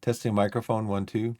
Testing microphone 1 2.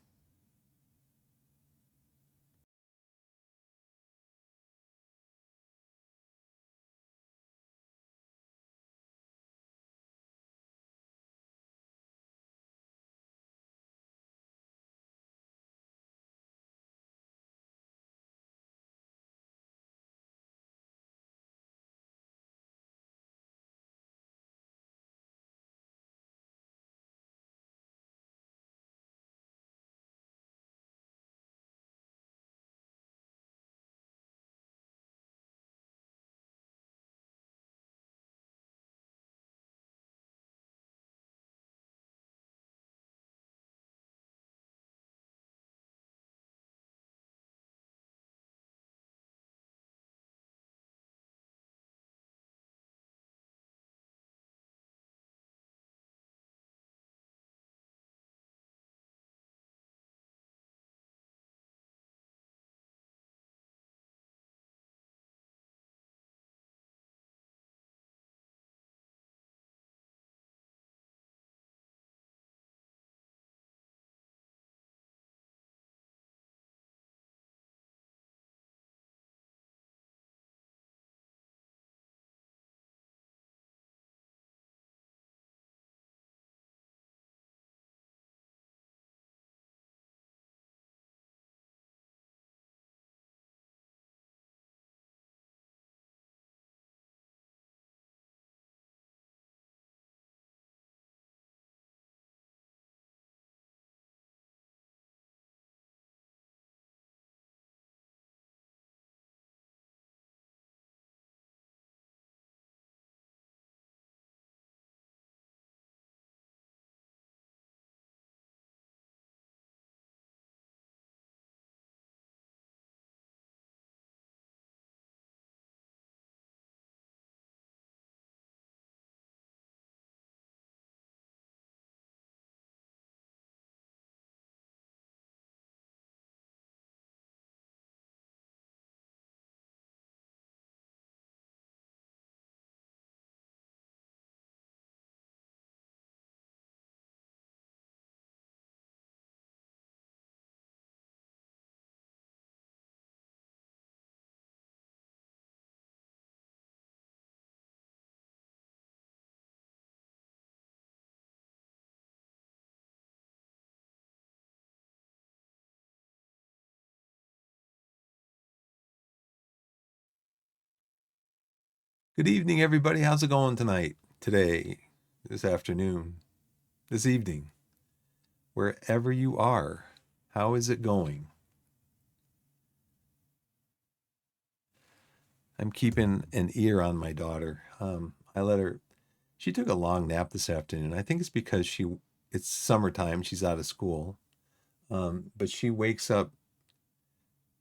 Good evening, everybody. How's it going tonight, today, this afternoon, this evening, wherever you are? How is it going? I'm keeping an ear on my daughter. I let her. She took a long nap this afternoon. I think it's because it's summertime. She's out of school, but she wakes up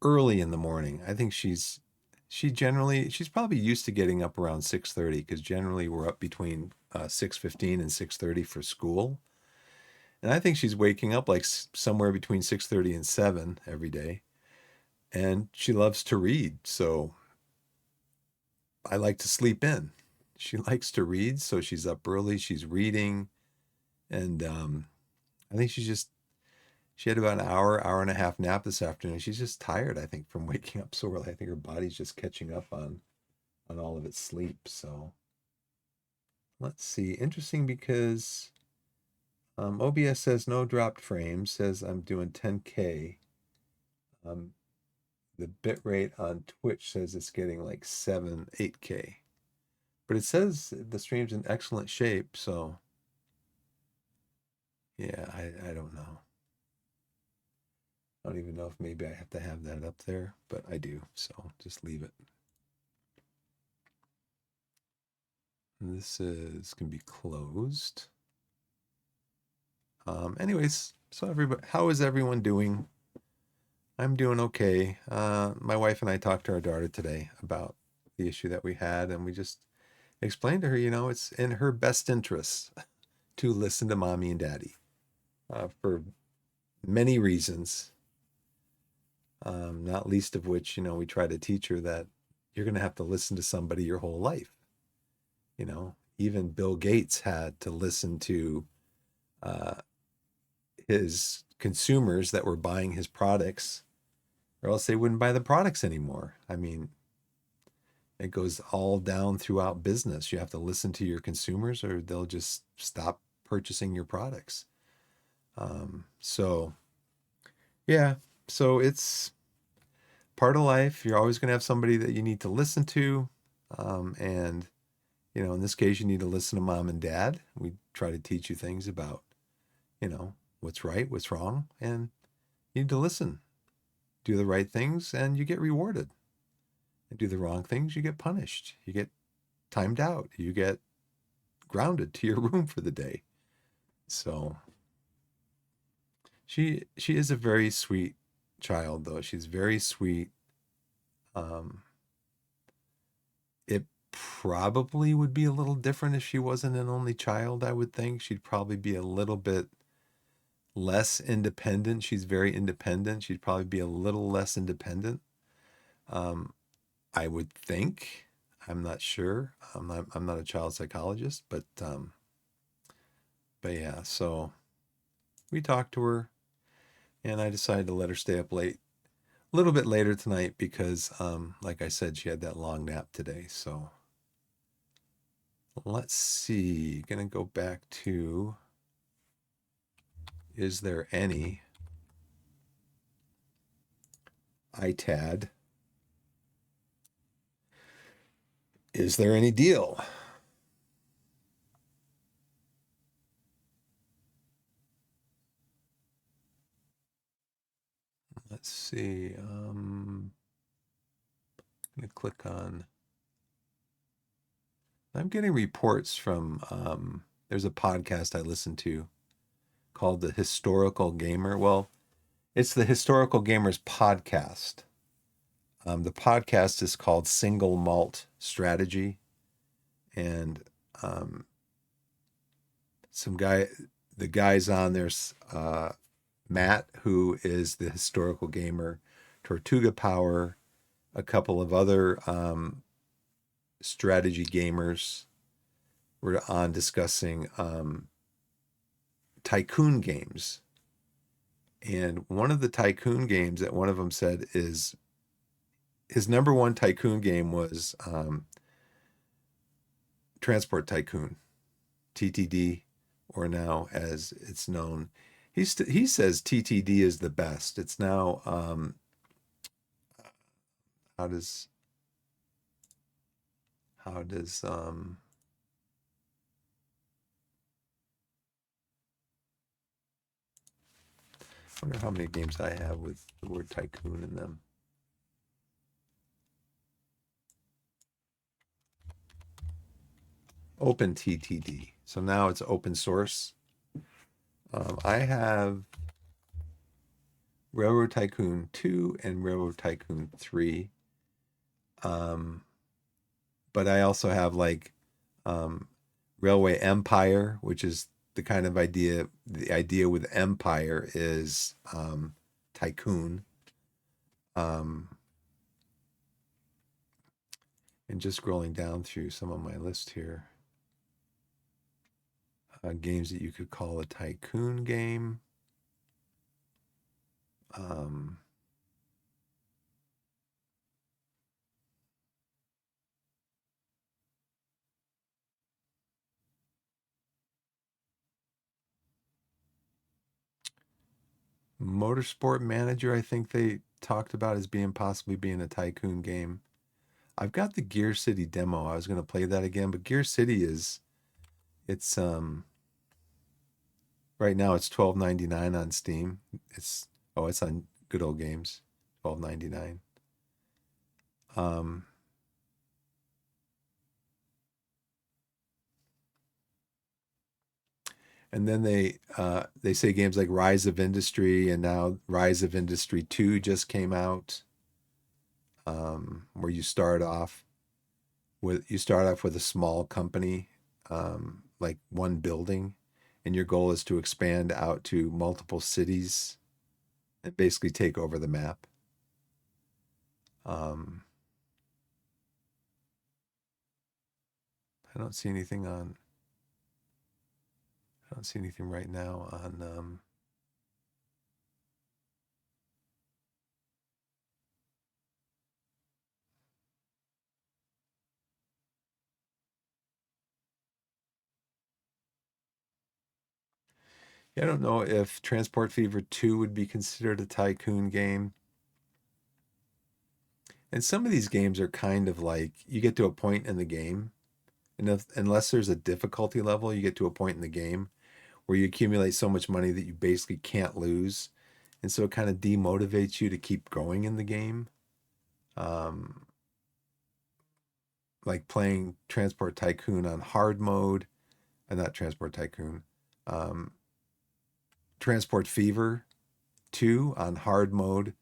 early in the morning. I think she's probably used to getting up around 6:30 because generally we're up between 6:15 and 6:30 for school. And I think she's waking up like somewhere between 6:30 and 7 every day. And she loves to read, so I like to sleep in. She likes to read, so she's up early, she's reading, and I think she had about an hour and a half nap this afternoon. She's just tired, I think, from waking up so early. I think her body's just catching up on all of its sleep. So let's see. Interesting because OBS says no dropped frames, says I'm doing 10K. Um, the bit rate on Twitch says it's getting like 8K. But it says the stream's in excellent shape, so yeah, I don't know. I don't even know if maybe I have to have that up there, but I do, so just leave it. And this is can be closed. Anyways, so everybody, how is everyone doing? I'm doing okay. My wife and I talked to our daughter today about the issue that we had, and we just explained to her, it's in her best interest to listen to mommy and daddy for many reasons, not least of which, we try to teach her that you're going to have to listen to somebody your whole life. Even Bill Gates had to listen to uh, his consumers that were buying his products, or else they wouldn't buy the products anymore. I mean, it goes all down throughout business. You have to listen to your consumers or they'll just stop purchasing your products. So yeah, so it's part of life. You're always going to have somebody that you need to listen to. And, in this case, you need to listen to mom and dad. We try to teach you things about, what's right, what's wrong, and you need to listen. Do the right things and you get rewarded. And do the wrong things, you get punished. You get timed out. You get grounded to your room for the day. So she is a very sweet child, though. She's very sweet. Um, it probably would be a little different if she wasn't an only child. I would think she'd probably be a little bit less independent. She's very independent. She'd probably be a little less independent. Um, I would think. I'm not sure. I'm not a child psychologist, but yeah. So we talked to her, and I decided to let her stay up late, a little bit later tonight because, like I said, she had that long nap today. So let's see. Gonna go back to, is there any ITAD? Is there any deal? Let's see. I'm gonna click on. I'm getting reports from. There's a podcast I listen to called The Historical Gamer. Well, it's the Historical Gamers podcast. The podcast is called Single Malt Strategy, and um, some guy, the guys on there's Matt, who is the Historical Gamer, Tortuga Power, a couple of other strategy gamers were on discussing tycoon games. And one of the tycoon games that one of them said is his number one tycoon game was Transport Tycoon, TTD, or now as it's known. He says TTD is the best. It's now how does how does I wonder how many games I have with the word tycoon in them. Open TTD. So now it's open source. I have Railroad Tycoon 2 and Railroad Tycoon 3. Um, but I also have like um, Railway Empire, which is the kind of idea. The idea with Empire is tycoon. Um, and just scrolling down through some of my list here, games that you could call a tycoon game. Um, Motorsport Manager, I think they talked about as being possibly being a tycoon game. I've got the Gear City demo. I was going to play that again, but Gear City is it's right now it's $12.99 on Steam. It's on Good Old Games, $12.99. Um, and then they say games like Rise of Industry and now Rise of Industry 2 just came out. Where you start off with a small company, like one building, and your goal is to expand out to multiple cities and basically take over the map. Um, I don't see anything on. I don't see anything right now on. Yeah, I don't know if Transport Fever 2 would be considered a tycoon game. And some of these games are kind of like you get to a point in the game, and unless there's a difficulty level, you get to a point in the game where you accumulate so much money that you basically can't lose. And so it kind of demotivates you to keep going in the game. Um, like playing Transport Tycoon on hard mode, and not Transport Tycoon, um, Transport Fever 2 on hard mode.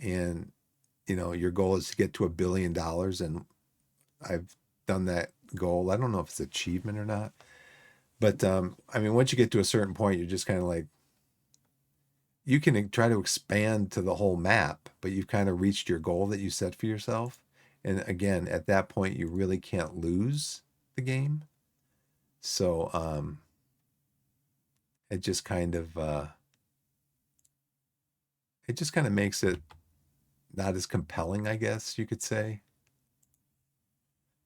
And, your goal is to get to $1 billion. And I've done that goal. I don't know if it's achievement or not. But I mean, once you get to a certain point, you're just kind of like, you can try to expand to the whole map, but you've kind of reached your goal that you set for yourself. And again, at that point, you really can't lose the game. So it just kind of makes it not as compelling, I guess you could say.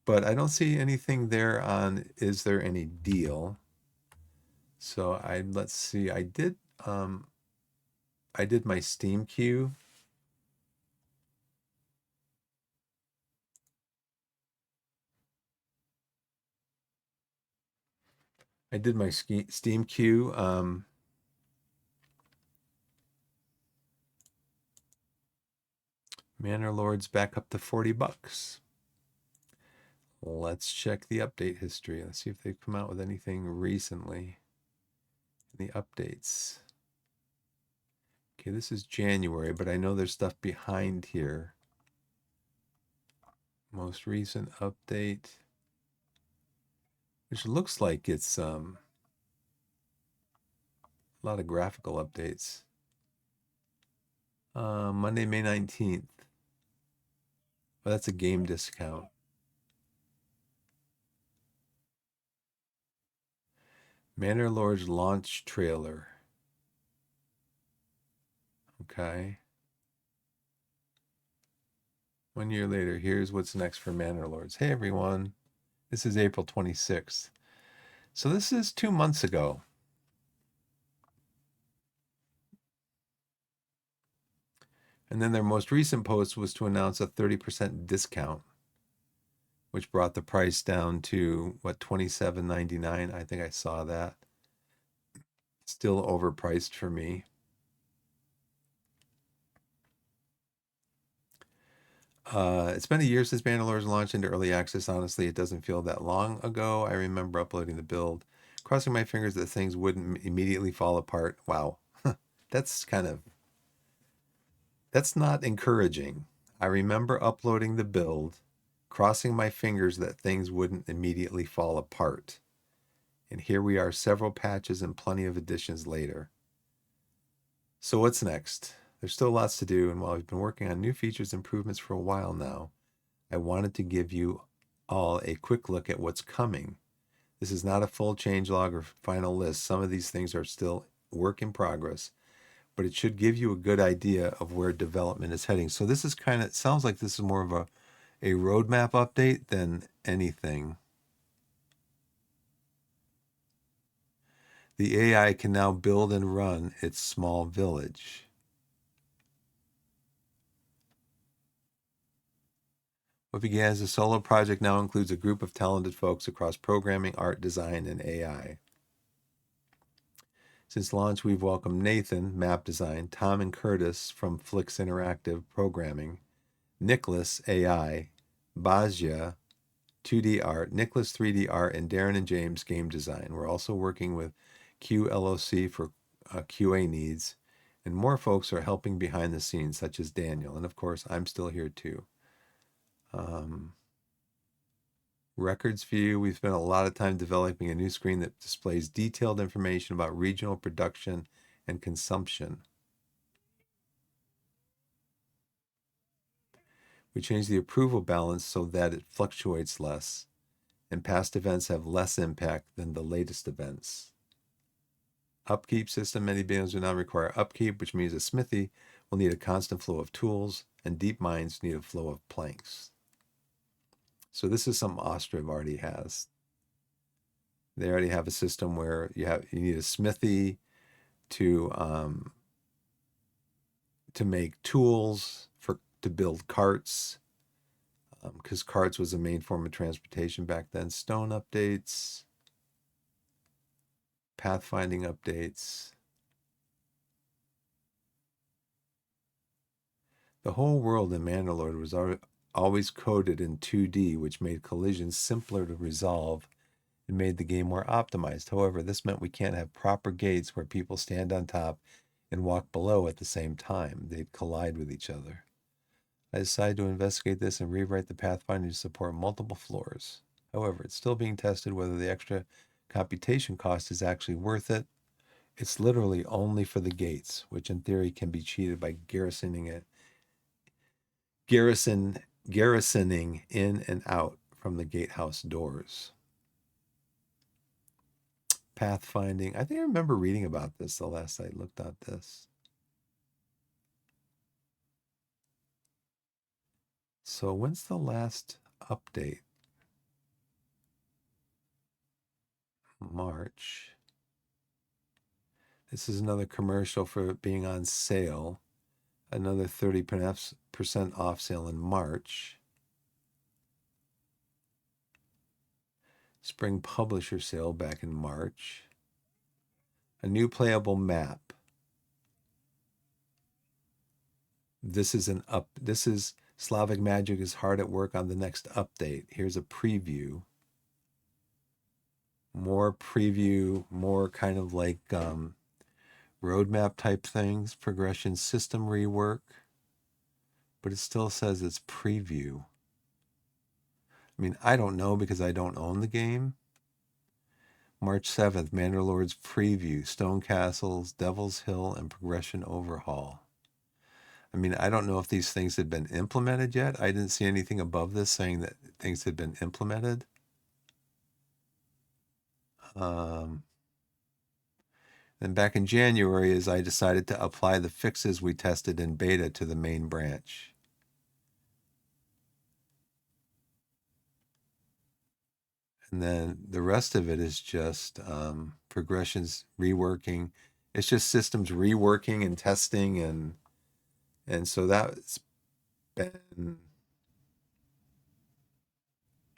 But I don't see anything there on is there any deal. So let's see. I did my Steam queue. I did my Steam queue. Manor Lord's back up to $40. Let's check the update history. Let's see if they've come out with anything recently. The updates. Okay, this is January, but I know there's stuff behind here. Most recent update, which looks like it's a lot of graphical updates. Monday, May 19th. Well, that's a game discount. Manor Lord's launch trailer. Okay. 1 year later, here's what's next for Manor Lords. Hey, everyone. This is April 26th. So this is 2 months ago. And then their most recent post was to announce a 30% discount, which brought the price down to, what, $27.99? I think I saw that. Still overpriced for me. It's been a year since Mandalore's launched into early access. Honestly, it doesn't feel that long ago. I remember uploading the build, crossing my fingers that things wouldn't immediately fall apart. Wow. That's not encouraging. I remember uploading the build, crossing my fingers that things wouldn't immediately fall apart. And here we are, several patches and plenty of additions later. So what's next? There's still lots to do, and while we've been working on new features and improvements for a while now, I wanted to give you all a quick look at what's coming. This is not a full changelog or final list. Some of these things are still work in progress, but it should give you a good idea of where development is heading. So this is it sounds like this is more of a roadmap update than anything. The AI can now build and run its small village. What began as a solo project now includes a group of talented folks across programming, art, design, and AI. Since launch, we've welcomed Nathan, map design, Tom and Curtis from Flix Interactive Programming, Nicholas, AI, Bajia, 2D art, Nicholas, 3D art, and Darren and James, game design. We're also working with QLOC for QA needs, and more folks are helping behind the scenes, such as Daniel. And of course, I'm still here too. Records view, we've spent a lot of time developing a new screen that displays detailed information about regional production and consumption. We changed the approval balance so that it fluctuates less, and past events have less impact than the latest events. Upkeep system, many biomes do not require upkeep, which means a smithy will need a constant flow of tools, and deep mines need a flow of planks. So this is something Ostriv already has. They already have a system where you need a smithy, to make tools to build carts, because carts was the main form of transportation back then. Stone updates, pathfinding updates. The whole world in Mandalore was always coded in 2D, which made collisions simpler to resolve and made the game more optimized. However, this meant we can't have proper gates where people stand on top and walk below at the same time. They'd collide with each other. I decided to investigate this and rewrite the pathfinder to support multiple floors. However, it's still being tested whether the extra computation cost is actually worth it. It's literally only for the gates, which in theory can be cheated by garrisoning in and out from the gatehouse doors. Pathfinding. I think I remember reading about this the last I looked at this. So when's the last update? March. This is another commercial for it being on sale. Another 30% off sale in March. Spring publisher sale back in March. A new playable map. This is Slavic Magic is hard at work on the next update. Here's a preview. More preview, more kind of like roadmap type things, progression system rework, but it still says it's preview. I mean, I don't know because I don't own the game. March 7th, Mandalord's preview, Stone Castles, Devil's Hill, and progression overhaul. I mean, I don't know if these things had been implemented yet. I didn't see anything above this saying that things had been implemented. Then back in January, as I decided to apply the fixes we tested in beta to the main branch. And then the rest of it is just progressions reworking. It's just systems reworking and testing, and so that's been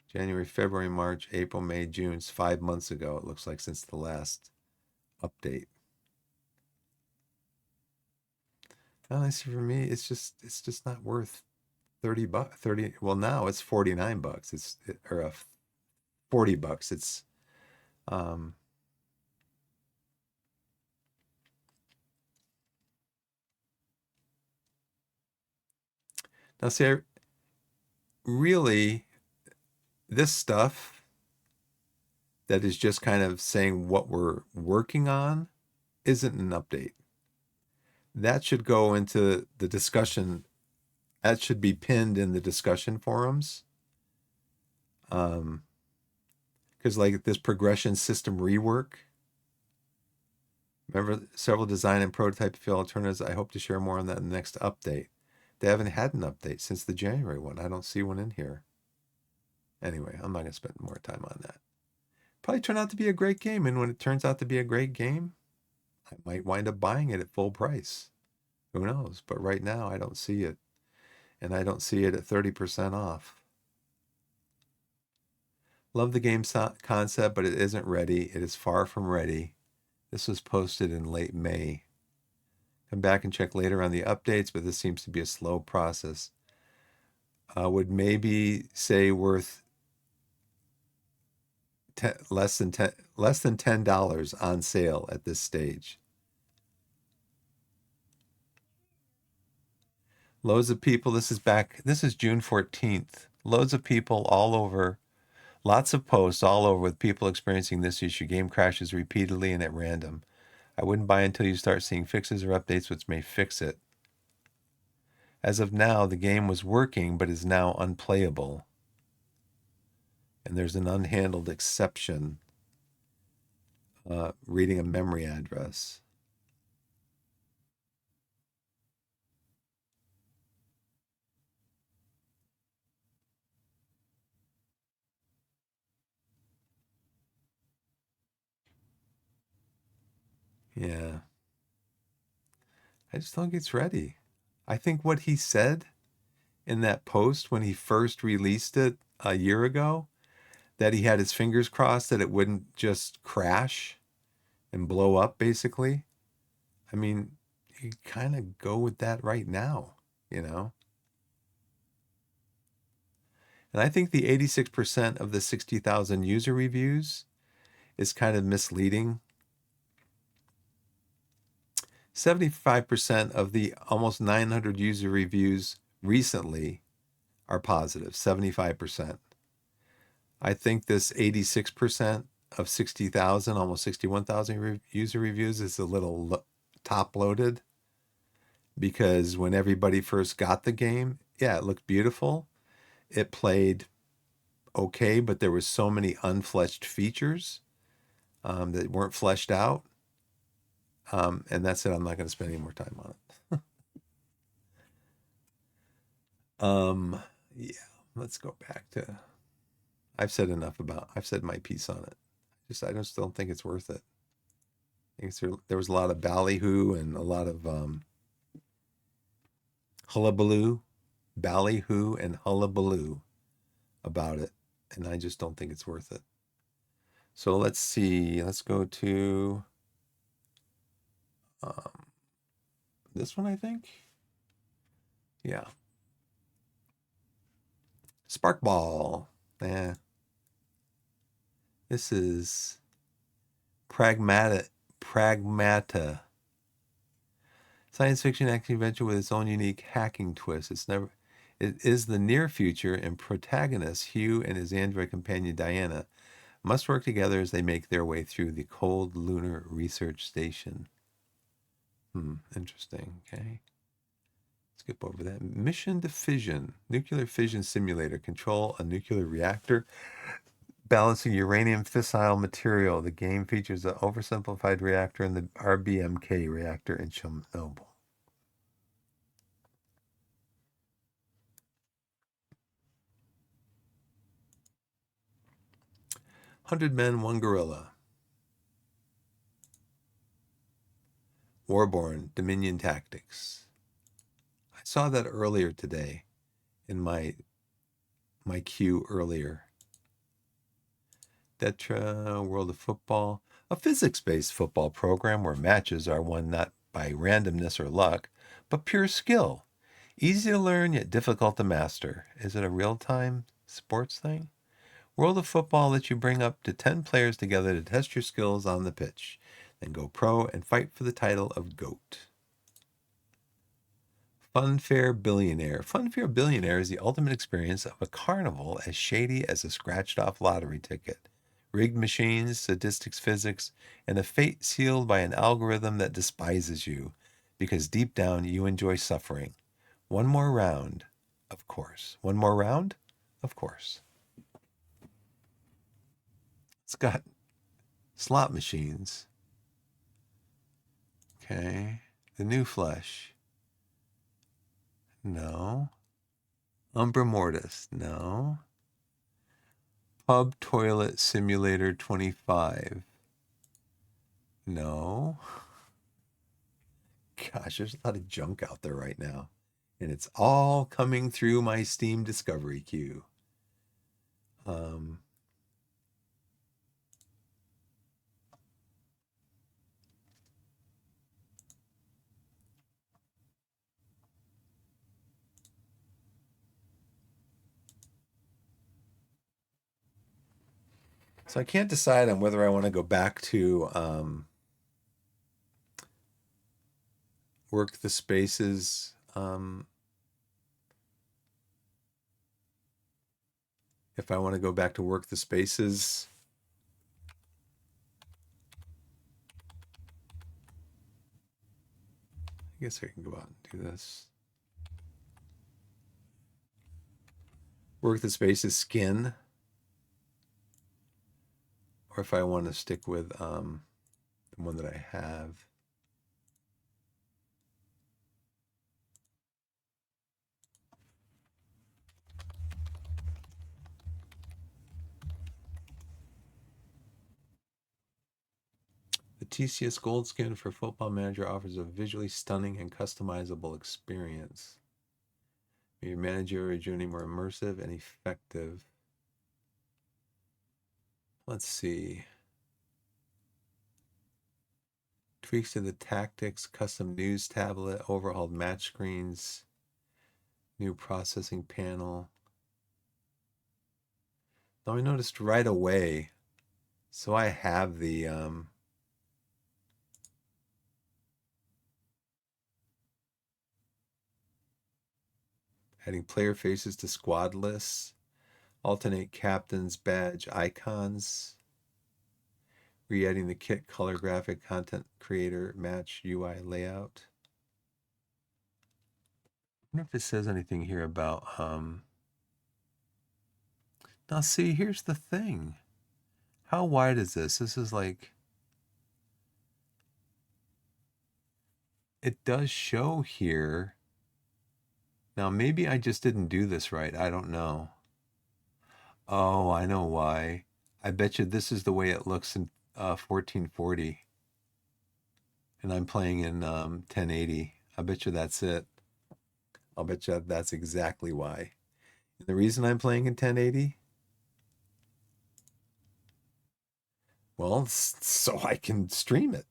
January, February, March, April, May, June. It's 5 months ago, it looks like, since the last update. Honestly, for me, it's just not worth $30. 30. Well, now it's $49. Or $40. It's um now see, really, this stuff that is just kind of saying what we're working on isn't an update. That should go into the discussion. That should be pinned in the discussion forums. Because like this progression system rework, remember several design and prototype field alternatives. I hope to share more on that in the next update. They haven't had an update since the January one. I don't see one in here. Anyway, I'm not going to spend more time on that. Probably turn out to be a great game. And when it turns out to be a great game, I might wind up buying it at full price. Who knows? But right now, I don't see it. And I don't see it at 30% off. Love the game concept, but it isn't ready. It is far from ready. This was posted in late May. Come back and check later on the updates, but this seems to be a slow process. Would maybe say worth less than $10 on sale at this stage. Loads of people. This is June 14th. Loads of people all over. Lots of posts all over with people experiencing this issue. Game crashes repeatedly and at random. I wouldn't buy until you start seeing fixes or updates which may fix it. As of now, the game was working but is now unplayable. And there's an unhandled exception. Reading a memory address. Yeah. I just don't think it's ready. I think what he said in that post when he first released it a year ago, that he had his fingers crossed that it wouldn't just crash and blow up, basically. I mean, you kind of go with that right now, you know? And I think the 86% of the 60,000 user reviews is kind of misleading. 75% of the almost 900 user reviews recently are positive, 75%. I think this 86% of 60,000, almost 61,000 user reviews is a little top loaded because when everybody first got the game, yeah, it looked beautiful. It played okay, but there was so many unfleshed features that weren't fleshed out. And that's it. I'm not going to spend any more time on it. Yeah, let's go back to. I've said my piece on it. I just don't think it's worth it. I think there was a lot of ballyhoo and a lot of hullabaloo, ballyhoo and hullabaloo about it, and I just don't think it's worth it. So let's see. Let's go to um, this one. I think, yeah, Sparkball. Yeah, this is pragmata science fiction action adventure with its own unique hacking twist. It is the near future, and protagonist Hugh and his android companion Diana must work together as they make their way through the cold lunar research station. Interesting. Okay. Skip over that. Mission to fission. Nuclear fission simulator. Control a nuclear reactor. Balancing uranium fissile material. The game features an oversimplified reactor and the RBMK reactor in Chernobyl. 100 men, one gorilla. Warborn, Dominion Tactics. I saw that earlier today in my queue earlier. Detra, World of Football, a physics-based football program where matches are won not by randomness or luck, but pure skill. Easy to learn yet difficult to master. Is it a real-time sports thing? World of Football lets you bring up to 10 players together to test your skills on the pitch, then go pro and fight for the title of GOAT. Funfair Billionaire. Funfair Billionaire is the ultimate experience of a carnival as shady as a scratched off lottery ticket. Rigged machines, statistics, physics, and a fate sealed by an algorithm that despises you because deep down you enjoy suffering. One more round, of course. One more round, of course. It's got slot machines. Okay. The new flesh. No. Umbra Mortis. No. Pub Toilet Simulator 25. No. Gosh, there's a lot of junk out there right now. And it's all coming through my Steam discovery queue. So I can't decide on whether I want to go back to Work the Spaces. If I want to go back to Work the Spaces. I guess I can go out and do this. Work the Spaces skin. Or if I want to stick with the one that I have. The TCS Gold Skin for Football Manager offers a visually stunning and customizable experience. Your manager journey more immersive and effective. Let's see. Tweaks to the tactics, custom news tablet, overhauled match screens, new processing panel. Now I noticed right away, so I have the adding player faces to squad lists, alternate captains, badge icons, re-adding the kit color graphic content creator match UI layout. I wonder if it says anything here about now see, here's the thing. How wide is this? This is like, it does show here. Now maybe I just didn't do this right. I don't know. Oh, I know why. I bet you this is the way it looks in 1440. And I'm playing in 1080. I bet you that's it. I'll bet you that's exactly why. The reason I'm playing in 1080, well, so I can stream it.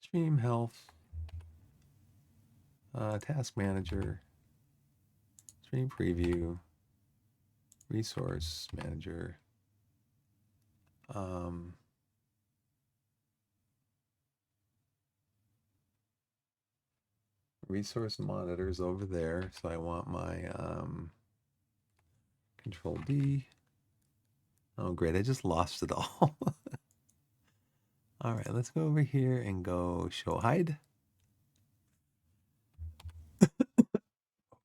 Stream health, task manager, stream preview, resource manager. Resource monitors over there. So I want my Control D. Oh, great. I just lost it all. All right, let's go over here and go show hide.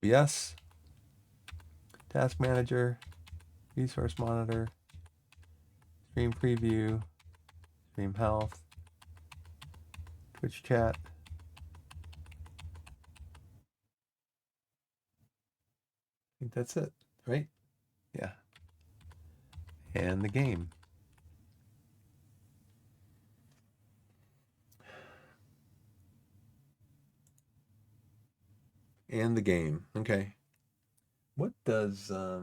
Yes. Task manager, resource monitor, stream preview, stream health, Twitch chat. I think that's it, right? Yeah. And the game. And the game. Okay. What does I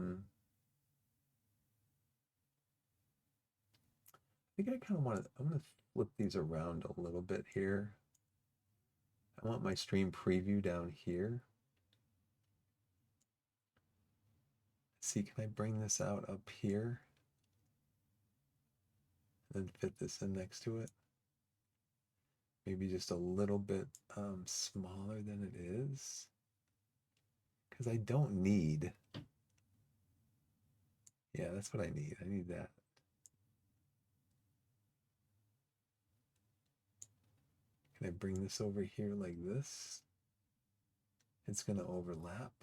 think I kind of want to, I'm going to flip these around a little bit here. I want my stream preview down here. Let's see, can I bring this out up here? And fit this in next to it? Maybe just a little bit smaller than it is. Because I don't need, yeah, that's what I need. I need that. Can I bring this over here like this? It's going to overlap.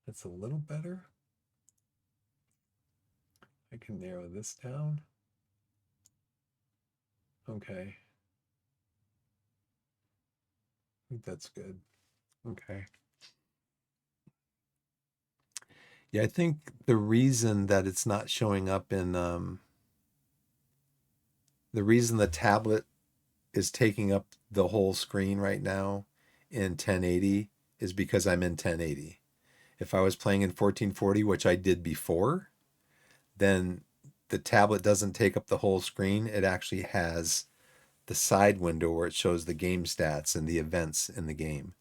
That's a little better. I can narrow this down. Okay. I think that's good. Okay. Yeah, I think the reason that it's not showing up in the reason the tablet is taking up the whole screen right now in 1080 is because I'm in 1080. If I was playing in 1440, which I did before, then the tablet doesn't take up the whole screen. It actually has the side window where it shows the game stats and the events in the game.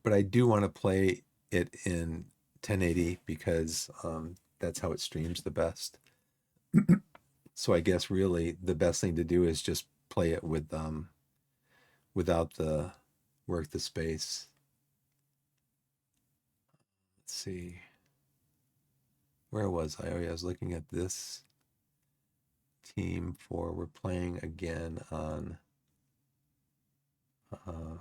But I do want to play it in 1080 because that's how it streams the best. So I guess really the best thing to do is just play it with without the work the space. Let's see. Where was I? Oh yeah, I was looking at this. team for we're playing again on uh,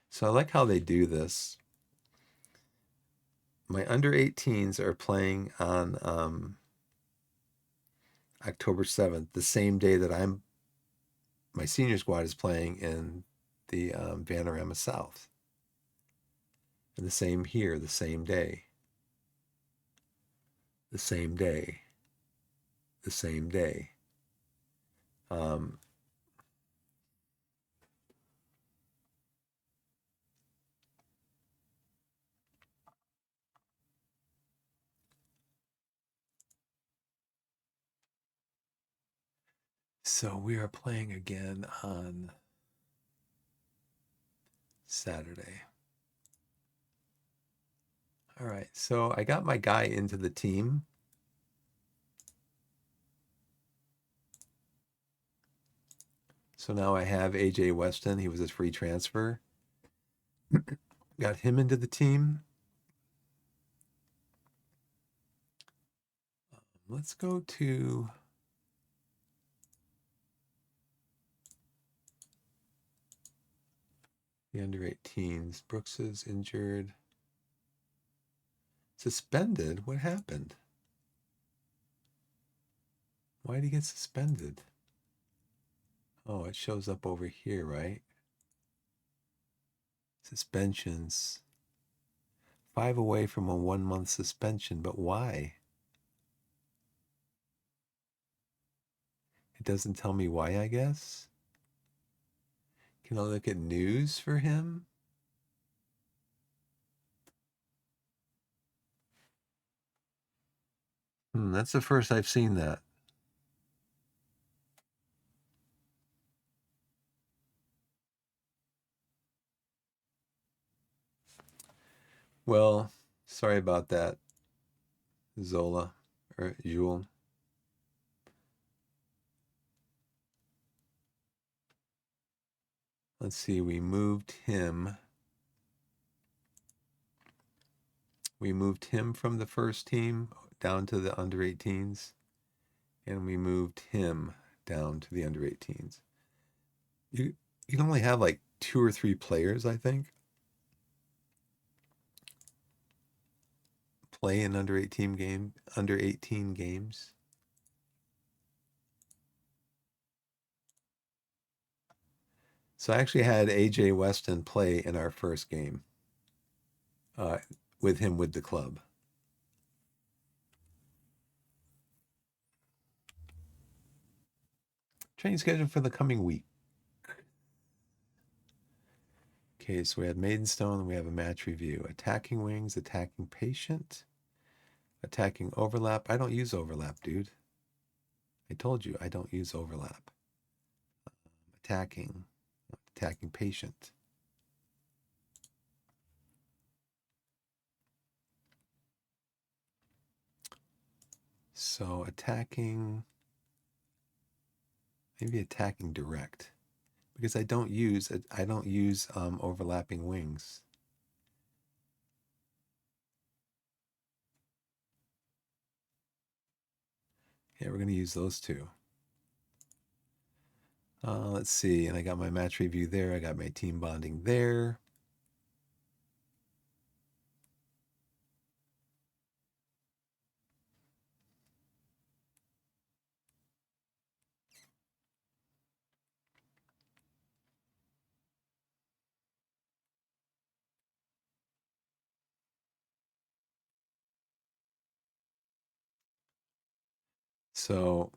so I like how they do this. My under 18s are playing on October 7th, the same day that my senior squad is playing in the Vanarama South. And the same here, the same day, the same day, the same day. Um, so we are playing again on Saturday. All right, so I got my guy into the team. So now I have AJ Weston. He was a free transfer. Got him into the team. Let's go to the under 18s. Brooks is injured. Suspended? What happened? Why did he get suspended? Oh, it shows up over here, right? Suspensions. 5 away from a 1-month suspension, but why? It doesn't tell me why, I guess. Can I look at news for him? That's the first I've seen that. Well, sorry about that, Zola or Jewel. Let's see, we moved him. We moved him from the first team down to the under 18s, and we moved him down to the under 18s. You can only have like 2 or 3 players, I think, play in under 18 games. So I actually had AJ Weston play in our first game uh, with him with the club. Training schedule for the coming week. Okay, so we had Maidenstone, we have a match review. Attacking wings, attacking patient, attacking overlap. I don't use overlap, dude. I told you I don't use overlap. Attacking, attacking patient. So attacking, maybe attacking direct, because I don't use overlapping wings. Yeah, we're gonna use those two. Let's see, and I got my match review there. I got my team bonding there. So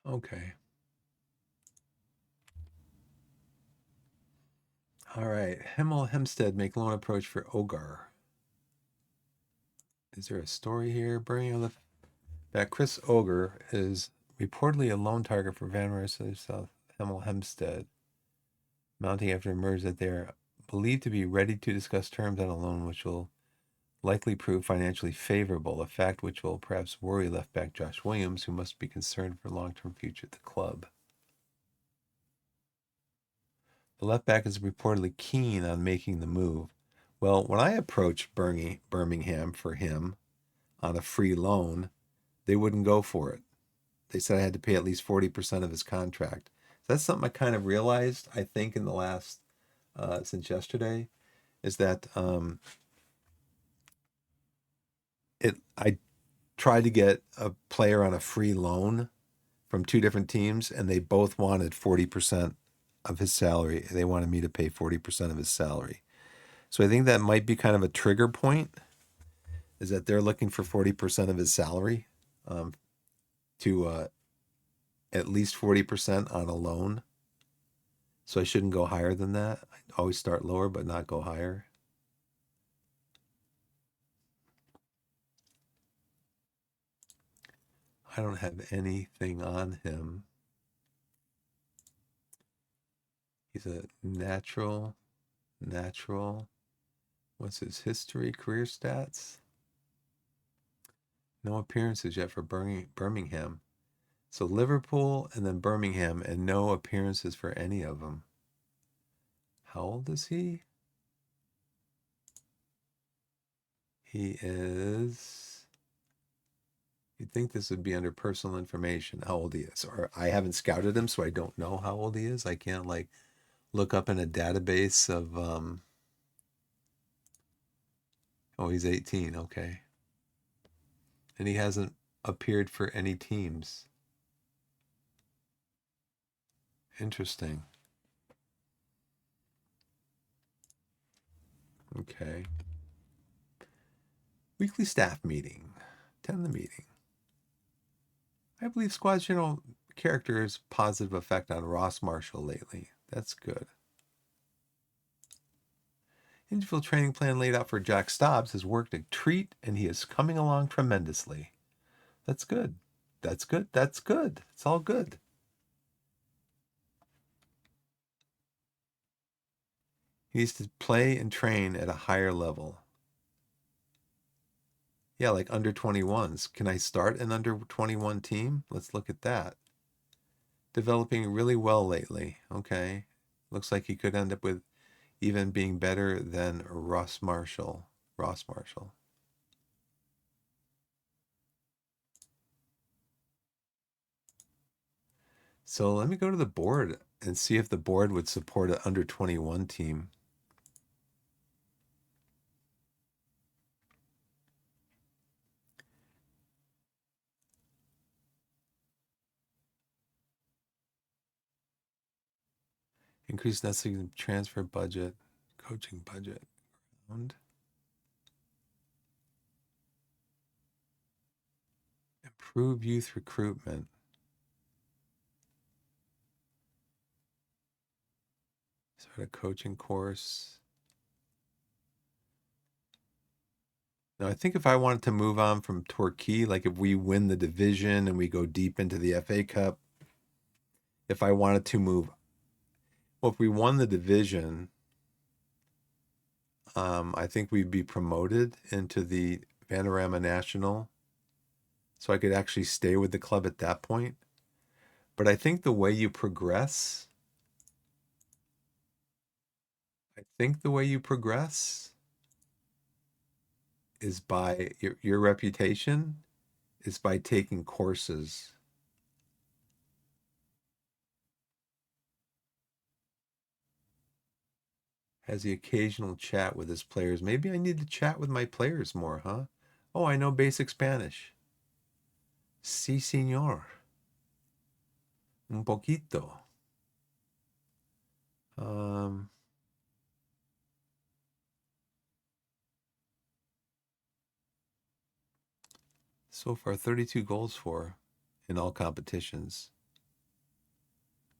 okay. All right. Himmel Hempstead make loan approach for Ogar. Is there a story here? Burning on the that Chris Ogar is reportedly a loan target for Van Mercer South Himmel Hempstead, mounting after it emerged that they are believed to be ready to discuss terms on a loan which will likely prove financially favorable, a fact which will perhaps worry left back Josh Williams, who must be concerned for long-term future at the club. The left back is reportedly keen on making the move. Well, when I approached Birmingham for him on a free loan, they wouldn't go for it. They said I had to pay at least 40% of his contract. That's something I kind of realized, I think, in the last, since yesterday, is that I tried to get a player on a free loan from two different teams, and they both wanted 40% of his salary. They wanted me to pay 40% of his salary. So I think that might be kind of a trigger point, is that they're looking for 40% of his salary, to at least 40% on a loan. So I shouldn't go higher than that. I always start lower, but not go higher. I don't have anything on him. He's a natural. What's his history, career stats? No appearances yet for Birmingham. So Liverpool and then Birmingham, and no appearances for any of them. How old is he? He is. You'd think this would be under personal information, how old he is. Or I haven't scouted him, so I don't know how old he is. I can't like look up in a database of oh, he's 18, okay. And he hasn't appeared for any teams. Interesting. Okay. Weekly staff meeting. Attend the meeting. I believe squad's general character has positive effect on Ross Marshall lately. That's good. Individual training plan laid out for Jack Stobbs has worked a treat, and he is coming along tremendously. That's good. That's good. That's good. It's all good. He needs to play and train at a higher level. Yeah, like under 21s. Can I start an under 21 team? Let's look at that. Developing really well lately. Okay. Looks like he could end up with even being better than Ross Marshall. So let me go to the board and see if the board would support an under 21 team. Increase necessary transfer budget, coaching budget. Improve youth recruitment. Start a coaching course. Now, I think if I wanted to move on from Torquay, like if we win the division and we go deep into the FA Cup, if I wanted to move, well, if we won the division, I think we'd be promoted into the Vanarama National. So I could actually stay with the club at that point. But I think the way you progress, is by your reputation is by taking courses. Has the occasional chat with his players. Maybe I need to chat with my players more, huh? Oh, I know basic Spanish. Sí, señor. Un poquito. Um, so far, 32 goals for in all competitions.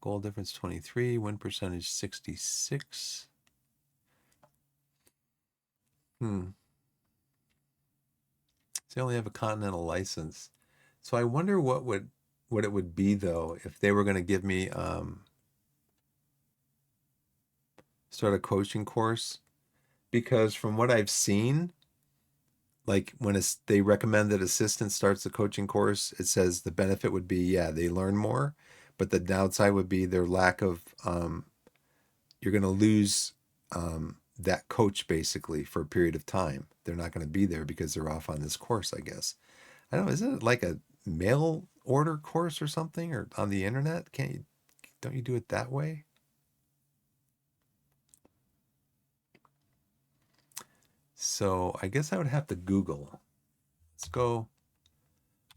Goal difference 23, win percentage 66. So they only have a continental license. So I wonder what it would be though if they were going to give me start a coaching course, because from what I've seen, like when they recommend that assistant starts the coaching course, it says the benefit would be, yeah, they learn more, but the downside would be their lack of, you're going to lose that coach basically for a period of time. They're not going to be there because they're off on this course, I guess. I don't know. Isn't it like a mail order course or something, or on the internet? Can't you, don't you do it that way? So I guess I would have to Google. Let's go.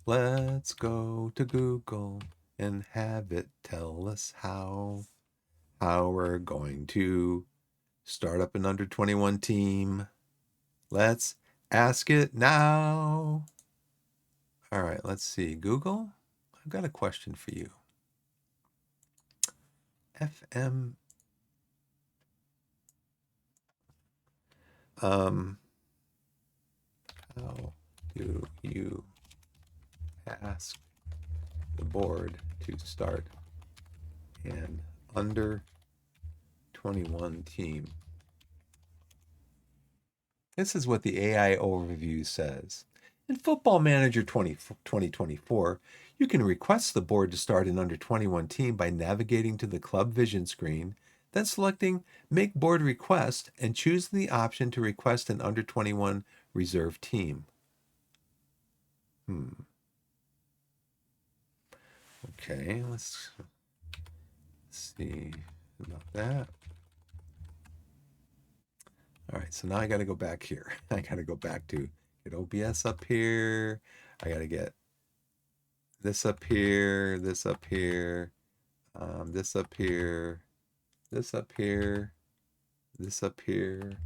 Let's go to Google and have it tell us how we're going to start up an under 21 team. Let's ask it now. All right, let's see. Google, I've got a question for you. FM. How do you ask the board to start an under 21 team? This is what the AI overview says. In Football Manager 2024, you can request the board to start an under 21 team by navigating to the Club Vision screen, then selecting Make Board Request and choosing the option to request an under 21 reserve team. Okay, let's see about that. All right, so now I got to go back here. I got to go back to get OBS up here. I got to get this up here, this up here, this up here, this up here, this up here,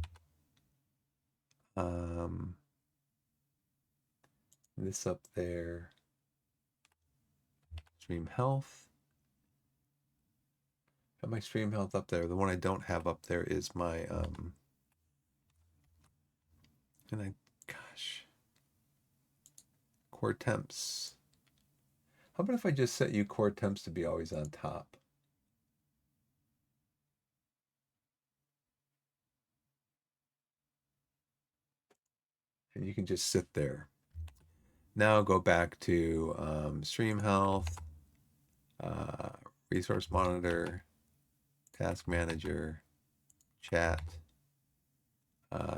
this up there. Stream health. Got my stream health up there. The one I don't have up there is my gosh, core temps. How about if I just set you core temps to be always on top? And you can just sit there. Now go back to stream health, resource monitor, task manager, chat,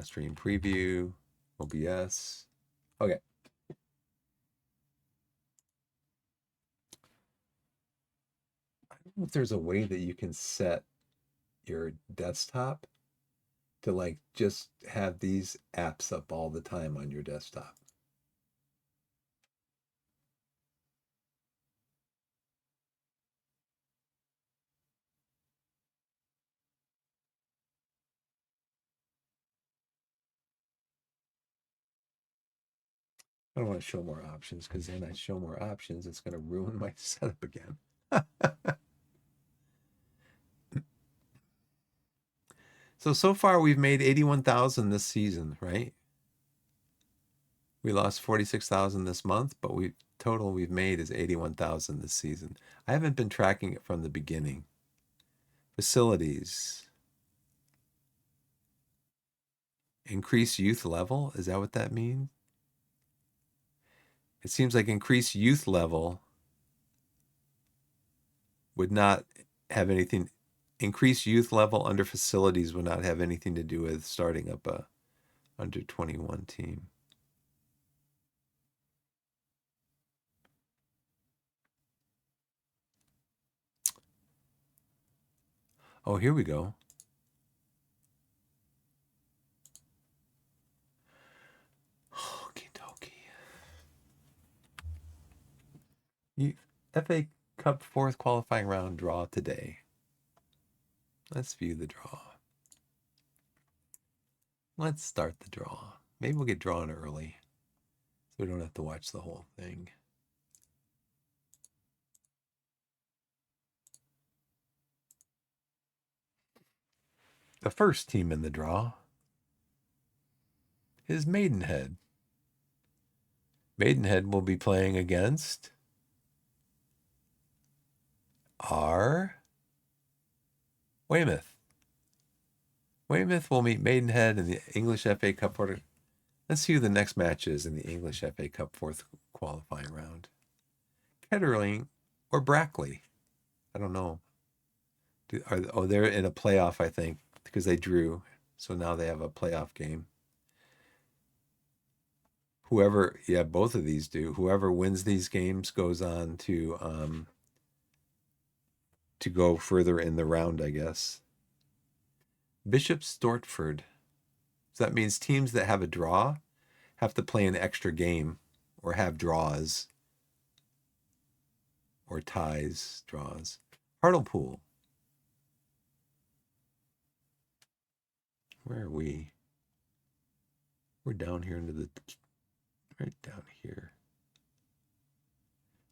stream preview, OBS. Okay. I don't know if there's a way that you can set your desktop to like just have these apps up all the time on your desktop. I don't want to show more options because then I show more options, it's going to ruin my setup again. So far we've made 81,000 this season, right? We lost 46,000 this month, but total we've made is 81,000 this season. I haven't been tracking it from the beginning. Facilities. Increase youth level, is that what that means? It seems like increased youth level would not have anything, increased youth level under facilities would not have anything to do with starting up a under 21 team. Oh, here we go. Okie dokie. FA Cup fourth qualifying round draw today. Let's view the draw. Let's start the draw. Maybe we'll get drawn early so we don't have to watch the whole thing. The first team in the draw is Maidenhead. Maidenhead will be playing against our Weymouth. Weymouth will meet Maidenhead in the English FA Cup Let's see who the next match is in the English FA Cup fourth qualifying round. Kettering or Brackley? I don't know. They're in a playoff, I think, because they drew. So now they have a playoff game. Whoever, yeah, both of these do. Whoever wins these games goes on to go further in the round, I guess. Bishop Stortford. So that means teams that have a draw have to play an extra game or have draws or ties, draws. Hartlepool. Where are we? We're down here into the, right down here.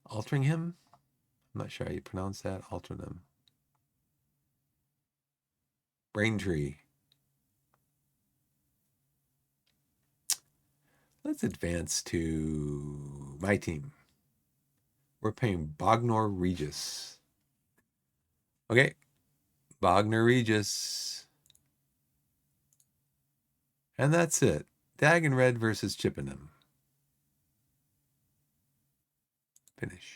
Altrincham? I'm not sure how you pronounce that. Altrincham. Braintree. Let's advance to my team. We're playing Bognor Regis. Okay. Bognor Regis. And that's it. Dagon Red versus Chippenham. Finish.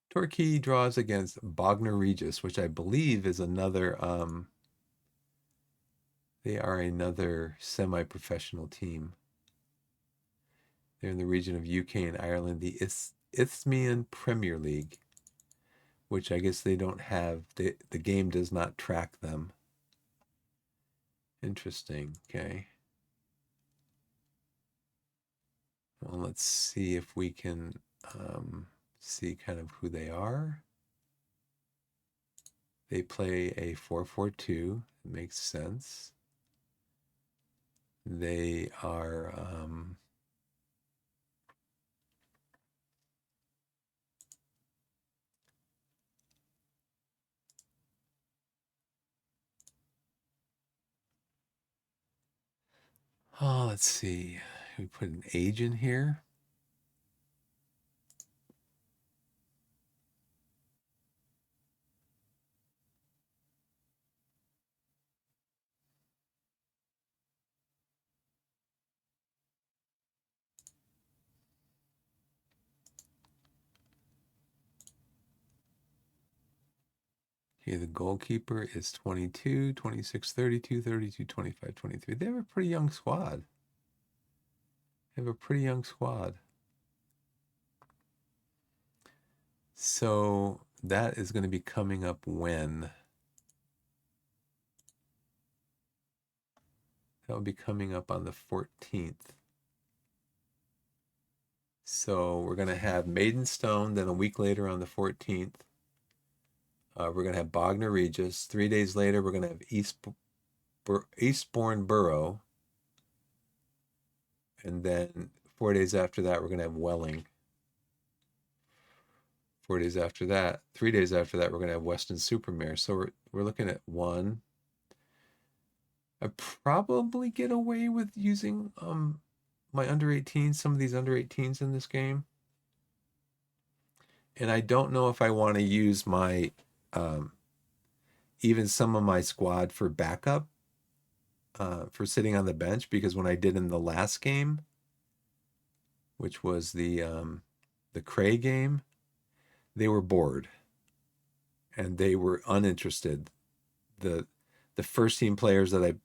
Torquay draws against Bognor Regis, which I believe is another they are another semi-professional team. They're in the region of UK and Ireland, the Isthmian Premier League, which I guess they don't have. The game does not track them. Interesting. Okay. Well, let's see if we can see kind of who they are. They play a 4-4-2. It makes sense. They are oh, let's see. We put an age in here. Okay, the goalkeeper is 22, 26, 32, 32, 25, 23. They have a pretty young squad. They have a pretty young squad. So that is going to be coming up when? That will be coming up on the 14th. So we're going to have Maidenstone, then a week later on the 14th. We're going to have Bognor Regis. 3 days later, we're going to have Eastbourne Borough. And then 4 days after that, we're going to have Welling. 4 days after that, 3 days after that, we're going to have Weston-super-Mare. So we're looking at one. I probably get away with using my under 18s, some of these under 18s in this game. And I don't know if I want to use my even some of my squad for backup for sitting on the bench, because when I did in the last game, which was the Cray game, they were bored and they were uninterested. The first team players that I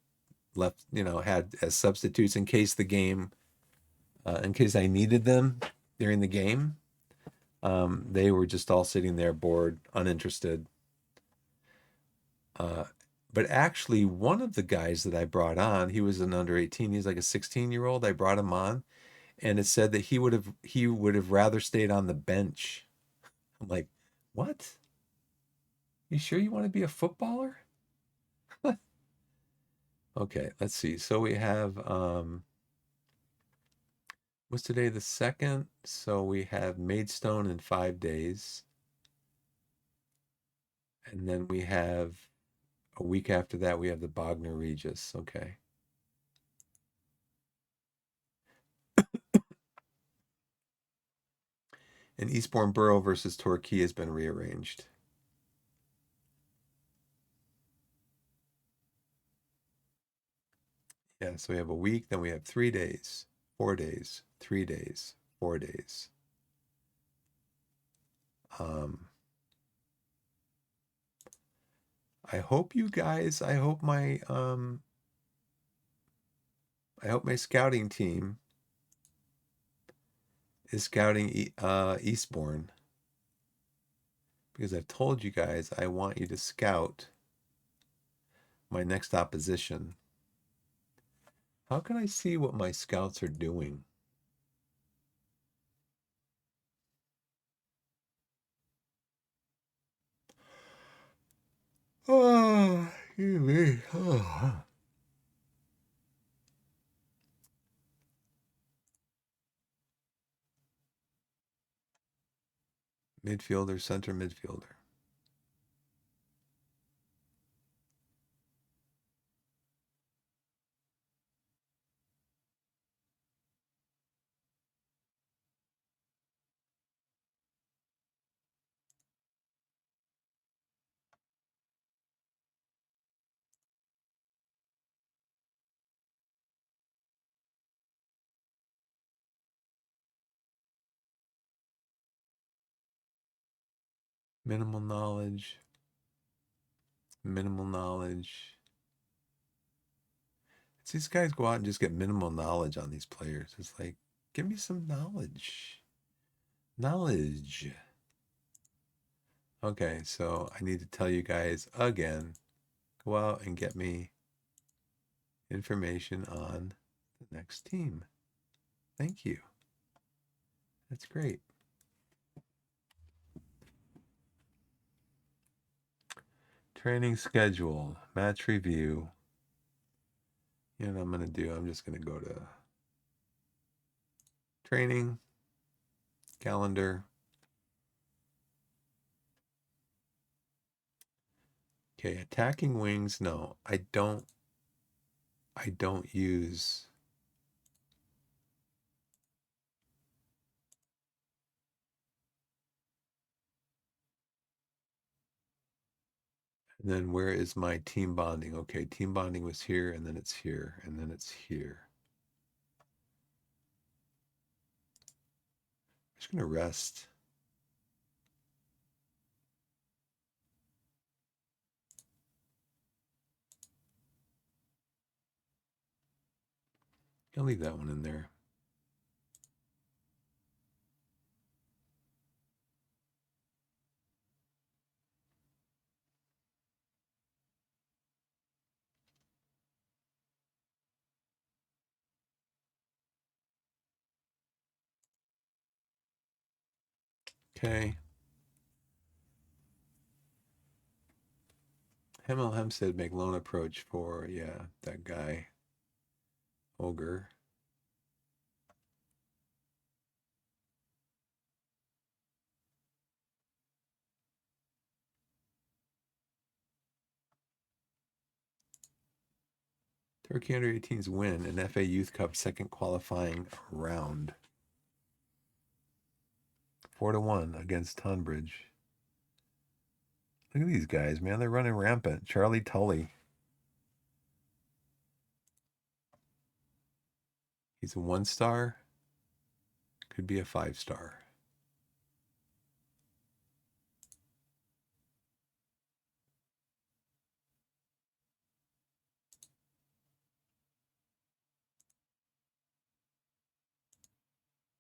left, had as substitutes in case the game, in case I needed them during the game, they were just all sitting there bored, uninterested. But actually, one of the guys that I brought on, he was an under 18. He's like a 16-year-old. I brought him on, and it said that he would have rather stayed on the bench. I'm like, what? You sure you want to be a footballer? Okay, let's see. So we have what's today, the 2nd? So we have Maidstone in 5 days. And then we have a week after that, we have the Bognor Regis. Okay. And Eastbourne Borough versus Torquay has been rearranged. Yeah, so we have a week, then we have 3 days, 4 days, 3 days, 4 days. Um, I hope you guys, I hope my scouting team is scouting Eastbourne, because I've told you guys I want you to scout my next opposition. How can I see what my scouts are doing? Oh, you me. Oh. Midfielder, center midfielder. Minimal knowledge. Minimal knowledge. It's these guys go out and just get minimal knowledge on these players. It's like, give me some knowledge. Knowledge. Okay, so I need to tell you guys again, go out and get me information on the next team. Thank you. That's great. Training schedule, match review. You know what I'm going to do? I'm just going to go to training, calendar. Okay, attacking wings. No, I don't use. And then where is my team bonding? Okay, team bonding was here, and then it's here, and then it's here. I'm just going to rest. I'll leave that one in there. Okay. Hemel Hempstead make loan approach for, yeah, that guy, Ogre. Turkey under 18s win an FA Youth Cup second qualifying round. 4-1 against Tonbridge. Look at these guys, man. They're running rampant. Charlie Tully. He's a 1-star. Could be a 5-star.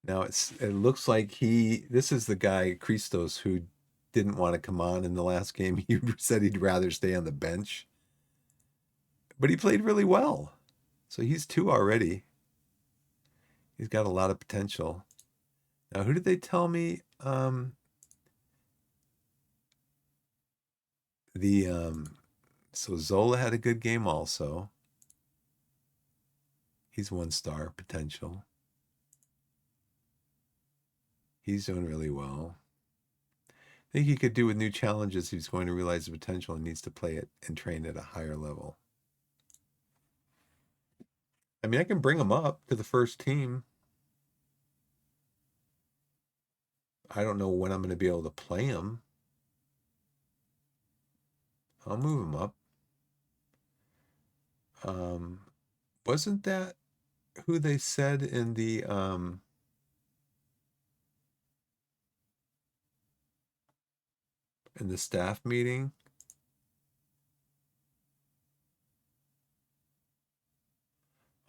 Now it looks like this is the guy, Christos, who didn't want to come on in the last game. He said he'd rather stay on the bench. But he played really well. So he's 2 already. He's got a lot of potential. Now, who did they tell me? So Zola had a good game also. He's 1-star potential. He's doing really well. I think he could do with new challenges. He's going to realize the potential and needs to play it and train at a higher level. I mean, I can bring him up to the first team. I don't know when I'm going to be able to play him. I'll move him up. Wasn't that who they said in the staff meeting?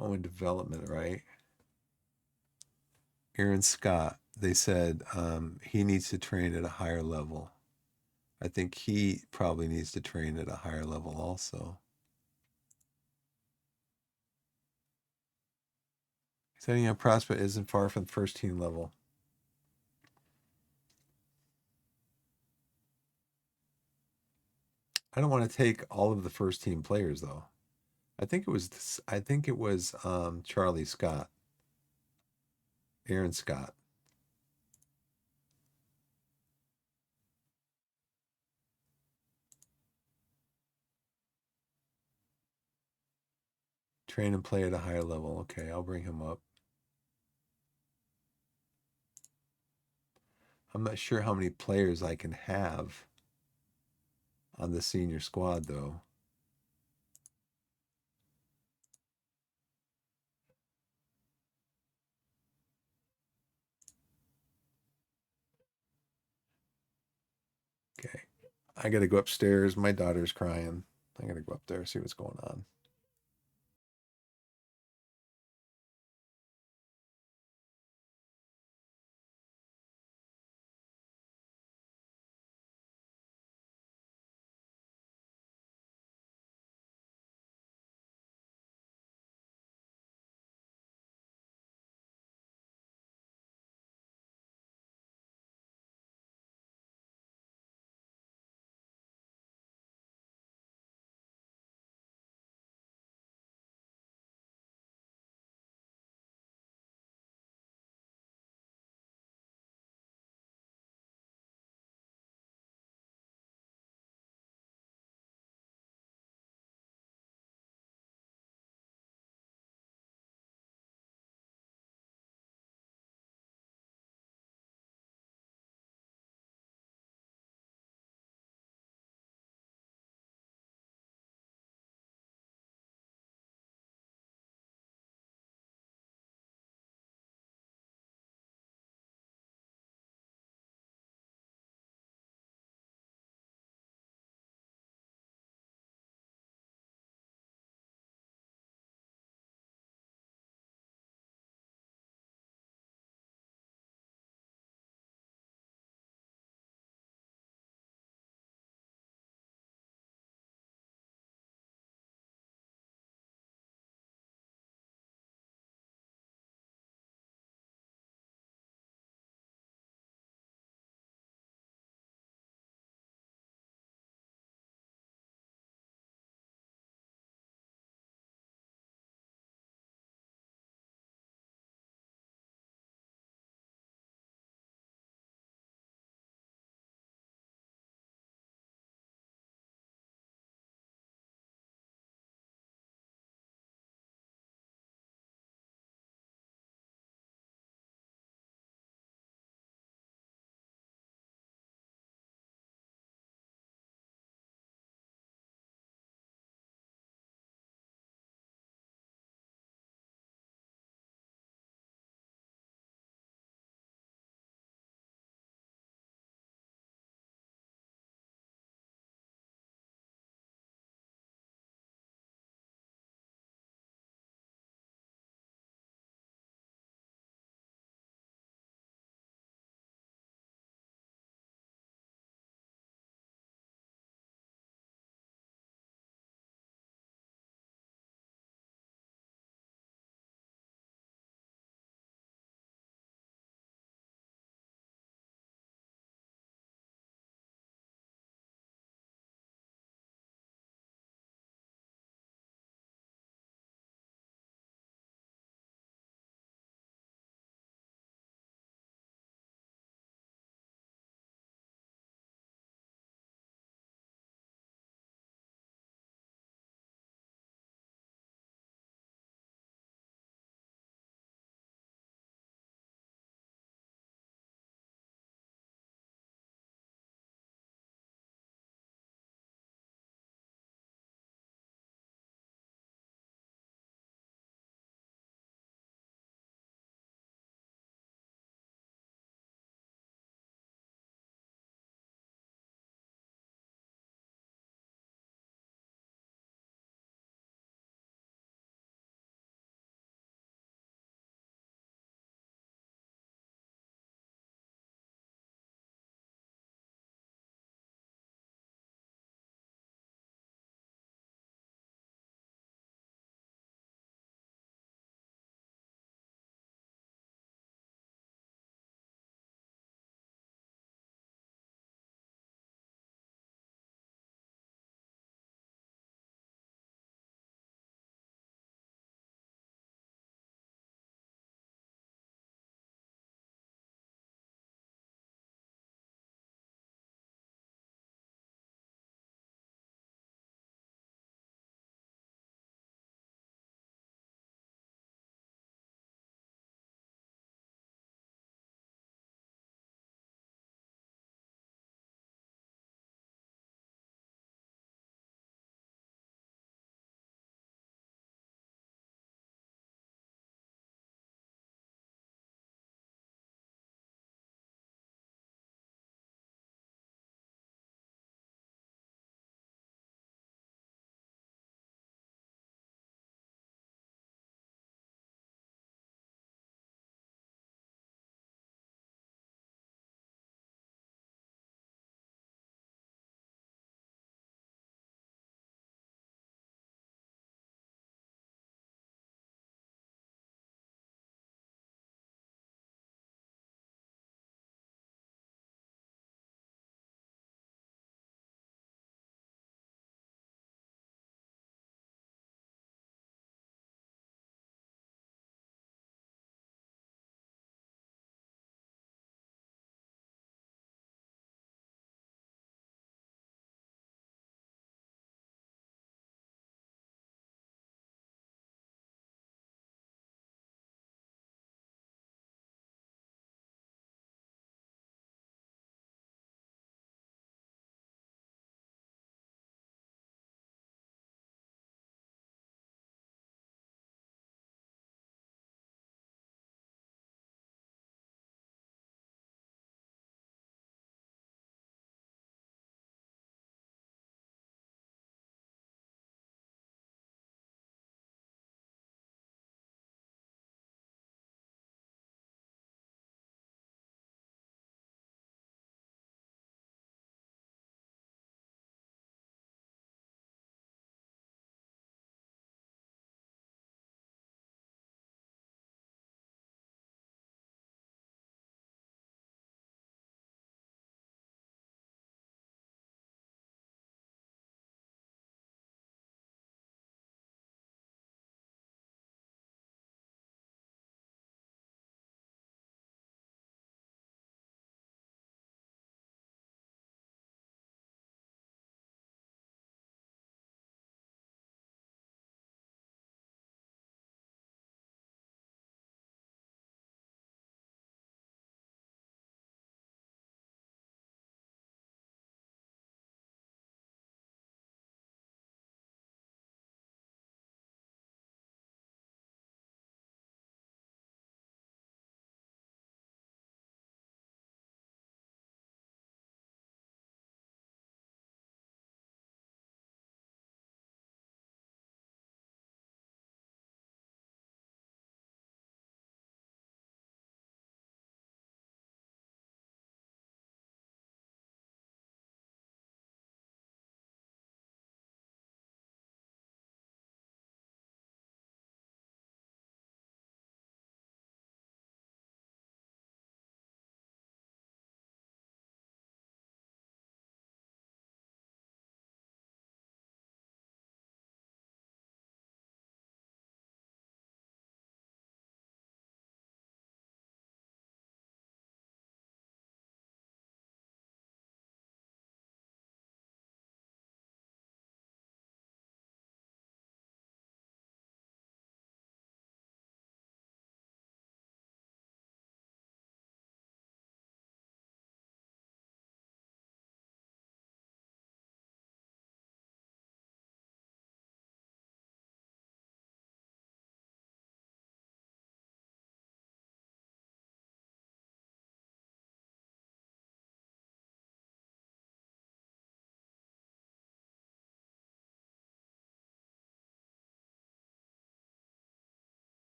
Oh, in development, right? Aaron Scott. They said he needs to train at a higher level. I think he probably needs to train at a higher level also. Setting up prospect isn't far from the first team level. I don't want to take all of the first team players though. I think it was Charlie Scott, Aaron Scott. Train and play at a higher level. Okay, I'll bring him up. I'm not sure how many players I can have on the senior squad though. Okay. I got to go upstairs. My daughter's crying. I got to go up there, see what's going on.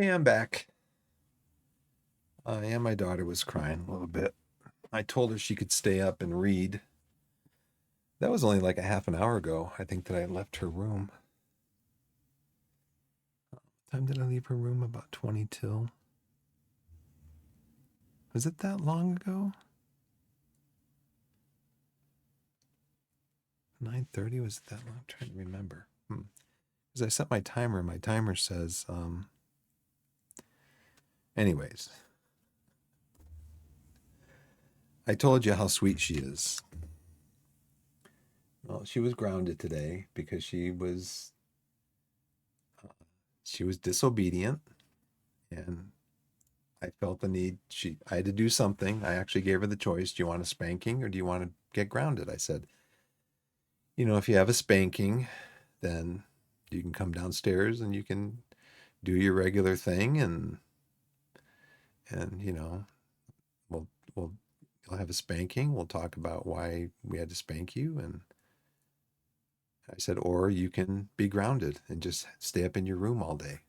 Hey, I'm back. And my daughter was crying a little bit. I told her she could stay up and read. That was only like a half an hour ago, I think, that I left her room. What time did I leave her room? About 20 till. Was it that long ago? 9:30? Was it that long? I'm trying to remember. Because I set my timer, and my timer says, anyways, I told you how sweet she is. Well, she was grounded today because she was disobedient, and I felt the need. I had to do something. I actually gave her the choice. Do you want a spanking or do you want to get grounded? I said, if you have a spanking, then you can come downstairs and you can do your regular thing, and we'll you'll have a spanking. We'll talk about why we had to spank you, and I said, or you can be grounded and just stay up in your room all day.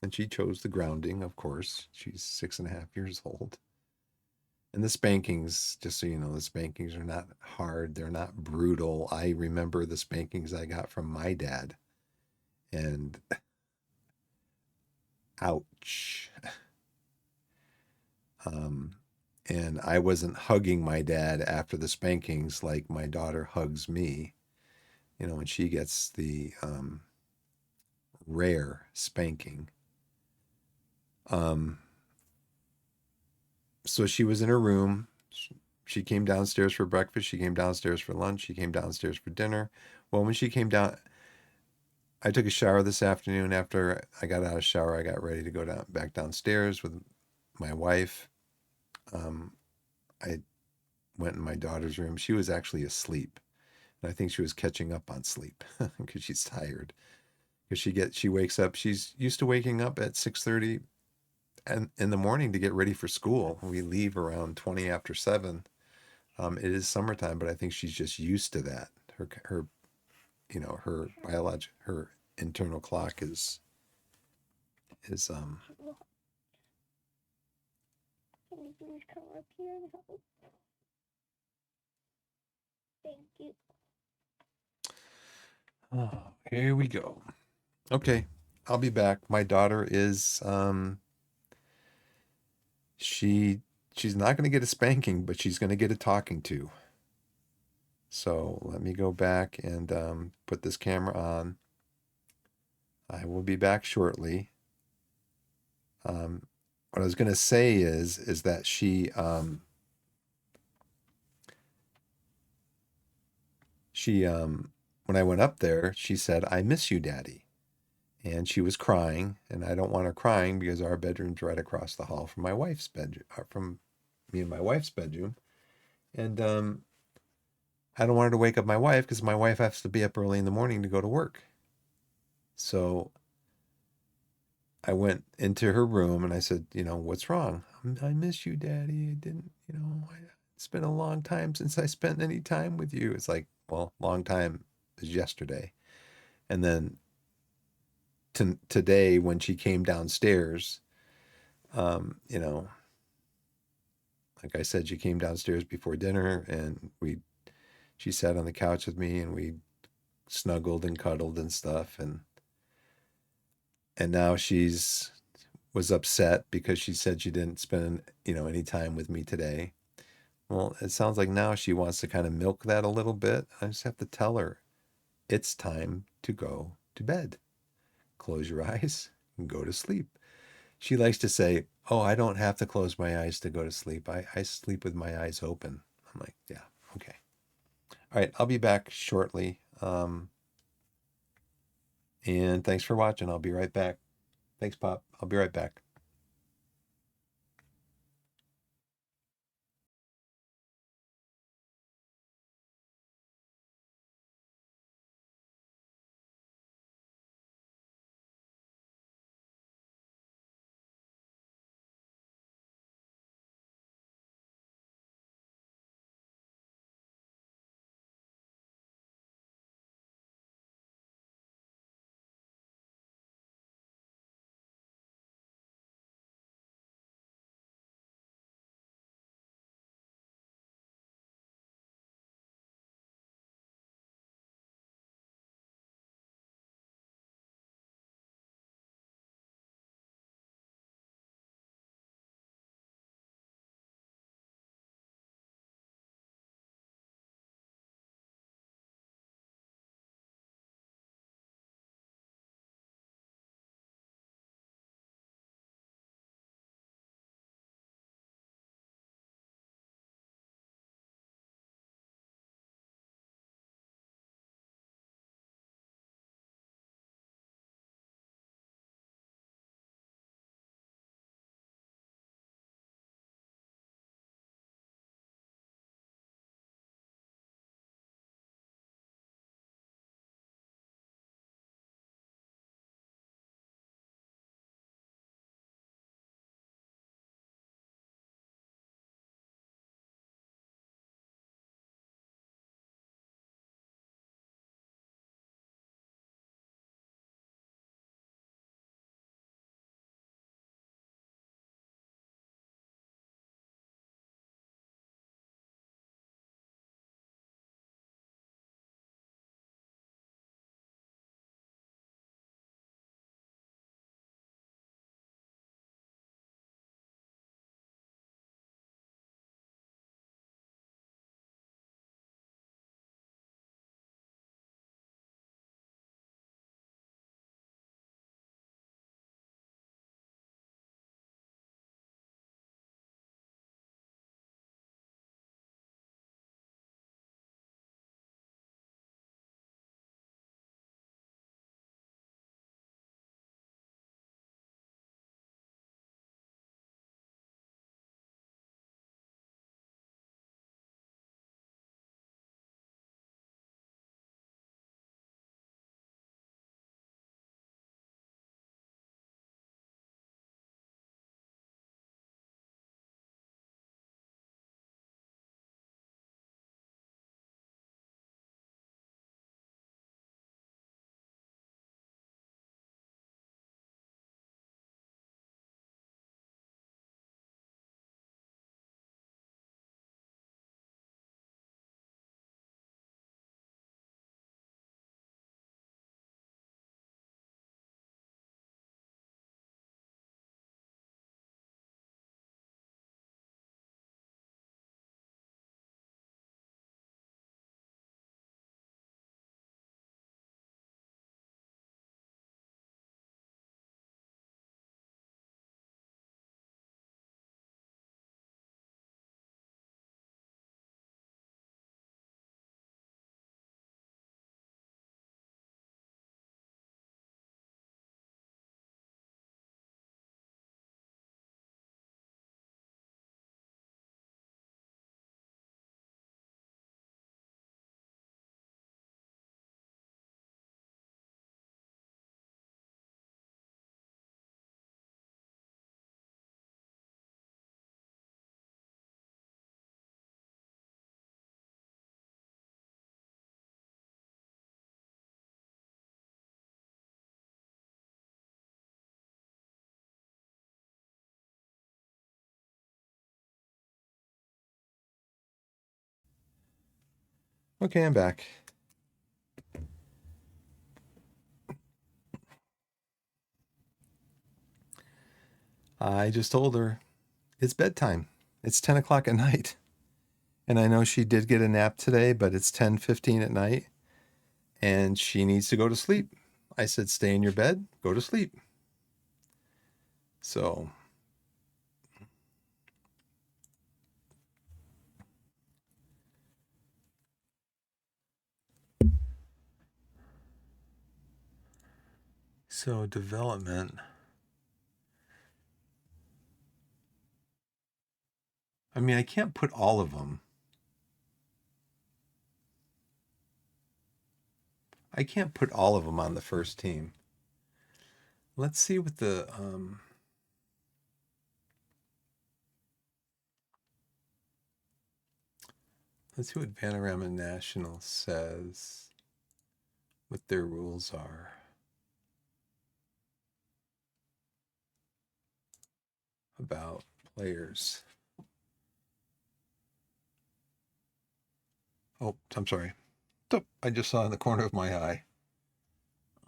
And she chose the grounding, of course. She's 6.5 years old. And the spankings, just so you know, the spankings are not hard. They're not brutal. I remember the spankings I got from my dad. And ouch. Um, and I wasn't hugging my dad after the spankings like my daughter hugs me, when she gets the rare spanking. Um, so she was in her room. She came downstairs for breakfast. She came downstairs for lunch. She came downstairs for dinner. Well, when she came down, I took a shower this afternoon. After I got out of shower, I got ready to go back downstairs with my wife. I went in my daughter's room. She was actually asleep, and I think she was catching up on sleep because she's tired. Because she wakes up. She's used to waking up at 6:30 and in the morning to get ready for school. We leave around 20 after 7. It is summertime, but I think she's just used to that. Her internal clock is. Can you please come up here and help? Thank you. Oh, here we go. Okay, I'll be back. My daughter is she she's not going to get a spanking, but she's going to get a talking to. So let me go back and put this camera on. I will be back shortly. What I was going to say is that she when I went up there, she said, "I miss you, Daddy." And she was crying, and I don't want her crying because our bedroom's right across the hall from my wife's bedroom, from me and my wife's bedroom. And I don't want her to wake up my wife because my wife has to be up early in the morning to go to work. So I went into her room and I said, what's wrong? I miss you, Daddy. I didn't, it's been a long time since I spent any time with you. It's like, well, long time is yesterday. And then today, when she came downstairs, um, you know, like I said, she came downstairs before dinner and she sat on the couch with me and we snuggled and cuddled and stuff. And now was upset because she said she didn't spend, any time with me today. Well, it sounds like now she wants to kind of milk that a little bit. I just have to tell her it's time to go to bed. Close your eyes and go to sleep. She likes to say, "Oh, I don't have to close my eyes to go to sleep. I sleep with my eyes open." I'm like, "Yeah, okay. All right, I'll be back shortly. And thanks for watching. I'll be right back. Thanks, Pop. I'll be right back." Okay, I'm back. I just told her it's bedtime. It's 10 o'clock at night. And I know she did get a nap today, but it's 10:15 at night and she needs to go to sleep. I said, stay in your bed, go to sleep. So, development. I mean, I can't put all of them. I can't put all of them on the first team. Let's see what let's see what Vanarama National says, what their rules are about players. Oh, I'm sorry. I just saw in the corner of my eye.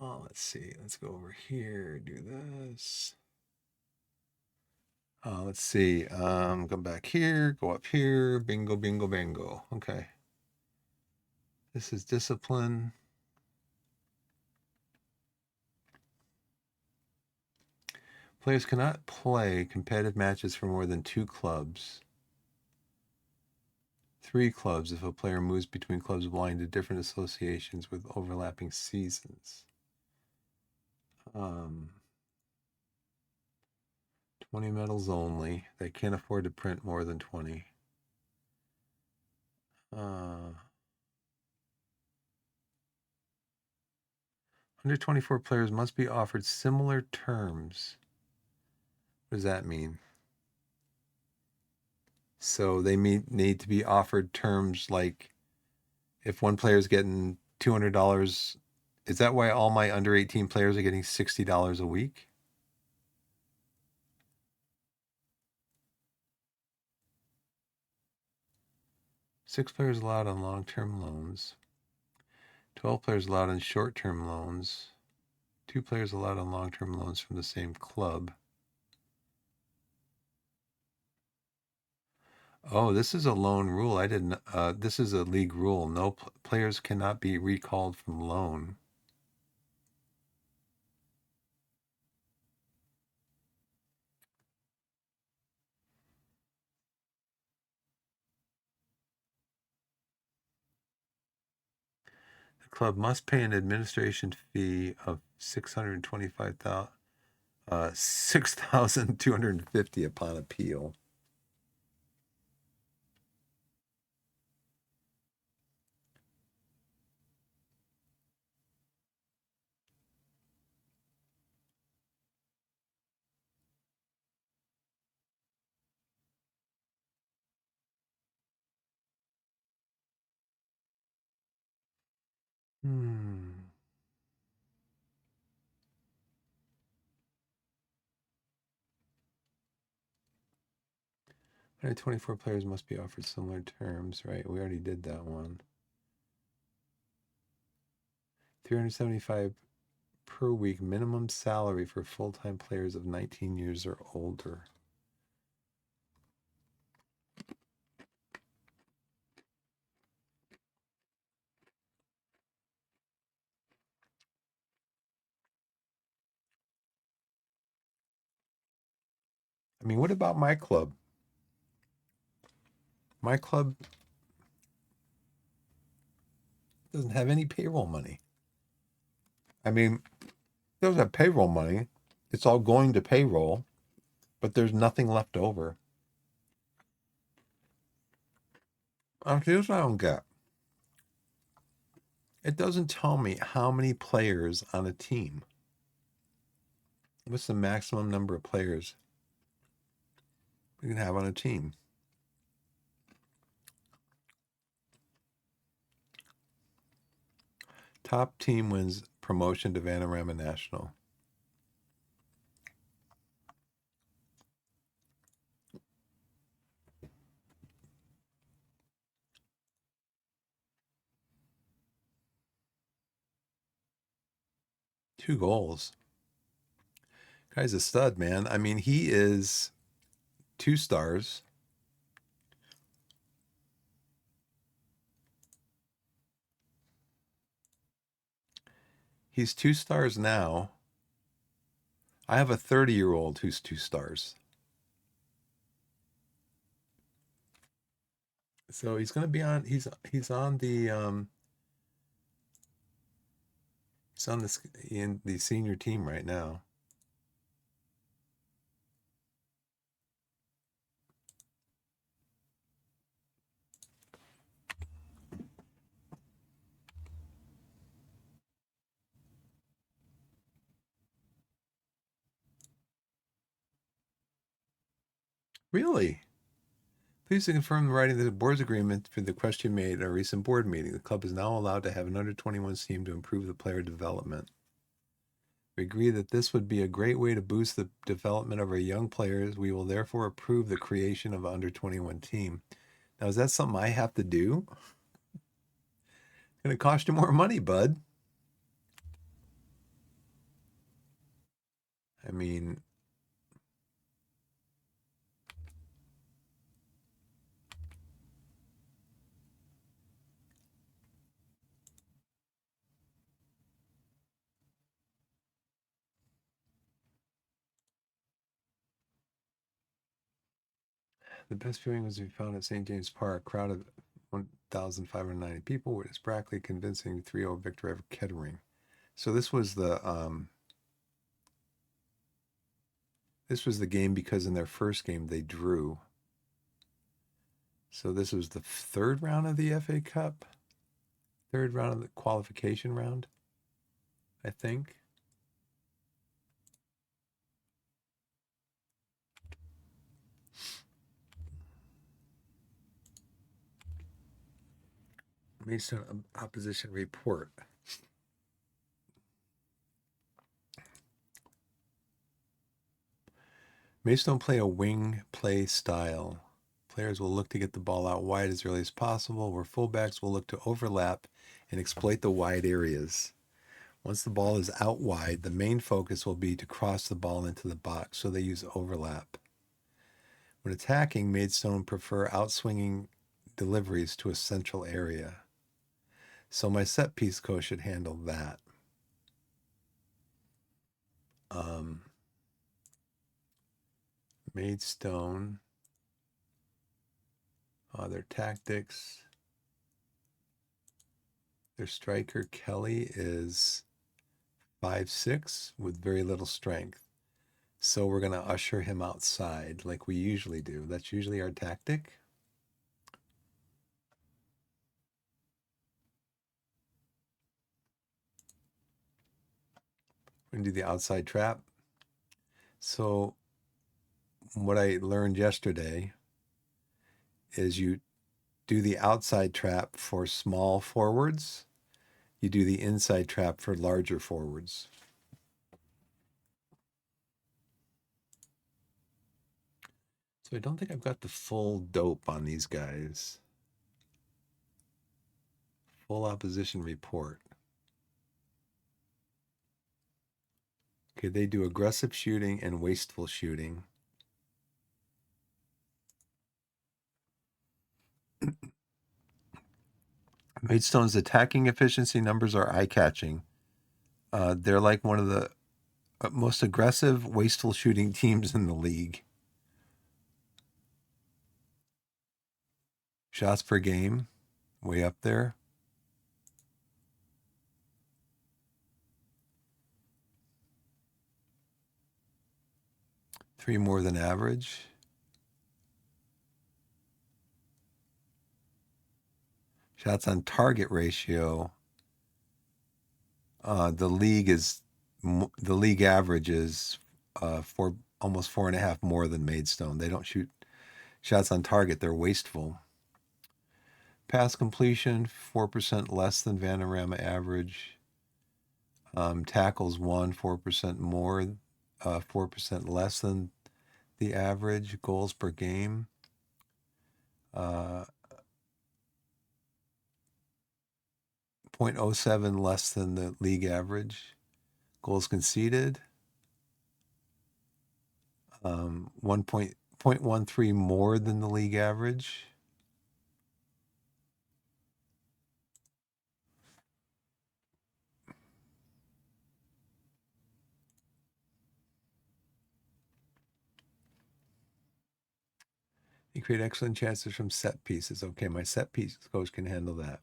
Oh, let's see. Let's go over here, do this. Let's see. Come back here, go up here. Bingo, bingo, bingo. Okay. This is discipline. Players cannot play competitive matches for more than 2 clubs. 3 clubs if a player moves between clubs belonging to different associations with overlapping seasons. 20 medals only. They can't afford to print more than 20. Under 24 players must be offered similar terms. What does that mean? So they need to be offered terms like if one player is getting $200, is that why all my under 18 players are getting $60 a week? Six players allowed on long-term loans. 12 players allowed on short-term loans. 2 players allowed on long-term loans from the same club. Oh, this is a loan rule. I didn't. This is a league rule. No players cannot be recalled from loan. The club must pay an administration fee of $6,250 upon appeal. Hmm. 124 players must be offered similar terms, right? We already did that one. 375 per week minimum salary for full-time players of 19 years or older. I mean, what about my club? My club doesn't have any payroll money. I mean, it doesn't have payroll money. It's all going to payroll, but there's nothing left over. Here's what I don't get. It doesn't tell me how many players on a team. What's the maximum number of players you can have on a team? Top team wins promotion to Vanarama National. 2 goals. Guy's a stud, man. I mean, he is 2 stars. He's 2 stars now. I have a 30-year-old who's 2 stars. So he's going to be on. He's on the he's on this in the senior team right now. Really? Please to confirm the writing of the board's agreement for the question made at a recent board meeting. The club is now allowed to have an under-21 team to improve the player development. We agree that this would be a great way to boost the development of our young players. We will therefore approve the creation of an under-21 team. Now, is that something I have to do? It's going to cost you more money, bud. I mean, the best viewing was to be found at St. James Park, crowd of 1,590 people, with its practically convincing 3-0 victory over Kettering. So this was the game because in their first game they drew. So this was the third round of the FA Cup, third round of the qualification round, I think. Maidstone opposition report. Maidstone play a wing play style. Players will look to get the ball out wide as early as possible, where fullbacks will look to overlap and exploit the wide areas. Once the ball is out wide, the main focus will be to cross the ball into the box, so they use overlap. When attacking, Maidstone prefer outswinging deliveries to a central area. So my set piece coach should handle that. Maidstone, their tactics. Their striker, Kelly, is 5'6" with very little strength. So we're going to usher him outside like we usually do. That's usually our tactic. We're going to do the outside trap. So what I learned yesterday is you do the outside trap for small forwards. You do the inside trap for larger forwards. So I don't think I've got the full dope on these guys. Full opposition report. Okay, they do aggressive shooting and wasteful shooting. Maidstone's attacking efficiency numbers are eye-catching. They're like one of the most aggressive, wasteful shooting teams in the league. Shots per game, way up there. Three more than average. Shots on target ratio. The league average is almost 4.5 more than Maidstone. They don't shoot shots on target. They're wasteful. Pass completion 4% less than Vanarama average. Tackles 4% more, 4% less than the average. Goals per game. 0.07 less than the league average. Goals conceded, 1.13 more than the league average. You create excellent chances from set pieces. Okay, my set piece coach can handle that.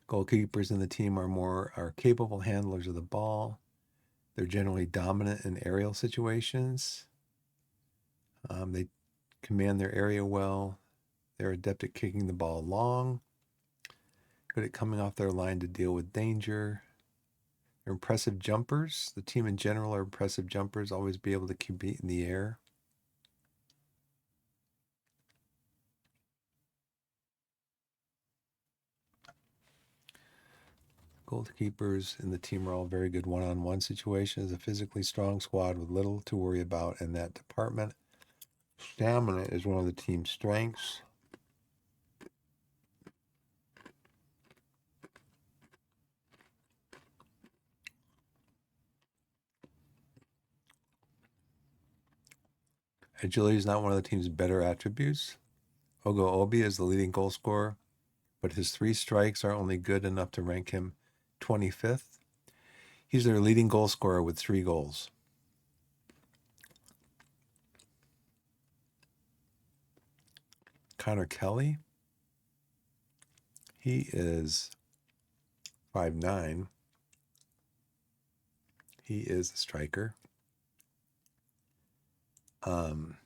Goalkeepers in the team are capable handlers of the ball. They're generally dominant in aerial situations. They command their area well. They're adept at kicking the ball long. Good at coming off their line to deal with danger. They're impressive jumpers. The team in general are impressive jumpers, always be able to compete in the air. Goalkeepers in the team are all very good one-on-one situations. A physically strong squad with little to worry about in that department. Stamina is one of the team's strengths. Agility is not one of the team's better attributes. Ogo Obi is the leading goal scorer, but his 3 strikes are only good enough to rank him 25th. He's their leading goal scorer with 3 goals. Connor Kelly, he is 5'9". He is a striker. Connor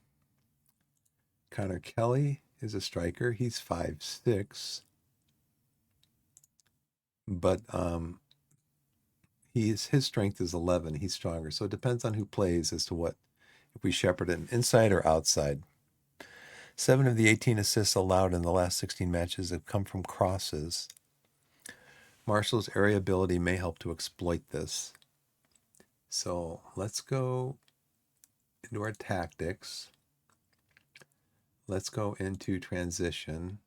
Kelly is a striker. He's 5'6". But his strength is 11. He's stronger. So it depends on who plays as to what, if we shepherd him inside or outside. 7 of the 18 assists allowed in the last 16 matches have come from crosses. Marshall's area ability may help to exploit this. So let's go into our tactics. Let's go into transition.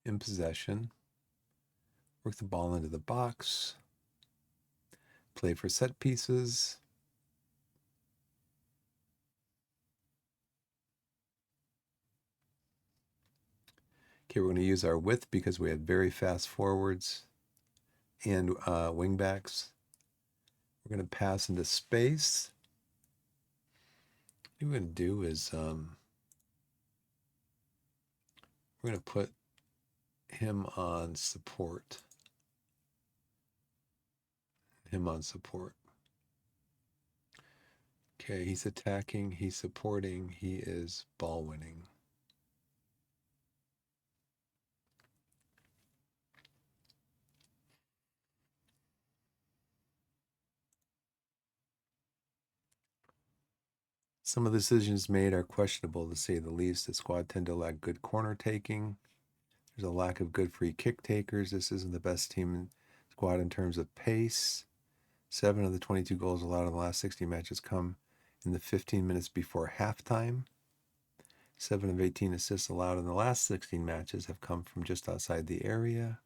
In possession. Work the ball into the box. Play for set pieces. Okay, we're going to use our width because we had very fast forwards and wingbacks. We're going to pass into space. What we're going to do is we're going to put him on support. Okay, he's attacking, he's supporting, he is ball winning. Some of the decisions made are questionable, to say the least. The squad tend to lack good corner taking. There's a lack of good free kick takers. This isn't the best team in squad in terms of pace. 7 of the 22 goals allowed in the last 60 matches come in the 15 minutes before halftime. 7 of 18 assists allowed in the last 16 matches have come from just outside the area.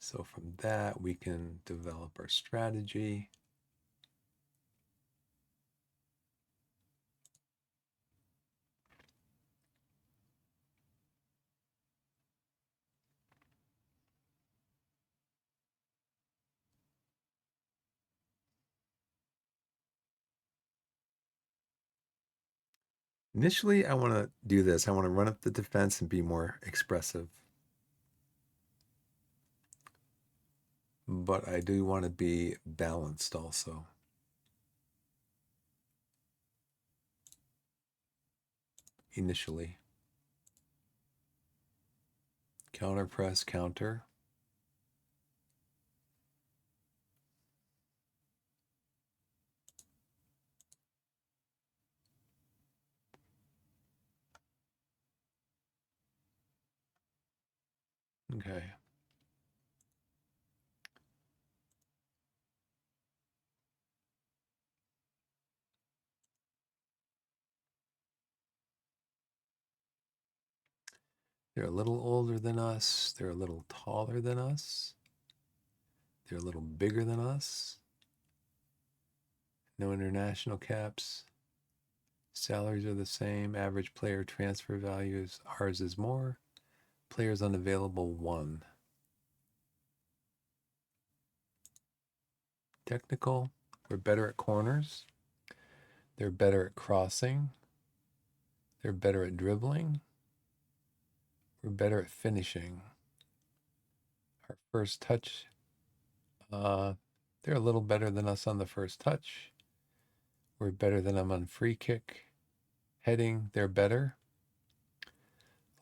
So from that, we can develop our strategy. Initially, I want to do this. I want to run up the defense and be more expressive. But I do want to be balanced also. Initially. Counter press, counter. Okay. They're a little older than us. They're a little taller than us. They're a little bigger than us. No international caps. Salaries are the same. Average player transfer values. Ours is more. Players unavailable 1. Technical. We're better at corners. They're better at crossing. They're better at dribbling. We're better at finishing. Our first touch, they're a little better than us on the first touch. We're better than them on free kick. Heading, they're better.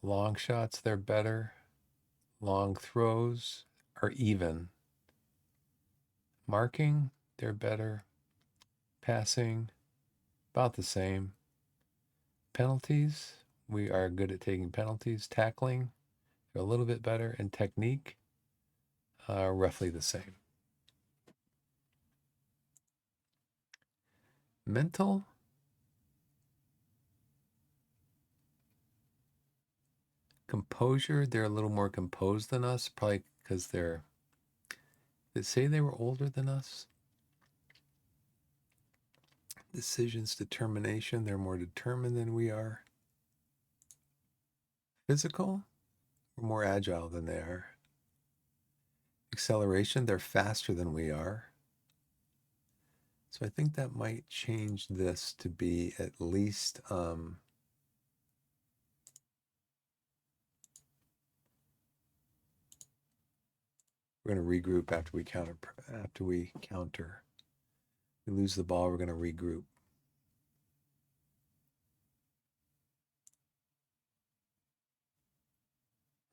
Long shots, they're better. Long throws are even. Marking, they're better. Passing, about the same. Penalties, we are good at taking penalties. Tackling, they're a little bit better. And technique, roughly the same. Mental, composure, they're a little more composed than us, probably because they say they were older than us. Decisions, determination, they're more determined than we are. Physical, we're more agile than they are. Acceleration, they're faster than we are. So I think that might change this to be at least we're going to regroup after we counter. We lose the ball, we're going to regroup.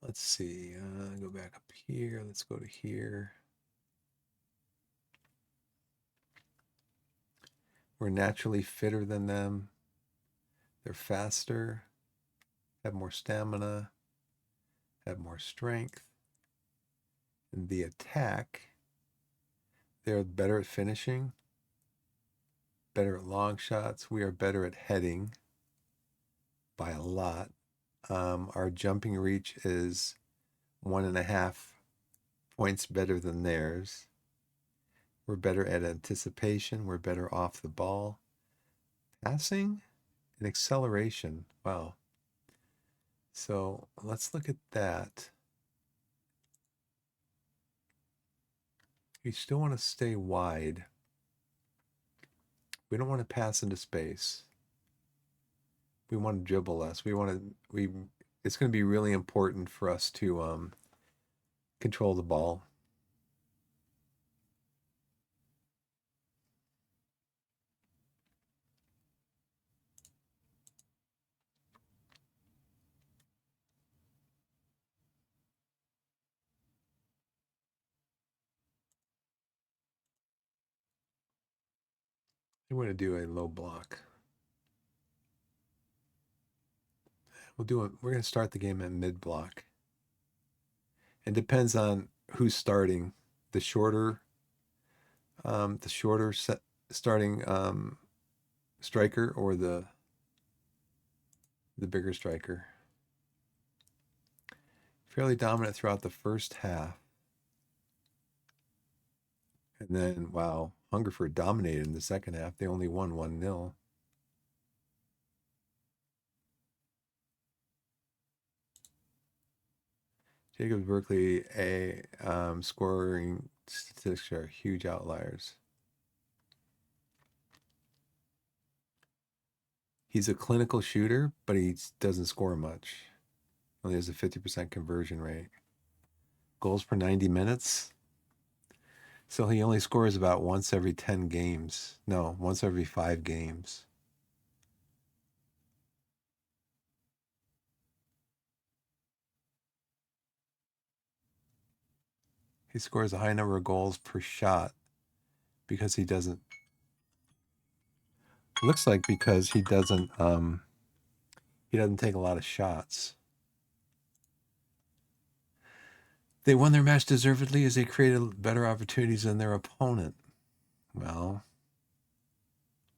Let's see. Go back up here. Let's go to here. We're naturally fitter than them. They're faster, have more stamina, have more strength. In the attack, they're better at finishing, better at long shots. We are better at heading by a lot. Our jumping reach is 1.5 points better than theirs. We're better at anticipation. We're better off the ball. Passing and acceleration. Wow. So let's look at that. We still want to stay wide. We don't want to pass into space. We want to dribble less. It's going to be really important for us to control the ball. I'm going to do a low block. We're going to start the game at mid block. It depends on who's starting. The shorter starting striker or the bigger striker. Fairly dominant throughout the first half. And then, wow, Hungerford dominated in the second half. They only won 1-0. Jacobs Berkeley scoring statistics are huge outliers. He's a clinical shooter, but he doesn't score much. Only has a 50% conversion rate. Goals per 90 minutes. So he only scores about once every 10 games. No, once every 5 games. He scores a high number of goals per shot because he doesn't. Looks like because he doesn't take a lot of shots. They won their match deservedly as they created better opportunities than their opponent. Well,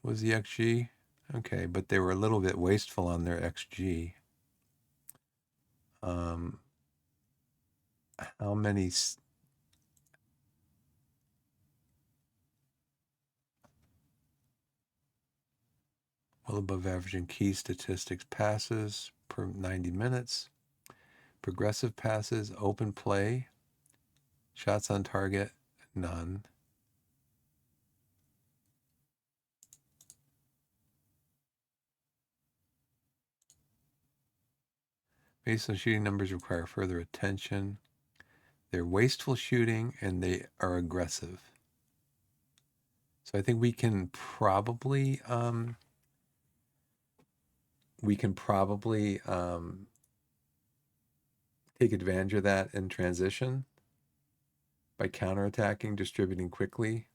was the XG? Okay, but they were a little bit wasteful on their XG. Um, how many well above average in key statistics passes per 90 minutes, progressive passes, open play, shots on target, none. Based on shooting numbers require further attention. They're wasteful shooting and they are aggressive. So I think we can probably take advantage of that in transition by counterattacking, distributing quickly.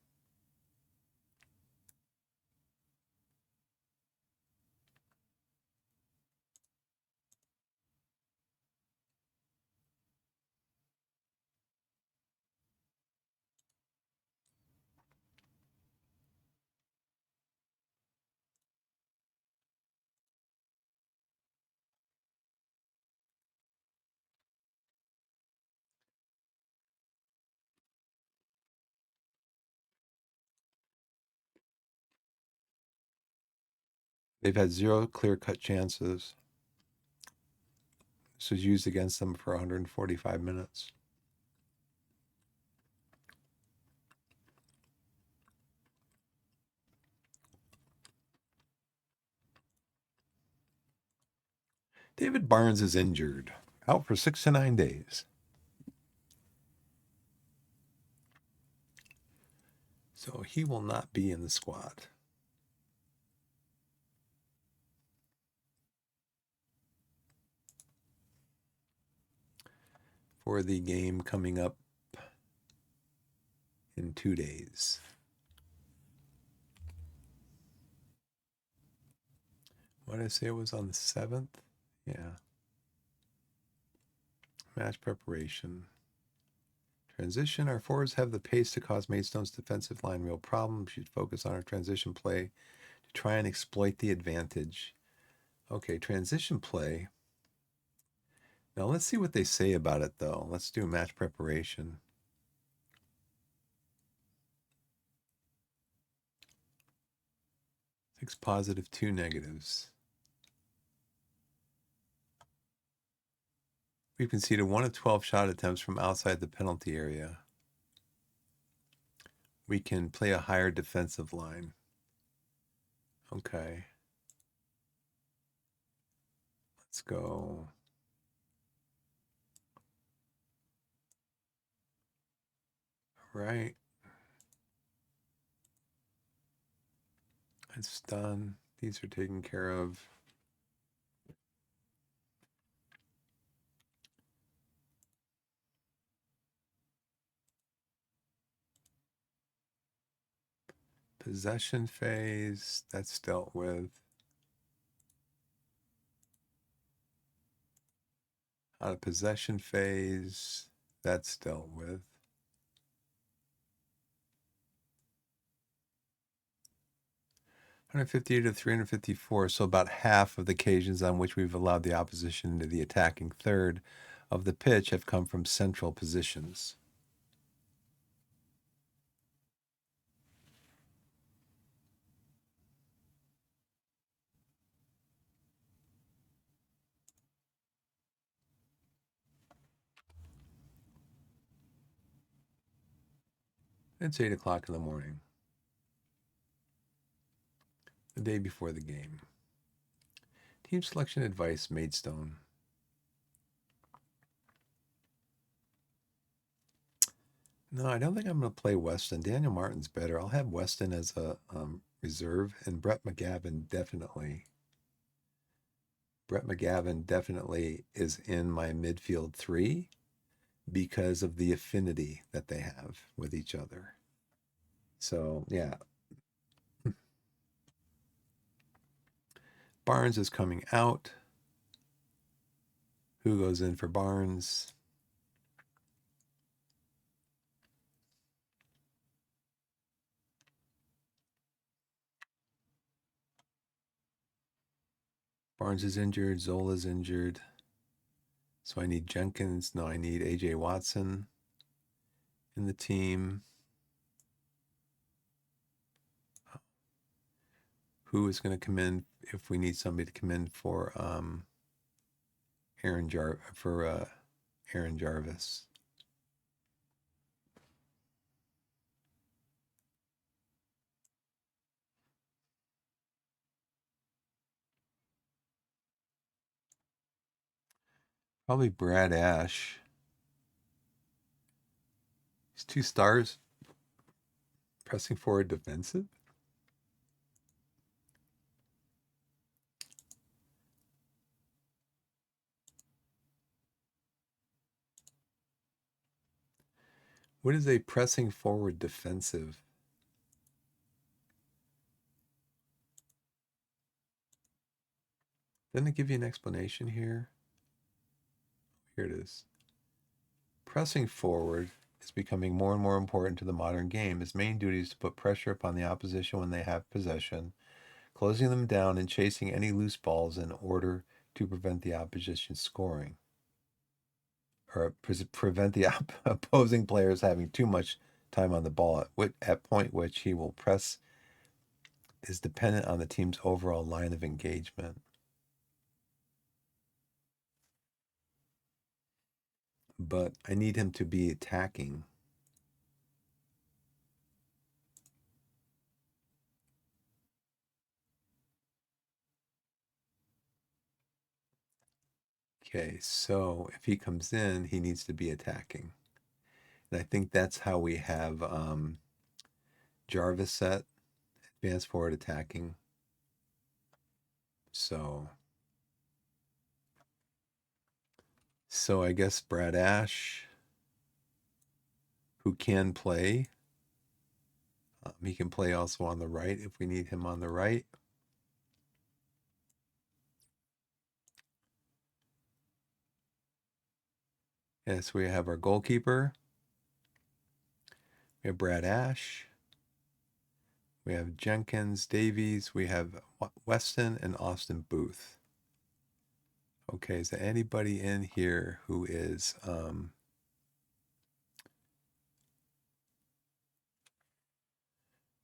They've had 0 clear-cut chances. This was used against them for 145 minutes. David Barnes is injured, out for 6 to 9 days. So he will not be in the squad. For the game coming up in 2 days. What did I say it was on the 7th? Yeah. Match preparation. Transition. Our forwards have the pace to cause Maidstone's defensive line real problems. We should focus on our transition play to try and exploit the advantage. Okay, transition play. Now let's see what they say about it, though. Let's do match preparation. 6 positive, 2 negatives. We've conceded 1 of 12 shot attempts from outside the penalty area. We can play a higher defensive line. Okay. Let's go. All right. It's done. These are taken care of. Possession phase, that's dealt with. Out of possession phase, that's dealt with. (158 of 354), so about half of the occasions on which we've allowed the opposition into the attacking third of the pitch have come from central positions. It's 8 o'clock in the morning, the day before the game. Team selection advice, Maidstone. No, I don't think I'm going to play Weston. Daniel Martin's better. I'll have Weston as a reserve, and Brett McGavin definitely. Brett McGavin definitely is in my midfield 3 because of the affinity that they have with each other. So, yeah. Barnes is coming out. Who goes in for Barnes? Barnes is injured. Zola's injured. So I need Jenkins. No, I need AJ Watson in the team. Who is going to come in if we need somebody to come in for Aaron Jarvis? Probably Brad Ash. He's 2 stars. Pressing forward defensive. What is a pressing forward defensive? Doesn't it give you an explanation here? Here it is. Pressing forward is becoming more and more important to the modern game. His main duty is to put pressure upon the opposition when they have possession, closing them down and chasing any loose balls in order to prevent the opposition scoring, or prevent the opposing players having too much time on the ball, at point which he will press is dependent on the team's overall line of engagement. But I need him to be attacking. Okay, so if he comes in, he needs to be attacking. And I think that's how we have Jarvis set, advanced forward attacking. So I guess Brad Ash, who can play, he can play also on the right if we need him on the right. Yes, we have our goalkeeper. We have Brad Ash. We have Jenkins, Davies. We have Weston and Austin Booth. Okay, is there anybody in here who is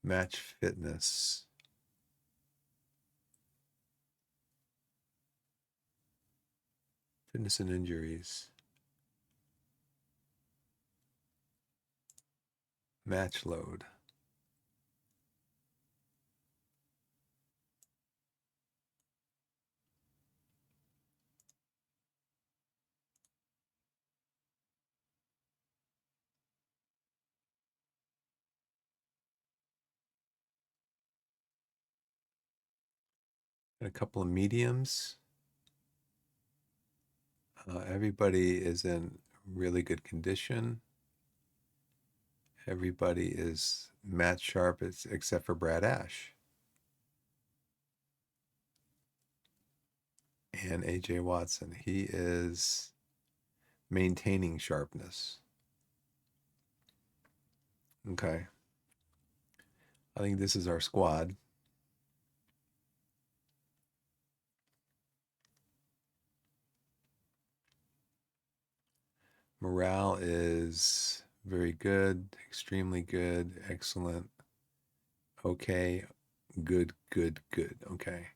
match fitness? Fitness and injuries. Match load. And a couple of mediums. Everybody is in really good condition. Everybody is match sharp except for Brad Ash and AJ Watson. He is maintaining sharpness. Okay. I think this is our squad. Morale is very good, extremely good, excellent, okay, good, good, good. Okay.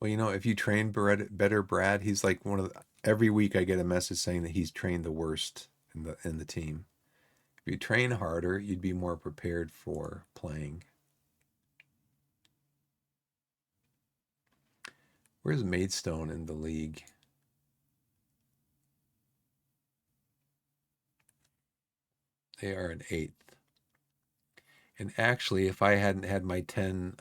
Well, if you train better Brad, he's like every week I get a message saying that he's trained the worst in the team. If you train harder, you'd be more prepared for playing. Where's Maidstone in the league? They are an 8th. And actually, if I hadn't had my 10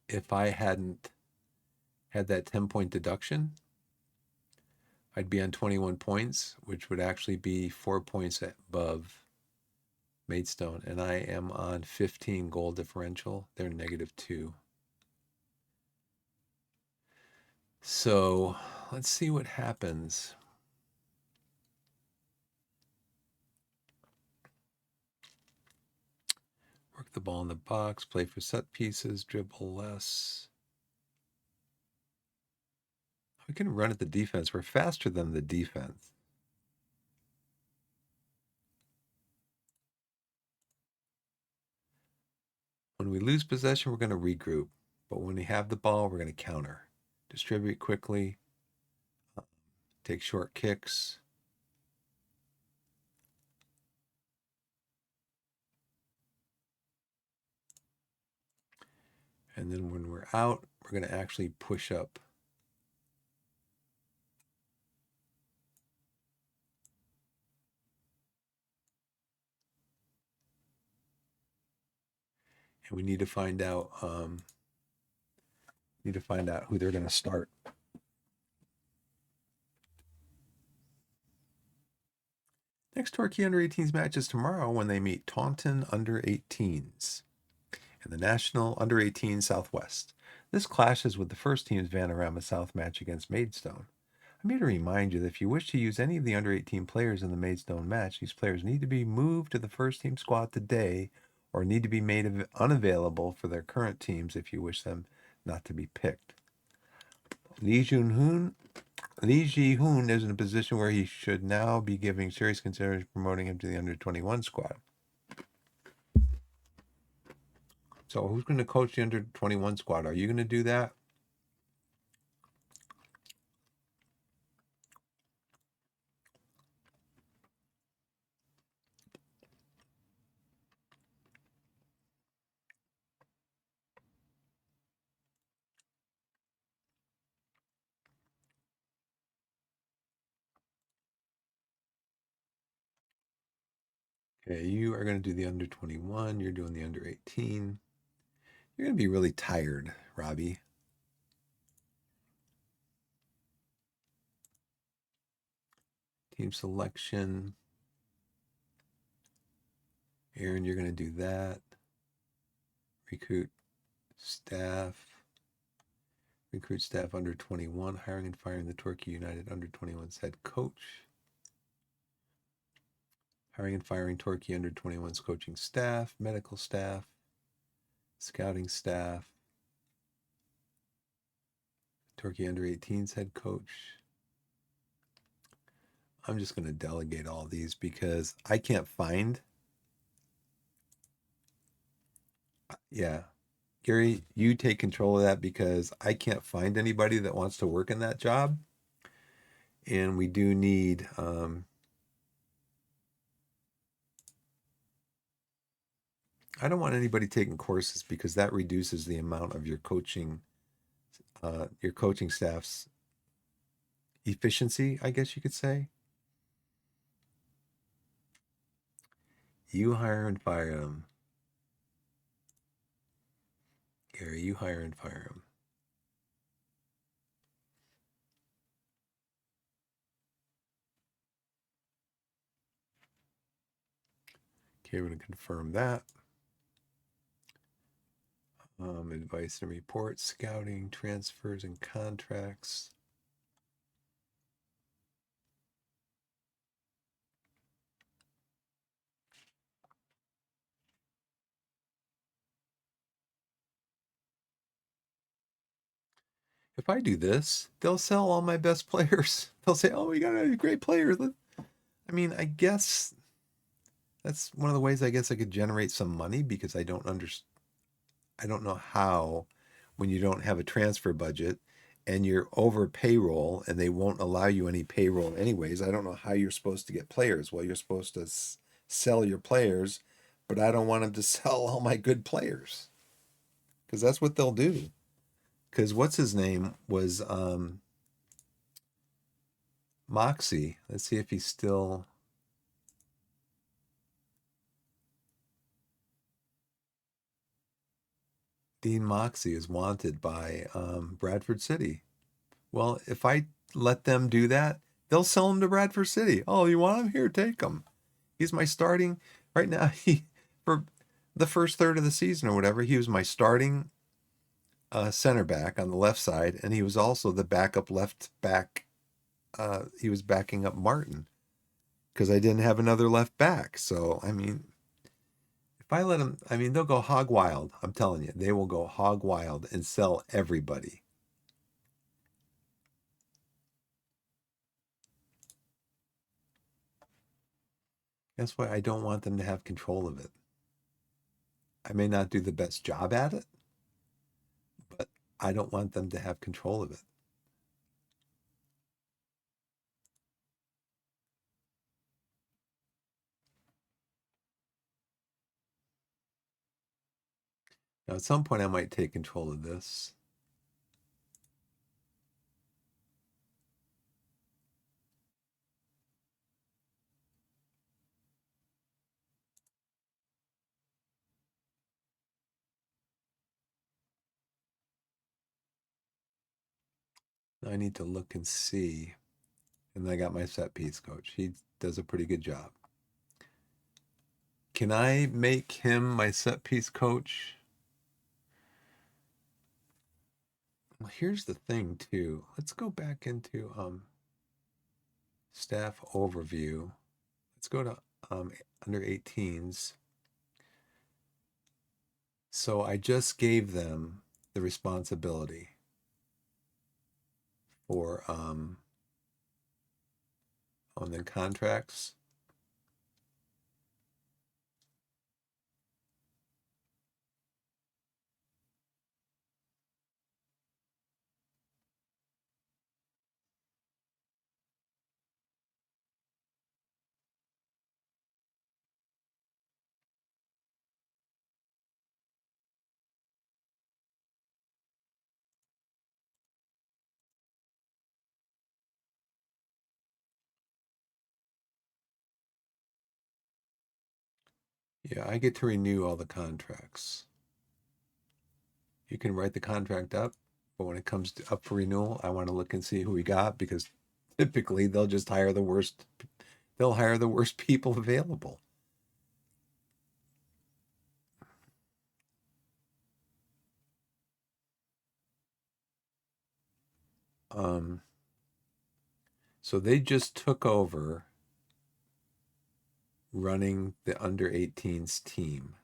if I hadn't had that 10-point deduction, I'd be on 21 points, which would actually be 4 points above Maidstone. And I am on 15 goal differential. They're -2. So let's see what happens. Work the ball in the box, play for set pieces, dribble less. We can run at the defense. We're faster than the defense. When we lose possession, we're going to regroup. But when we have the ball, we're going to counter. Distribute quickly, take short kicks. And then when we're out, we're going to actually push up. And we need to find out who they're going to start. Next Torquay Under-18s match is tomorrow when they meet Taunton Under-18s in the National Under-18 Southwest. This clashes with the first team's Vanarama South match against Maidstone. I'm here to remind you that if you wish to use any of the under-18 players in the Maidstone match, these players need to be moved to the first team squad today or need to be made unavailable for their current teams if you wish them not to be picked. Lee Ji-hoon is in a position where he should now be giving serious consideration promoting him to the under-21 squad. So who's going to coach the under-21 squad? Are you going to do that? Okay, you are going to do the under-21. You're doing the under-18. You're going to be really tired, Robbie. Team selection. Aaron, you're going to do that. Recruit staff. Recruit staff under 21. Hiring and firing the Torquay United under 21's head coach. Hiring and firing Torquay under 21's coaching staff, medical staff, scouting staff. Torquay under 18's head coach. I'm just going to delegate all these because I can't find. Yeah. Gary, you take control of that because I can't find anybody that wants to work in that job. And we do need, I don't want anybody taking courses because that reduces the amount of your coaching staff's efficiency, I guess you could say. You hire and fire them. Gary, you hire and fire them. Okay, we're going to confirm that. Advice and reports, scouting, transfers, and contracts. If I do this, they'll sell all my best players. They'll say, "Oh, we got a great player." I mean, I guess that's one of the ways I guess I could generate some money because I don't know how when you don't have a transfer budget and you're over payroll and they won't allow you any payroll anyways. I don't know how you're supposed to get players. Well, you're supposed to sell your players, but I don't want them to sell all my good players because that's what they'll do. Because what's his name was Moxie. Let's see if he's still. Dean Moxie is wanted by Bradford City. Well, if I let them do that, they'll sell him to Bradford City. Oh, you want him? Here, take him. He's my starting right now. He for the first third of the season or whatever, he was my starting center back on the left side, and he was also the backup left back. He was backing up Martin because I didn't have another left back. So I mean, if I let them, I mean, they'll go hog wild. I'm telling you, they will go hog wild and sell everybody. That's why I don't want them to have control of it. I may not do the best job at it, but I don't want them to have control of it. Now, at some point, I might take control of this. I need to look and see. And I got my set piece coach. He does a pretty good job. Can I make him my set piece coach? Well, here's the thing too. Let's go back into staff overview. Let's go to under 18s. So I just gave them the responsibility for on the contracts. Yeah, I get to renew all the contracts. You can write the contract up, but when it comes to up for renewal, I want to look and see who we got because typically they'll just hire the worst. They'll hire the worst people available. Um, so they just took over running the under 18s team.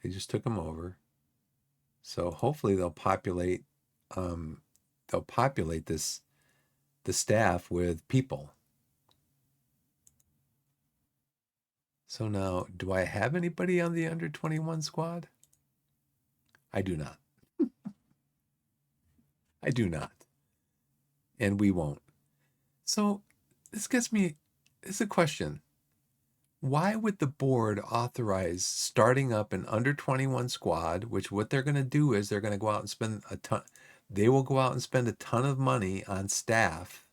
They just took them over. So hopefully they'll populate this the staff with people. So now, do I have anybody on the under 21 squad? I do not. I do not. And we won't. So this gets me, it's a question. Why would the board authorize starting up an under 21 squad, which what they're going to do is they're going to go out and spend a ton, they will go out and spend a ton of money on staff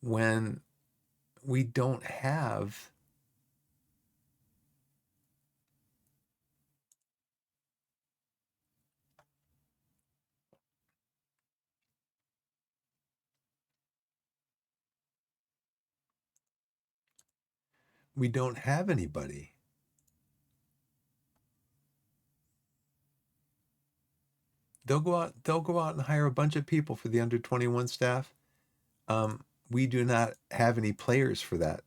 when we don't have we don't have anybody. They'll go out and hire a bunch of people for the under 21 staff. We do not have any players for that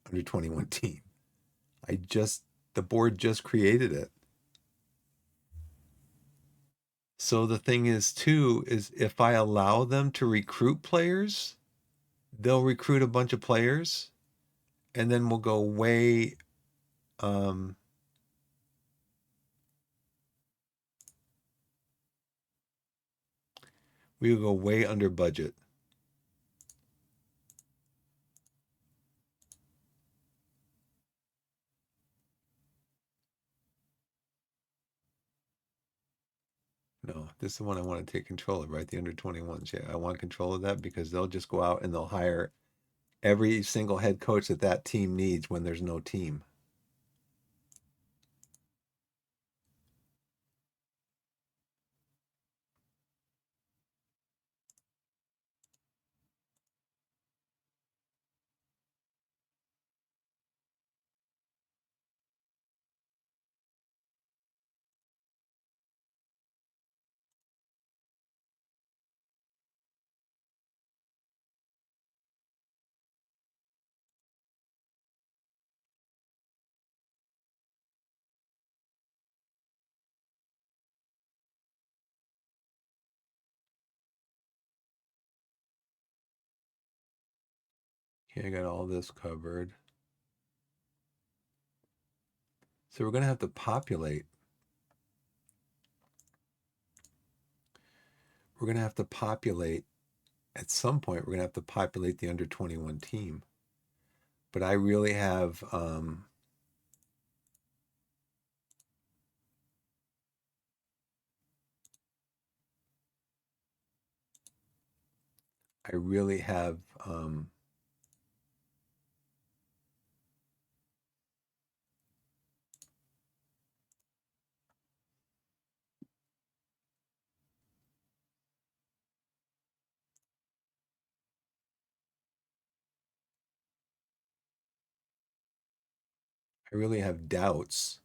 under 21 team. I just the board just created it. So the thing is too is if I allow them to recruit players, they'll recruit a bunch of players and then we'll go way um we will go way under budget. No, this is the one I want to take control of, right? The under 21s. Yeah, I want control of that because they'll just go out and they'll hire every single head coach that that team needs when there's no team. Okay, I got all this covered. So we're going to have to populate. We're going to have to populate. At some point, we're going to have to populate the under 21 team. But I really have I really have I really have doubts.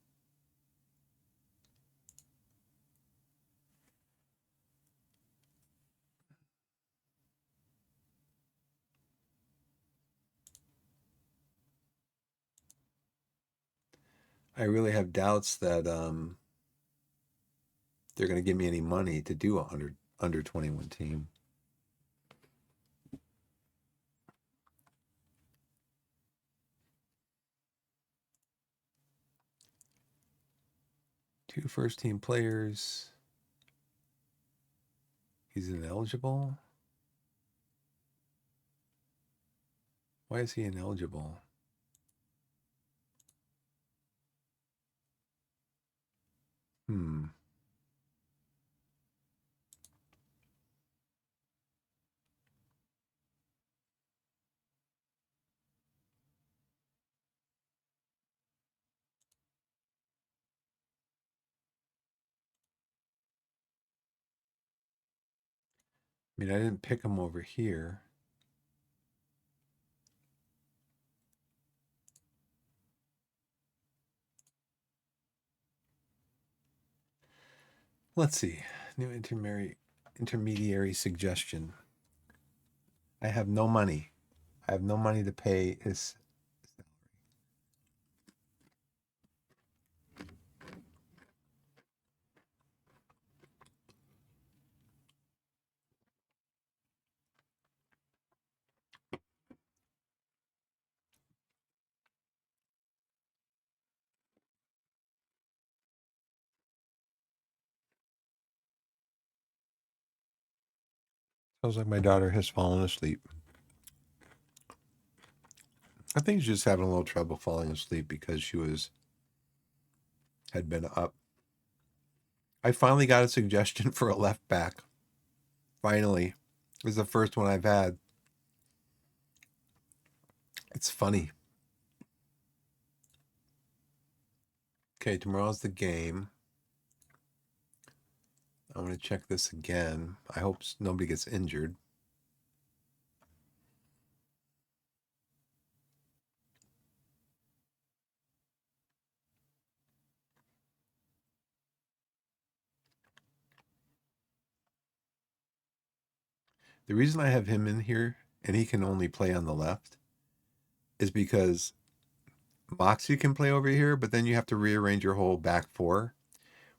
I really have doubts that they're going to give me any money to do a under 21 team. Two first team players. He's ineligible. Why is he ineligible? Hmm. I mean, I didn't pick him over here. Let's see. New intermediary suggestion. I have no money. I have no money to pay his. Sounds like my daughter has fallen asleep. I think she's just having a little trouble falling asleep because she had been up. I finally got a suggestion for a left back. Finally. This is the first one I've had. It's funny. Okay, tomorrow's the game. I'm going to check this again. I hope nobody gets injured. The reason I have him in here and he can only play on the left is because Moxie can play over here, but then you have to rearrange your whole back four.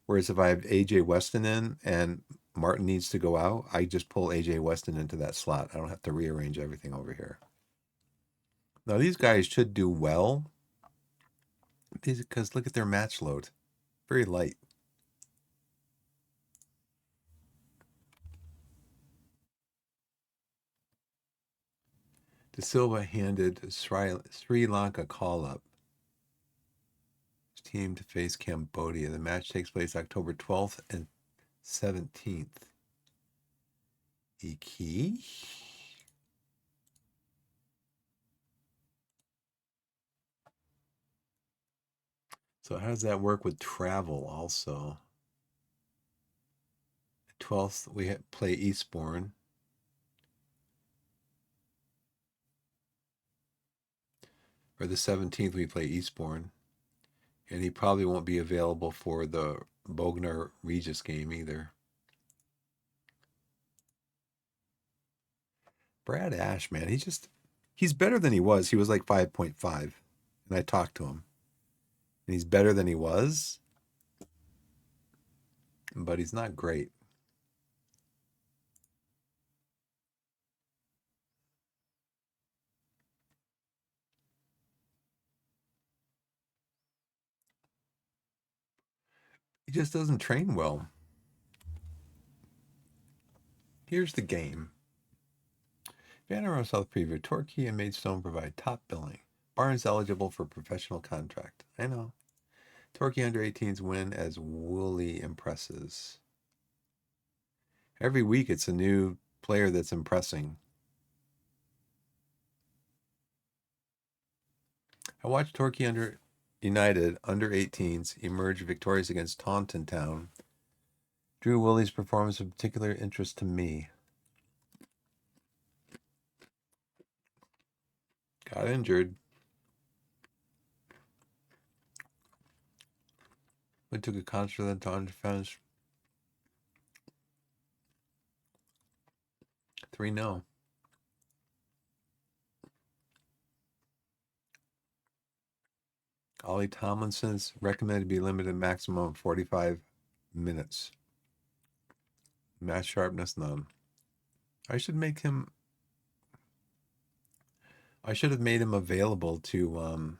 Whereas if I have AJ Weston in and Martin needs to go out, I just pull AJ Weston into that slot. I don't have to rearrange everything over here. Now these guys should do well because look at their match load. Very light. De Silva handed Sri Lanka call up. His team to face Cambodia. The match takes place October 12th and 17th. Iki? So how does that work with travel also? 12th, we play Eastbourne. Or the 17th, we play Eastbourne. And he probably won't be available for the Bogner Regis game either. Brad Ash, man, he's better than he was. He was like 5.5. And I talked to him. And he's better than he was, but he's not great. just doesn't train well. Here's the game. Vanderbilt South Preview. Torquay and Maidstone provide top billing. Barnes eligible for professional contract. I know. Torquay under 18s win as Woolley impresses. Every week it's a new player that's impressing. I watched Torquay under United under 18s emerge victorious against Taunton Town. Drew Woolley's performance of particular interest to me. Got injured. We took a concert then Taunton defense. 3-0. Ollie Tomlinson's recommended to be limited maximum of 45 minutes. Match sharpness, none. I should make him. I should have made him available to.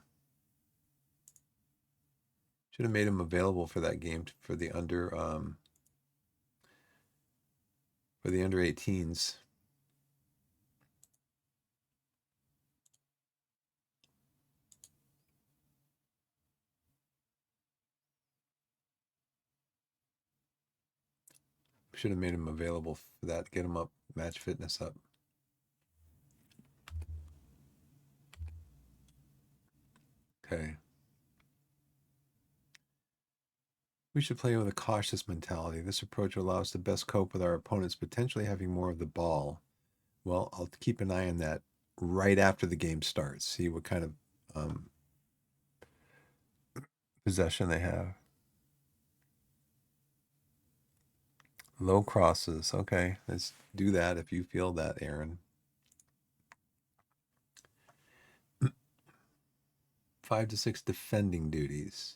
Should have made him available for that game for the under. For the under 18s. Should have made him available for that. Get him up, match fitness up. Okay. We should play with a cautious mentality. This approach will allow us to best cope with our opponents potentially having more of the ball. Well, I'll keep an eye on that right after the game starts. See what kind of possession they have. Low crosses. Okay, let's do that if you feel that, Aaron. 5 to 6 defending duties.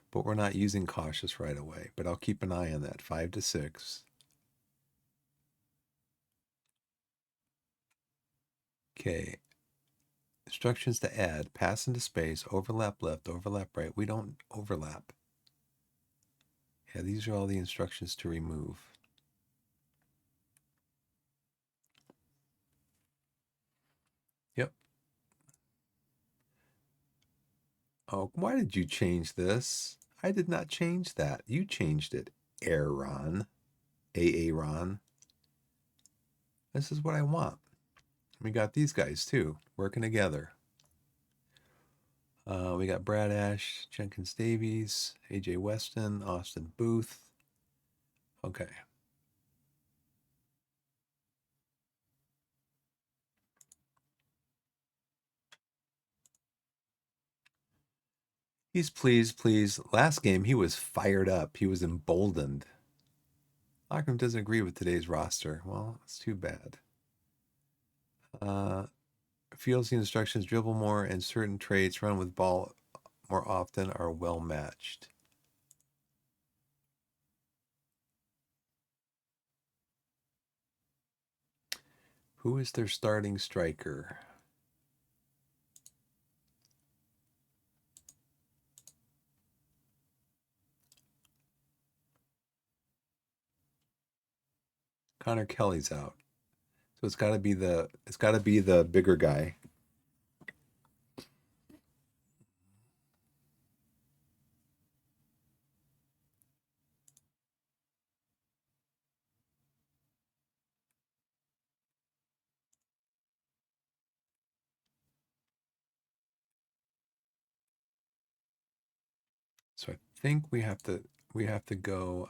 But we're not using cautious right away. But I'll keep an eye on that. 5 to 6. Okay. Instructions to add. Pass into space. Overlap left. Overlap right. We don't overlap. Yeah, these are all the instructions to remove. Yep. Oh, why did you change this? I did not change that. You changed it, Aaron. Aaron. This is what I want. We got these guys too, working together. We got Brad Ash, Jenkins Davies, AJ Weston, Austin Booth. Okay. He's pleased. Last game, he was fired up. He was emboldened. Lockram doesn't agree with today's roster. Well, it's too bad. Feels the instructions dribble more and certain traits run with ball more often are well matched. Who is their starting striker? Connor Kelly's out. So it's got to be the bigger guy. So I think we have to go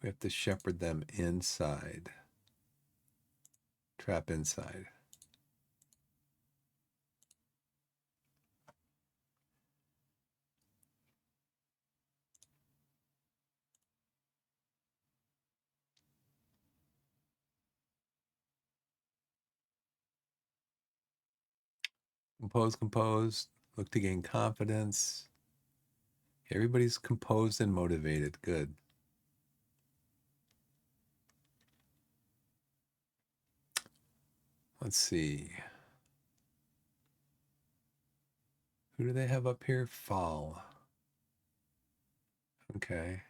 we have to shepherd them inside. Trap inside. Composed. Look to gain confidence. Everybody's composed and motivated. Good. Let's see. Who do they have up here? Fall. Okay.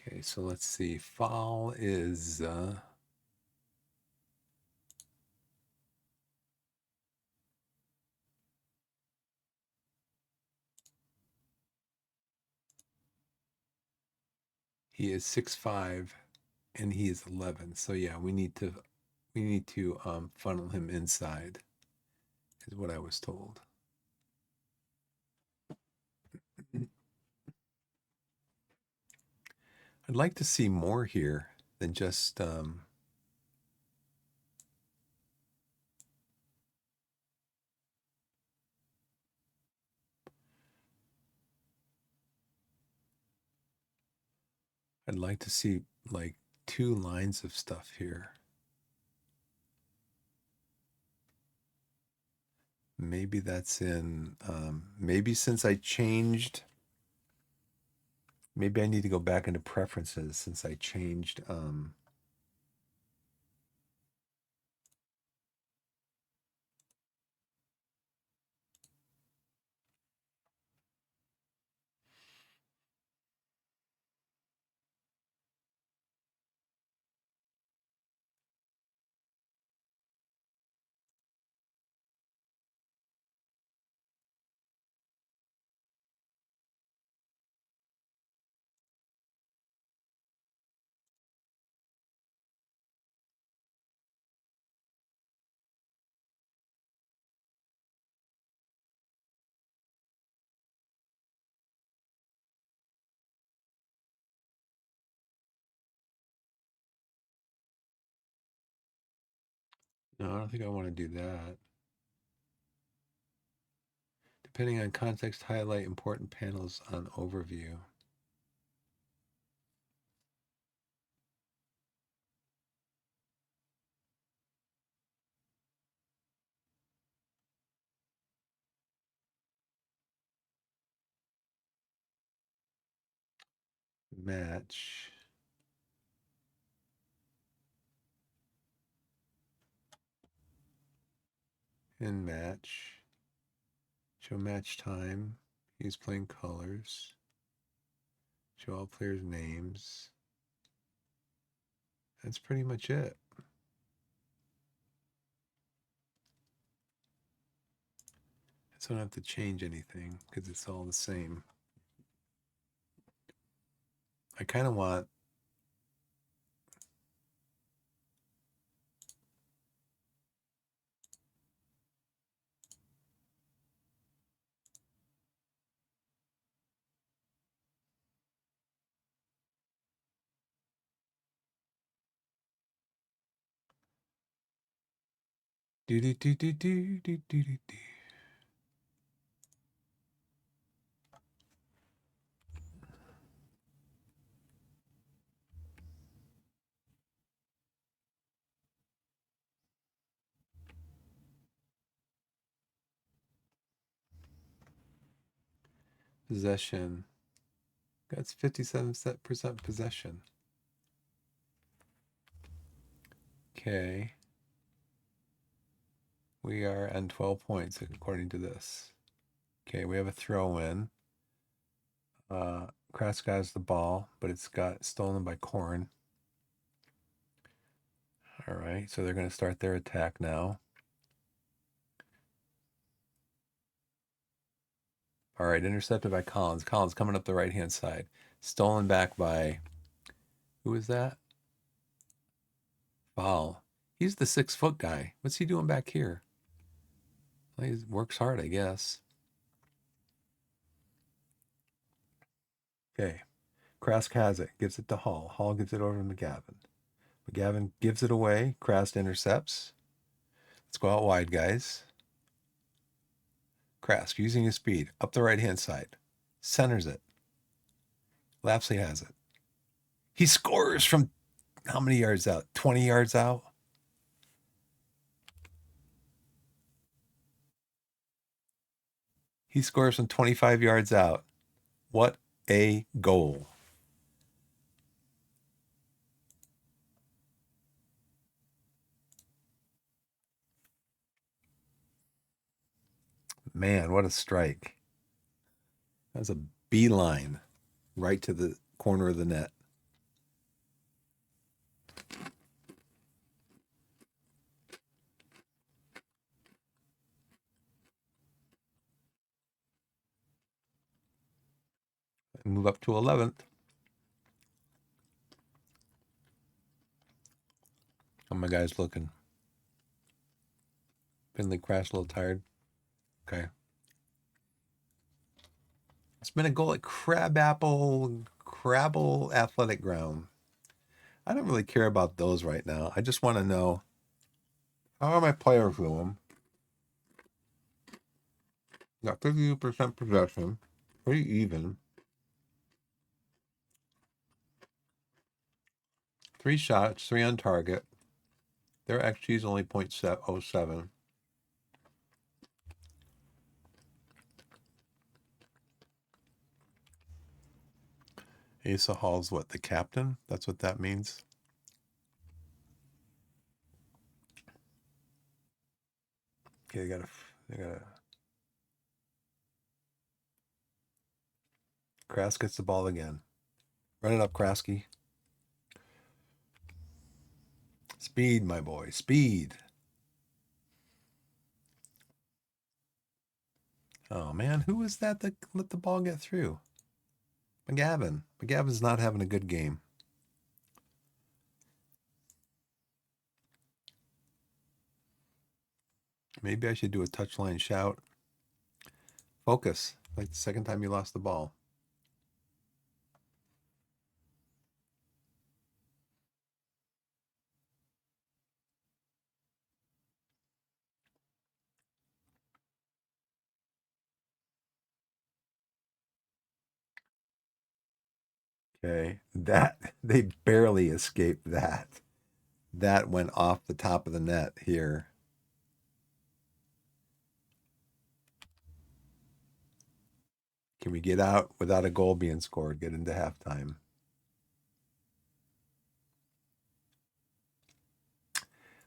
Okay, so let's see. Fall is he is 6'5" and he is 11. So yeah, we need to funnel him inside, is what I was told. I'd like to see more here than just I'd like to see like 2 lines of stuff here. Maybe that's in maybe since I changed, maybe I need to go back into preferences since I changed no, I don't think I want to do that. Depending on context, highlight important panels on overview. Match. And match. Show match time. Use plain colors. Show all players' names. That's pretty much it. So I don't have to change anything because it's all the same. I kind of want do do do do do do do do. Possession. That's 57% possession. Okay. We are on 12 points according to this. Okay, we have a throw in. Krask has the ball, but it's got stolen by Corn. All right, so they're going to start their attack now. All right, intercepted by Collins. Collins coming up the right-hand side. Stolen back by, who is that? Foul. He's the 6-foot guy. What's he doing back here? Well, he works hard, I guess. Okay. Krask has it, gives it to Hall. Hall gives it over to McGavin. McGavin gives it away. Krask intercepts. Let's go out wide, guys. Krask using his speed up the right-hand side. Centers it. Lapsley has it. He scores from how many yards out? 20 yards out? He scores from 25 yards out. What a goal. Man, what a strike. That's a beeline right to the corner of the net. Move up to 11th. How my guys looking? Finley crashed a little tired. Okay. It's been a goal at Crabble Athletic Ground. I don't really care about those right now. I just want to know how are my players doing? Got 52% possession. Pretty even. 3 shots, 3 on target. Their XG is only .07. Asa Hall's what, the captain? That's what that means. Okay, they gotta. Krask gets the ball again. Run it up, Krasky. Speed, my boy, speed. Oh man, who was that let the ball get through? McGavin. McGavin's not having a good game. Maybe I should do a touchline shout. Focus. Like the second time you lost the ball. Okay. That they barely escaped that. That went off the top of the net here. Can we get out without a goal being scored? Get into halftime.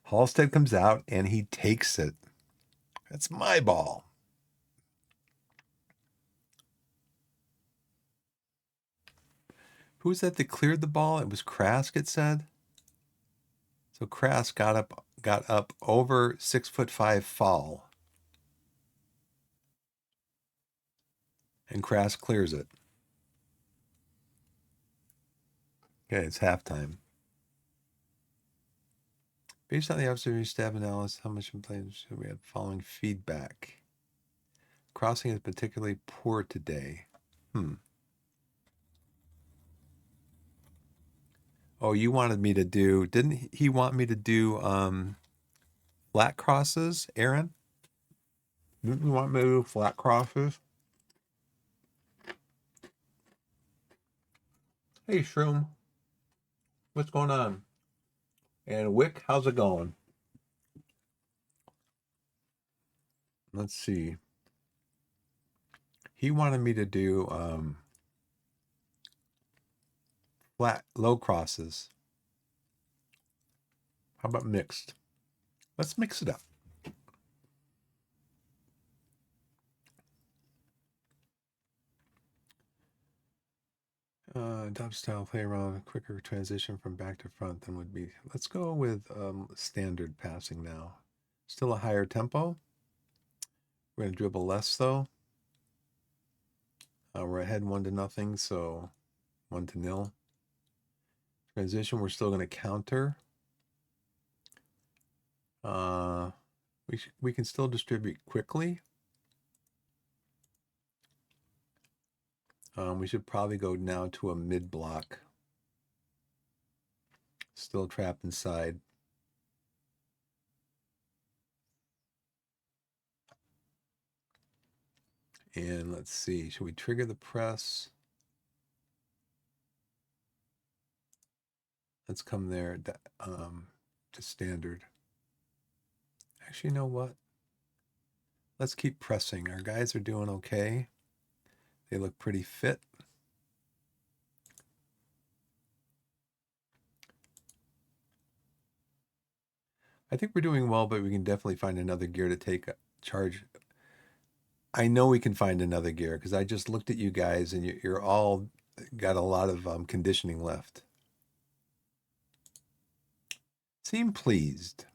Halstead comes out and he takes it. That's my ball. Who was that cleared the ball? It was Krask, it said. So Krask got up over 6'5" fall. And Krask clears it. Okay, it's halftime. Based on the observation staff analysis, how much complaints should we have following feedback? Crossing is particularly poor today. Oh, you wanted me to do, didn't he want me to do flat crosses, Aaron? Didn't you want me to do flat crosses? Hey, Shroom. What's going on? And Wick, how's it going? Let's see. He wanted me to do flat, low crosses. How about mixed? Let's mix it up. Top style play around, quicker transition from back to front than would be. Let's go with standard passing now. Still a higher tempo. We're going to dribble less though. We're ahead 1-0, so 1-0. Transition, we're still going to counter. We can still distribute quickly. We should probably go now to a mid block. Still trapped inside. And let's see, should we trigger the press? Let's come there to standard. Actually, you know what? Let's keep pressing. Our guys are doing okay. They look pretty fit. I think we're doing well, but we can definitely find another gear to take charge I know we can find another gear because I just looked at you guys and you're all got a lot of conditioning left. Seem pleased.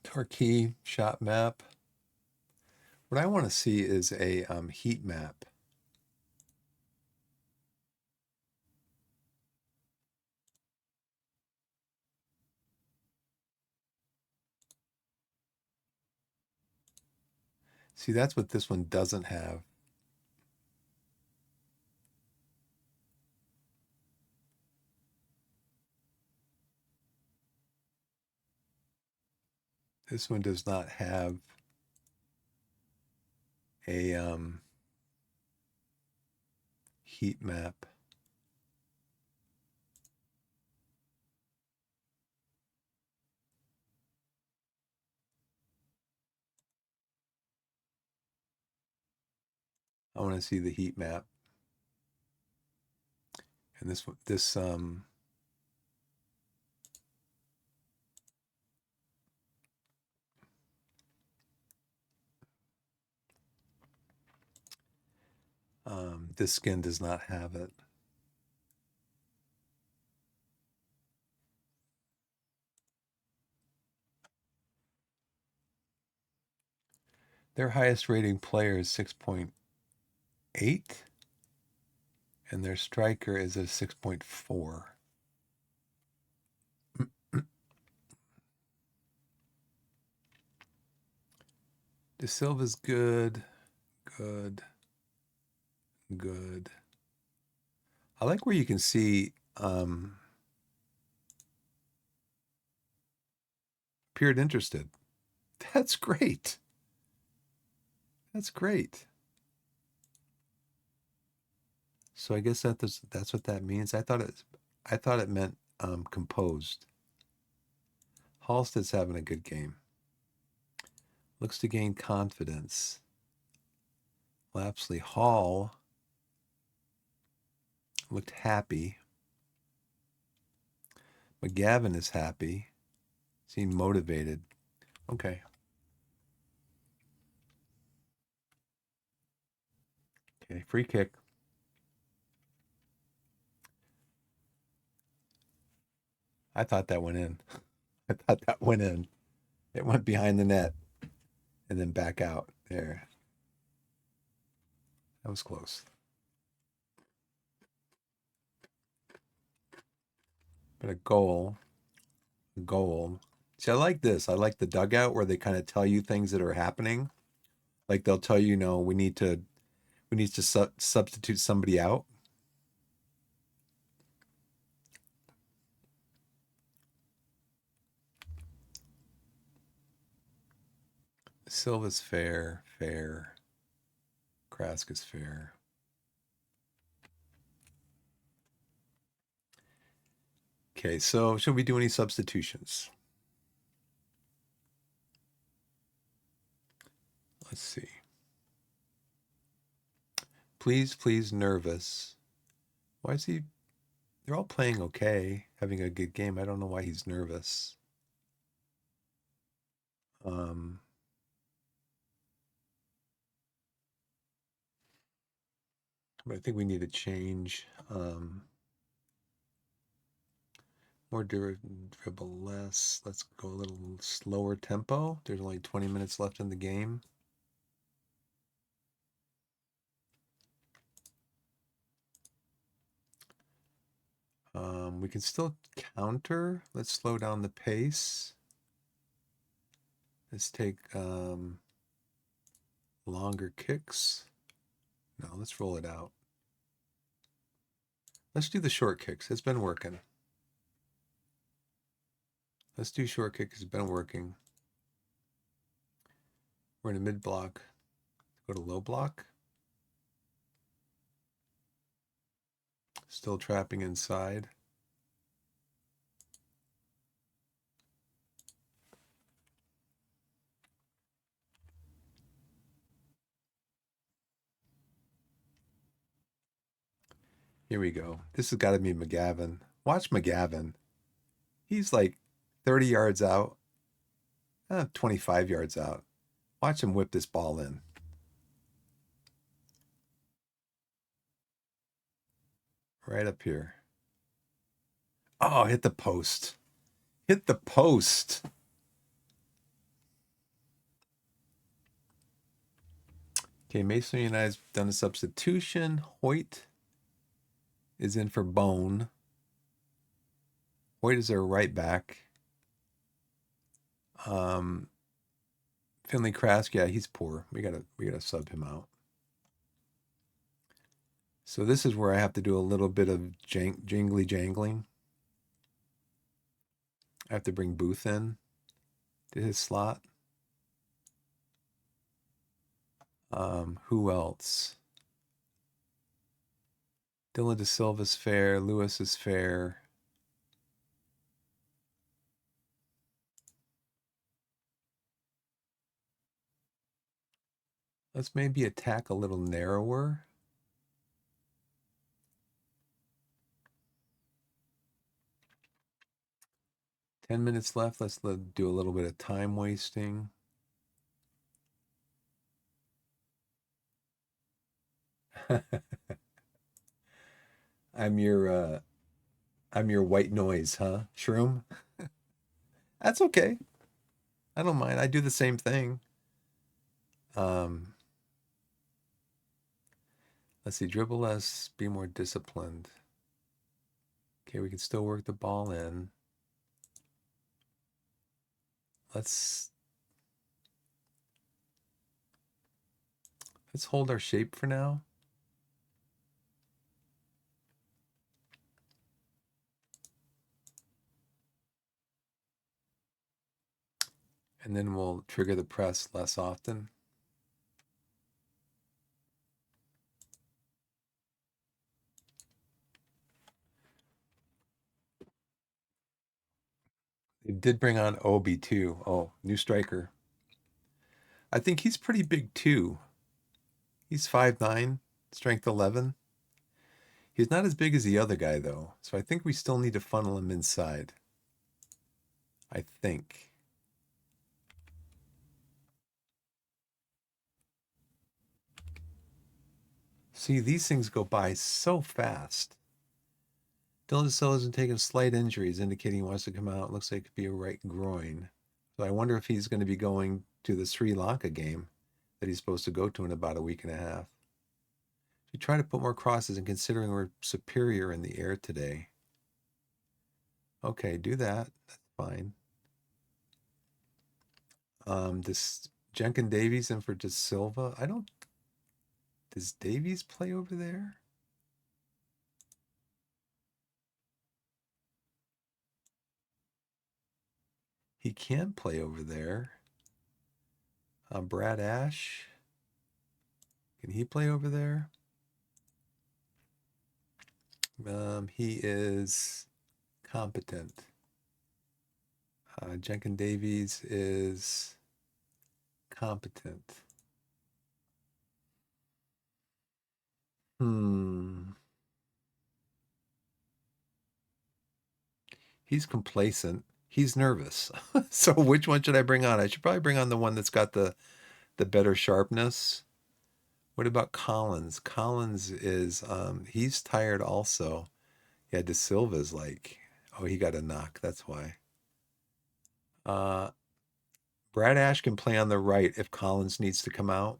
Torquay shop map. What I want to see is a heat map. See, that's what this one doesn't have. This one does not have a heat map. I want to see the heat map. And this skin does not have it. Their highest rating player is 6.8, and their striker is a 6.4. De Silva's good, good, good. I like where you can see appeared interested. That's great. That's great. So I guess that's what that means. I thought it meant composed. Halstead's having a good game. Looks to gain confidence. Lapsley Hall looked happy. McGavin is happy. Seemed motivated. Okay. Okay, free kick. I thought that went in. I thought that went in. It went behind the net and then back out. There. That was close. But a goal. See, I like this. I like the dugout where they kind of tell you things that are happening. Like they'll tell you, we need to substitute somebody out. Silva's fair, fair. Krask is fair. Okay, so should we do any substitutions? Let's see. Please, please, nervous. Why is he? They're all playing okay, having a good game. I don't know why he's nervous. Um, but I think we need to change. More dribble less. Let's go a little slower tempo. There's only 20 minutes left in the game. We can still counter. Let's slow down the pace. Let's take longer kicks. No, let's roll it out. Let's do the short kicks. It's been working. Let's do short kicks. It's been working. We're in a mid block. Go to low block. Still trapping inside. Here we go. This has got to be McGavin. Watch McGavin. He's like 30 yards out, 25 yards out. Watch him whip this ball in. Right up here. Oh, hit the post. Hit the post. Okay, Mason United's done a substitution. Hoyt is in for Bone. Hoyt is their right back. Finley Krask, yeah, he's poor. We gotta sub him out. So this is where I have to do a little bit of jingly jangling. I have to bring Booth in to his slot. Who else? Dylan De Silva's fair. Lewis is fair. Let's maybe attack a little narrower. Ten minutes left. Let's do a little bit of time wasting. I'm your white noise, huh? Shroom? That's okay. I don't mind. I do the same thing. Um, let's see. Dribble less, be more disciplined. Okay, we can still work the ball in. Let's hold our shape for now. And then we'll trigger the press less often. They did bring on Obi too. Oh, new striker. I think he's pretty big too. He's 5'9", strength 11. He's not as big as the other guy though, so I think we still need to funnel him inside. I think. See, these things go by so fast. Dylan Silva has taken slight injuries, indicating he wants to come out. Looks like it could be a right groin. So I wonder if he's going to be going to the Sri Lanka game that he's supposed to go to in about a week and a half. We try to put more crosses, and considering we're superior in the air today. Okay, do that. That's fine. This Jenkin Davies in for De Silva. I don't. Does Davies play over there? He can play over there. Brad Ash. Can he play over there? He is competent. Jenkin Davies is competent. He's complacent. He's nervous. So which one should I bring on? I should probably bring on the one that's got the better sharpness. What about Collins? Collins is he's tired also. Yeah, De Silva's like, oh, he got a knock. That's why. Brad Ash can play on the right if Collins needs to come out.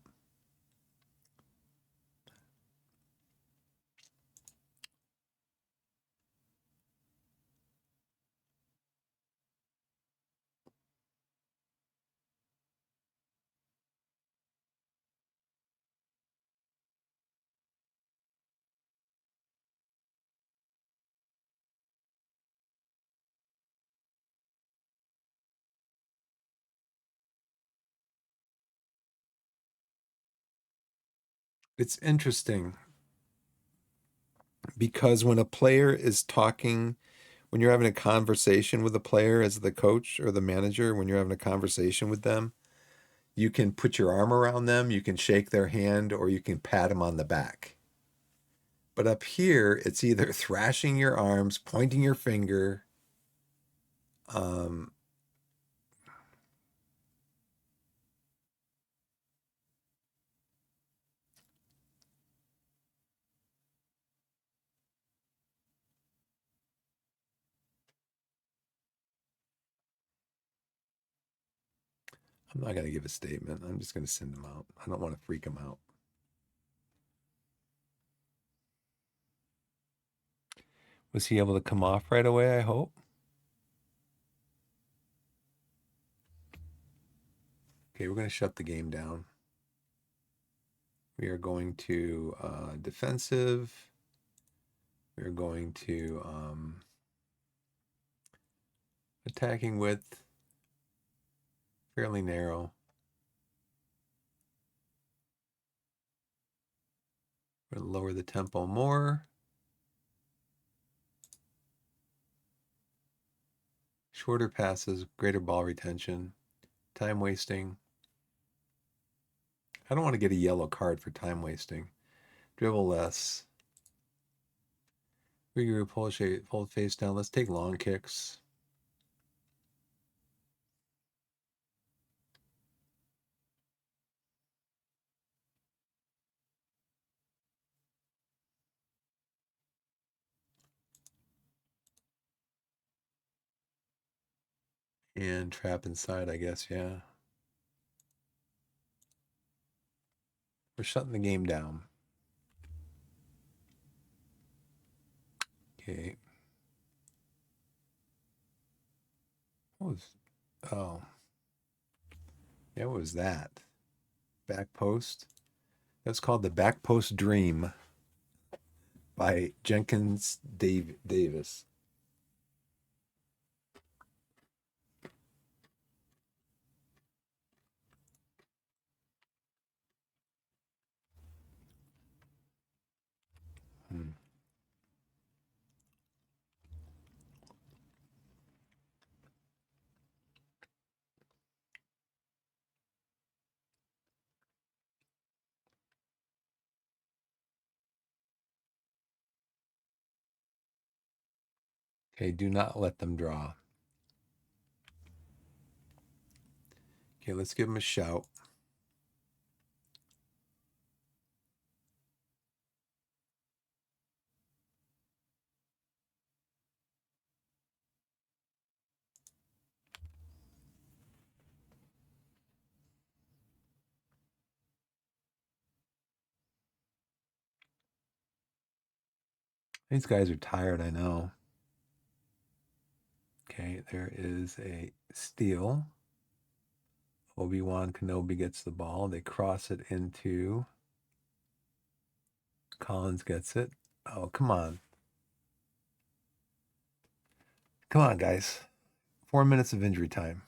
It's interesting because when a player is talking, when you're having a conversation with a player as the coach or the manager, when you're having a conversation with them, you can put your arm around them, you can shake their hand, or you can pat them on the back. But up here, it's either thrashing your arms, pointing your finger. Um, I'm not going to give a statement. I'm just going to send them out. I don't want to freak them out. Was he able to come off right away? I hope. Okay, we're going to shut the game down. We are going to defensive. We're going to attacking width, fairly narrow. We're going to lower the tempo more. Shorter passes, greater ball retention, time wasting. I don't want to get a yellow card for time wasting. Dribble less. Regroup, hold face down. Let's take long kicks. And trap inside, I guess, yeah. We're shutting the game down. Okay. What was, oh, yeah, what was that? Back post? That's called the Back Post Dream by Jenkins Davis. Hmm. Okay, do not let them draw. Okay, let's give them a shout. These guys are tired, I know. Okay, there is a steal. Obi-Wan Kenobi gets the ball. They cross it into. Collins gets it. Oh, come on. Come on, guys. 4 minutes of injury time.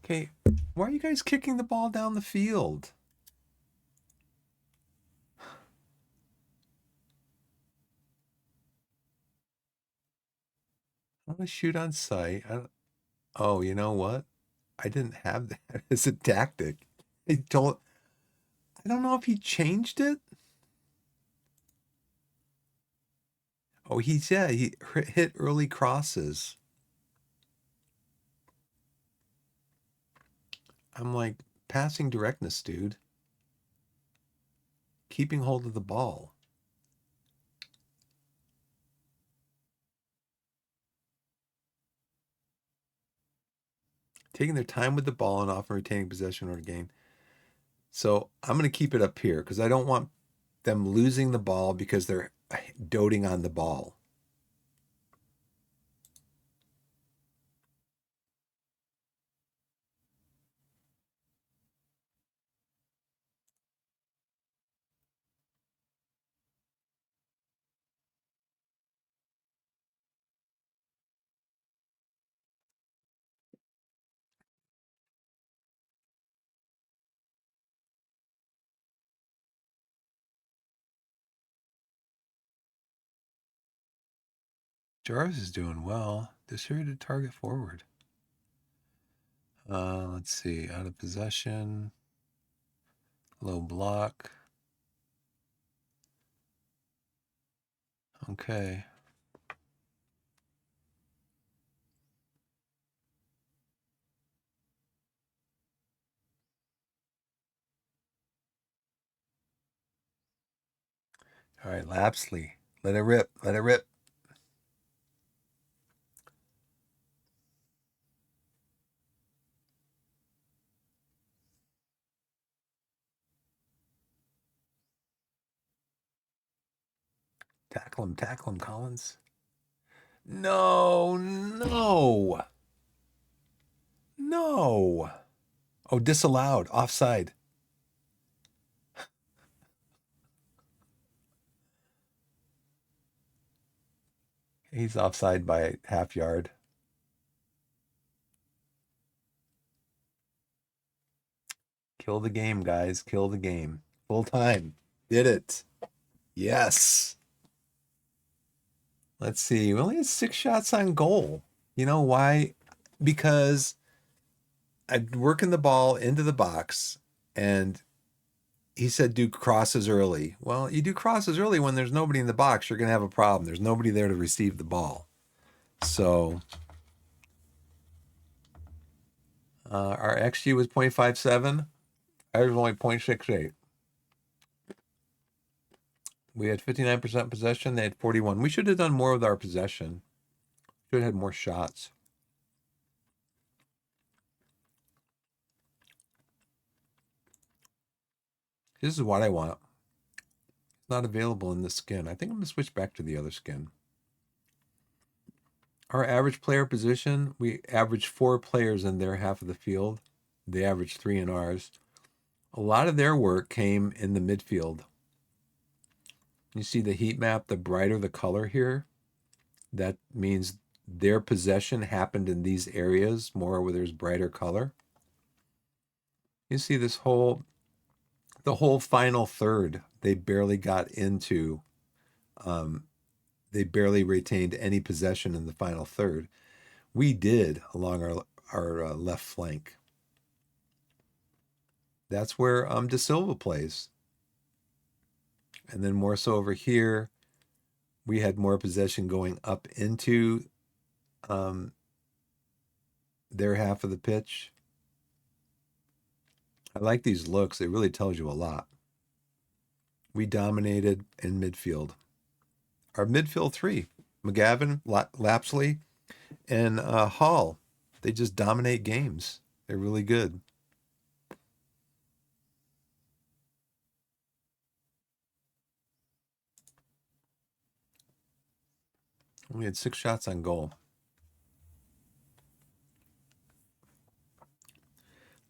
Okay, why are you guys kicking the ball down the field? I want to shoot on sight. Oh, you know what? I didn't have that as a tactic. I don't know if he changed it. Oh, he hit early crosses. I'm like, passing directness, dude. Keeping hold of the ball. Taking their time with the ball and often retaining possession or gain. So I'm going to keep it up here because I don't want them losing the ball because they're doting on the ball. Jarvis is doing well. Distributed target forward. Let's see. Out of possession. Low block. Okay. All right, Lapsley. Let it rip. Let it rip. Tackle him, Collins. No, no, no. Oh, disallowed. Offside. He's offside by a half yard. Kill the game, guys. Kill the game. Full time. Did it. Yes. Let's see. We only had 6 shots on goal. You know why? Because I'd working the ball into the box and he said do crosses early. Well, you do crosses early when there's nobody in the box, you're going to have a problem. There's nobody there to receive the ball. So our XG was 0.57. Ours was only 0.68. We had 59% possession. They had 41. We should have done more with our possession. Should have had more shots. This is what I want. It's not available in this skin. I think I'm going to switch back to the other skin. Our average player position, we averaged 4 players in their half of the field. They averaged 3 in ours. A lot of their work came in the midfield. You see the heat map, the brighter the color here, that means their possession happened in these areas more where there's brighter color. You see this the whole final third, they barely got into, they barely retained any possession in the final third. We did along our left flank. That's where De Silva plays. And then more so over here, we had more possession going up into their half of the pitch. I like these looks. It really tells you a lot. We dominated in midfield. Our midfield 3, McGavin, Lapsley, and Hall, they just dominate games. They're really good. We had 6 shots on goal.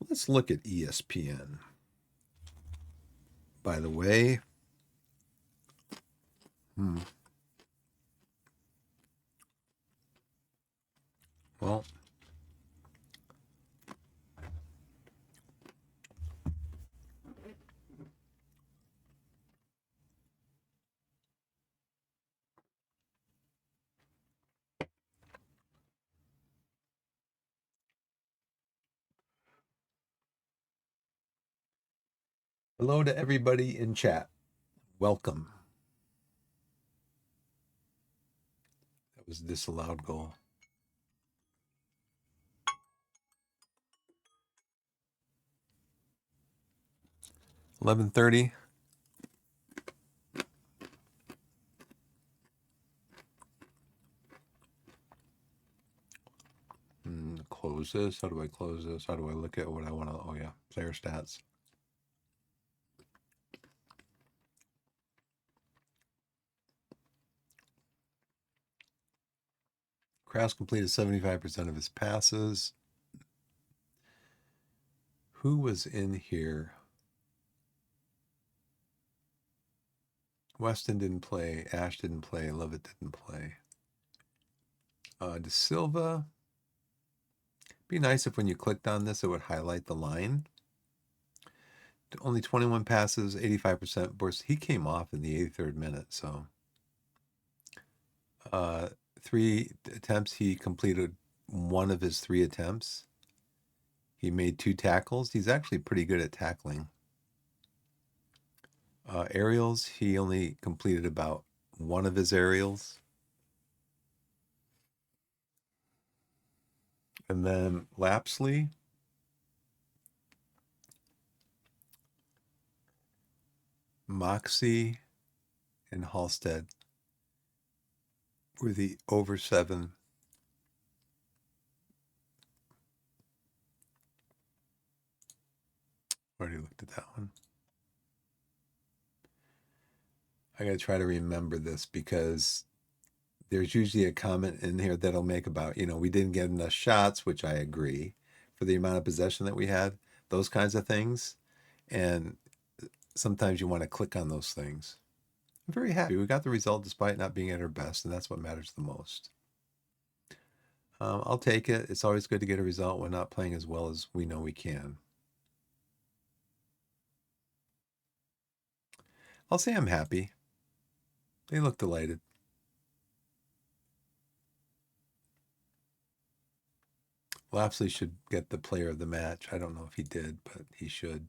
Let's look at ESPN. By the way, well, hello to everybody in chat. Welcome. That was a disallowed goal. 11:30. Close this. How do I close this? How do I look at what I want to? Oh yeah, player stats. Kraus completed 75% of his passes. Who was in here? Weston didn't play. Ash didn't play. Lovett didn't play. De Silva. Be nice if when you clicked on this, it would highlight the line. Only 21 passes, 85%. He came off in the 83rd minute, so 3 attempts, he completed one of his 3 attempts. He made 2 tackles. He's actually pretty good at tackling. Aerials, he only completed about one of his aerials. And then Lapsley, Moxie, and Halstead were the over 7. Already looked at that one. I got to try to remember this because there's usually a comment in here that'll make about, we didn't get enough shots, which I agree, for the amount of possession that we had, those kinds of things. And sometimes you want to click on those things. I'm very happy. We got the result despite not being at our best, and that's what matters the most. I'll take it. It's always good to get a result when not playing as well as we know we can. I'll say I'm happy. They look delighted. Lapsley should get the player of the match. I don't know if he did, but he should.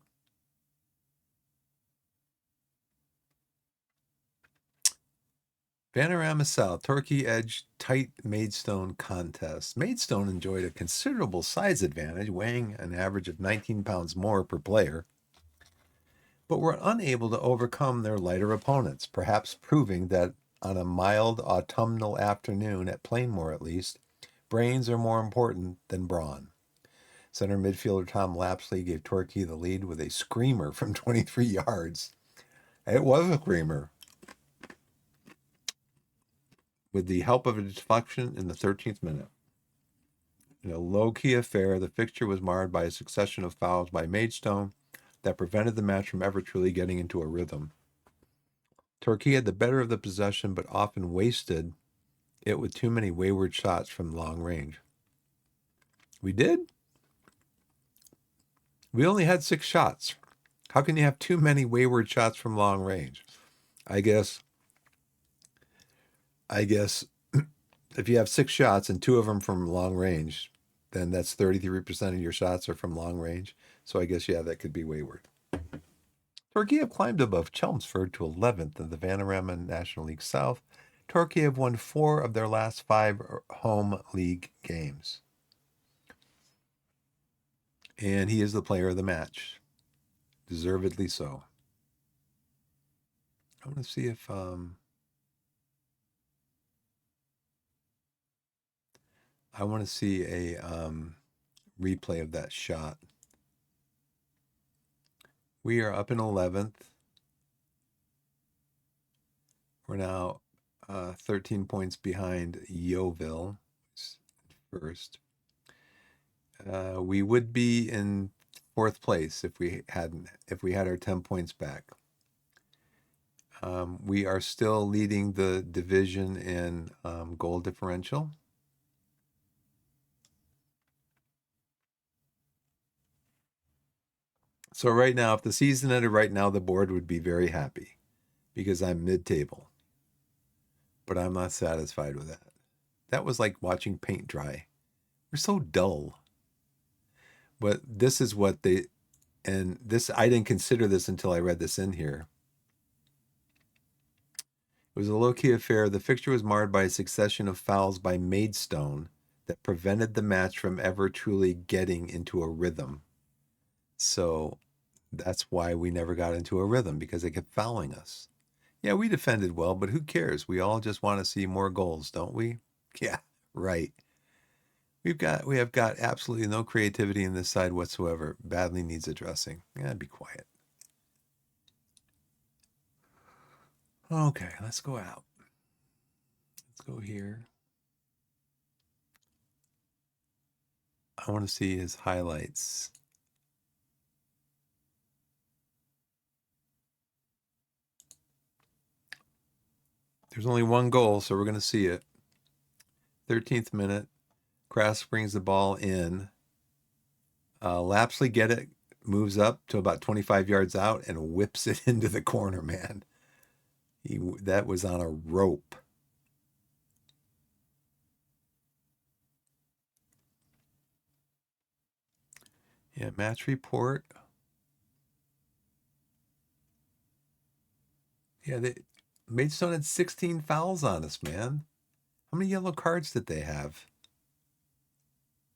Panorama South, Torquay Edge tight Maidstone contest. Maidstone enjoyed a considerable size advantage, weighing an average of 19 pounds more per player, but were unable to overcome their lighter opponents, perhaps proving that on a mild autumnal afternoon, at Plainmoor at least, brains are more important than brawn. Center midfielder Tom Lapsley gave Torquay the lead with a screamer from 23 yards. It was a screamer. With the help of a deflection in the 13th minute. In a low-key affair, the fixture was marred by a succession of fouls by Maidstone that prevented the match from ever truly getting into a rhythm. Torquay had the better of the possession, but often wasted it with too many wayward shots from long range. We did? We only had 6 shots. How can you have too many wayward shots from long range? I guess if you have 6 shots and 2 of them from long range, then that's 33% of your shots are from long range. So I guess, yeah, that could be wayward. Torquay have climbed above Chelmsford to 11th in the Vanarama National League South. Torquay have won 4 of their last 5 home league games. And he is the player of the match. Deservedly so. I want to see if I want to see a replay of that shot. We are up in 11th. We're now 13 points behind Yeovil first. We would be in 4th place if we had our 10 points back. We are still leading the division in goal differential. So right now, if the season ended right now, the board would be very happy because I'm mid-table. But I'm not satisfied with that. That was like watching paint dry. We're so dull. But this is what I didn't consider this until I read this in here. It was a low-key affair. The fixture was marred by a succession of fouls by Maidstone that prevented the match from ever truly getting into a rhythm. So that's why we never got into a rhythm, because they kept fouling us. Yeah, we defended well, but who cares? We all just want to see more goals, don't we? Yeah, right. We have got absolutely no creativity in this side whatsoever. Badly needs addressing. Yeah, be quiet. Okay, let's go out. Let's go here. I want to see his highlights. There's only one goal, so we're going to see it. 13th minute. Krask brings the ball in. Lapsley moves up to about 25 yards out and whips it into the corner, man. That was on a rope. Yeah, match report. Yeah, Maidstone had 16 fouls on us, man. How many yellow cards did they have?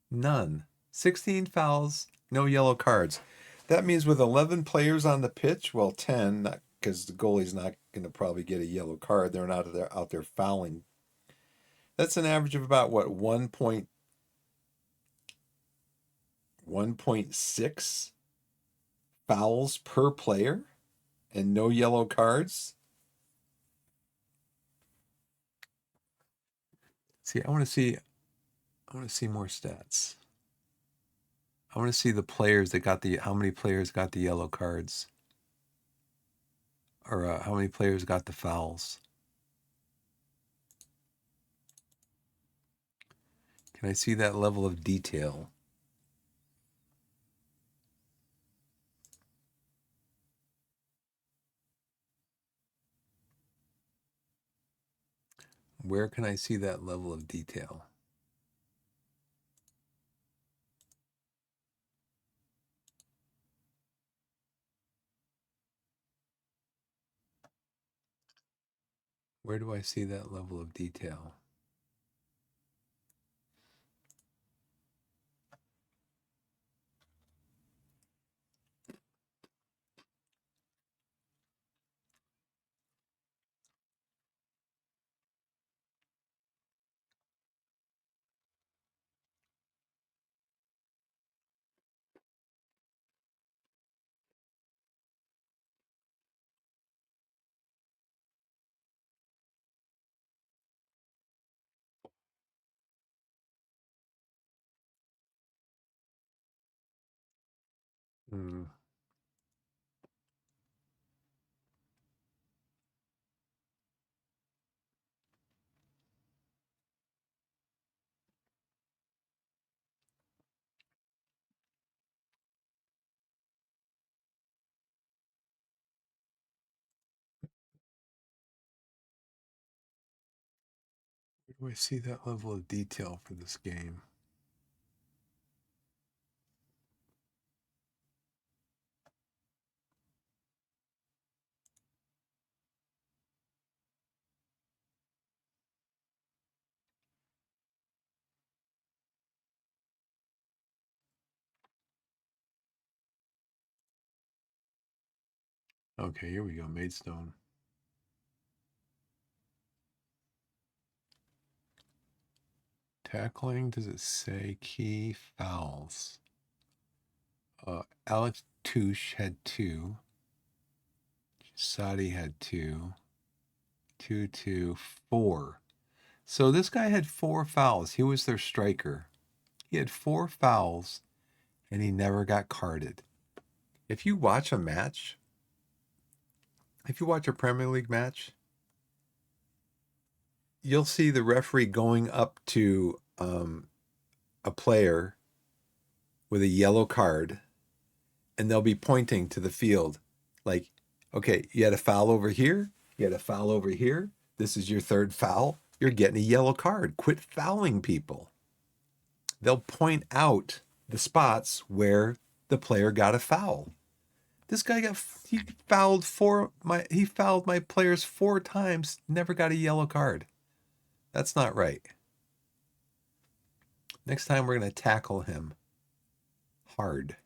None. 16 fouls, no yellow cards. That means with 11 players on the pitch, well, 10, not because the goalie's not going to probably get a yellow card. They're not out there fouling. That's an average of about what 1.6 fouls per player and no yellow cards. See, I want to see more stats. I want to see the players that got how many players got the yellow cards, or how many players got the fouls. Can I see that level of detail? Where can I see that level of detail? Where do I see that level of detail? Hmm. Where do I see that level of detail for this game? Okay, here we go, Maidstone. Tackling, does it say key fouls? Alex Touche had 2. Sadi had 2. 2, 2, 4. So this guy had 4 fouls. He was their striker. He had 4 fouls and he never got carded. If you watch a match, if you watch a Premier League match, you'll see the referee going up to a player with a yellow card and they'll be pointing to the field like, okay, you had a foul over here, you had a foul over here, this is your third foul, you're getting a yellow card, quit fouling people. They'll point out the spots where the player got a foul. This guy he fouled my players 4 times, never got a yellow card. That's not right. Next time we're going to tackle him hard.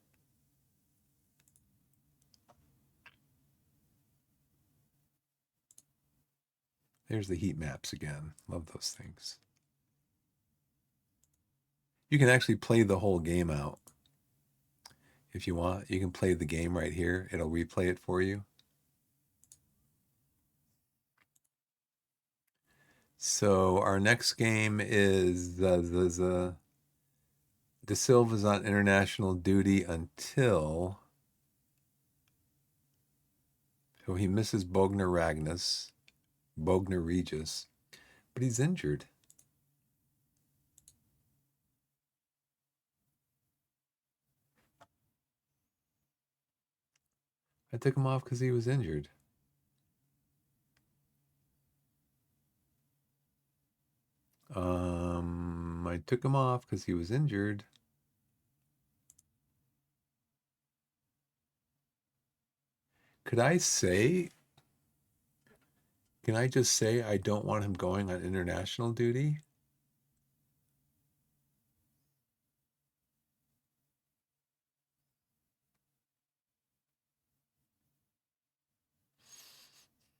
There's the heat maps again. Love those things. You can actually play the whole game out if you want. You can play the game right here. It'll replay it for you. So our next game is De Silva's on international duty until, so he misses Bogner Regis, but he's injured. I took him off because he was injured. I took him off because he was injured. Could I say, can I just say I don't want him going on international duty?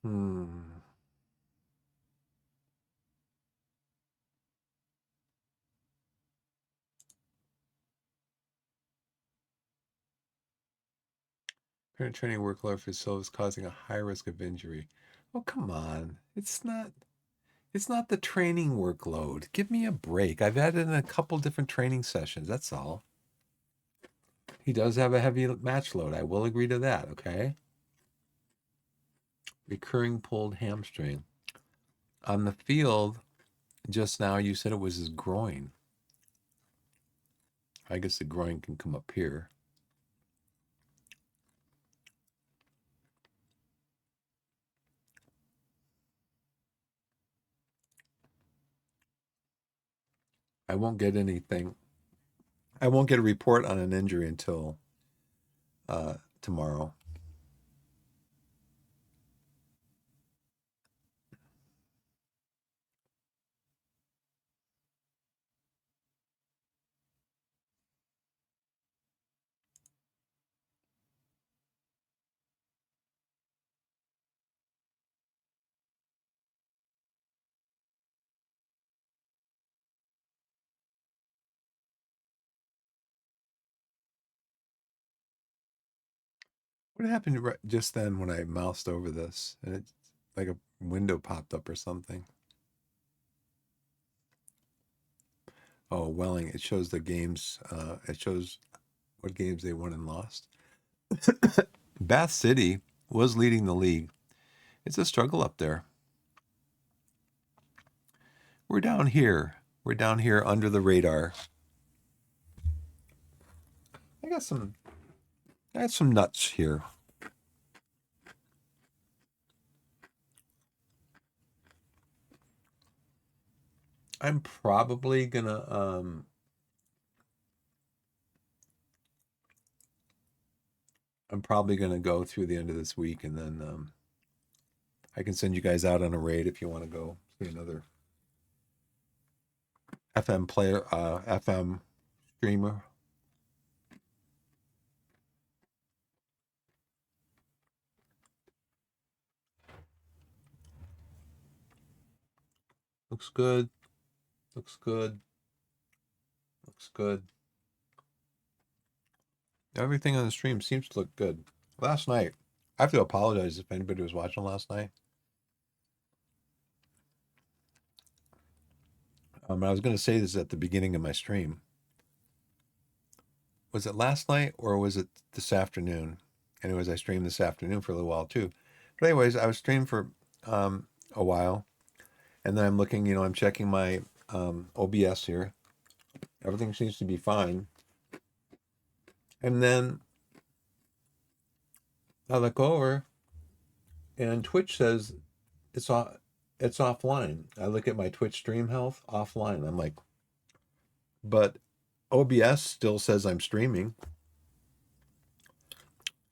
Hmm. Current training workload for Silva is causing a high risk of injury. Oh, come on. It's not the training workload. Give me a break. I've had it in a couple different training sessions. That's all. He does have a heavy match load. I will agree to that, okay? Recurring pulled hamstring. On the field, just now you said it was his groin. I guess the groin can come up here. I won't get anything. I won't get a report on an injury until tomorrow. What happened just then when I moused over this and it like a window popped up or something? Oh, Welling. It shows the games. It shows what games they won and lost. Bath City was leading the league. It's a struggle up there. We're down here. We're down here under the radar. I got some. I got some nuts here. I'm probably gonna. I'm probably gonna go through the end of this week, and then I can send you guys out on a raid if you want to go see another FM player, FM streamer. Looks good. Looks good. Looks good. Everything on the stream seems to look good. Last night, I have to apologize if anybody was watching last night. I was going to say this at the beginning of my stream. Was it last night or was it this afternoon? Anyways, I streamed this afternoon for a little while too. But anyways, I was streaming for a while, and then I'm looking. I'm checking my OBS here. Everything seems to be fine. And then I look over, and Twitch says it's off. It's offline. I look at my Twitch stream health offline. I'm like, but OBS still says I'm streaming.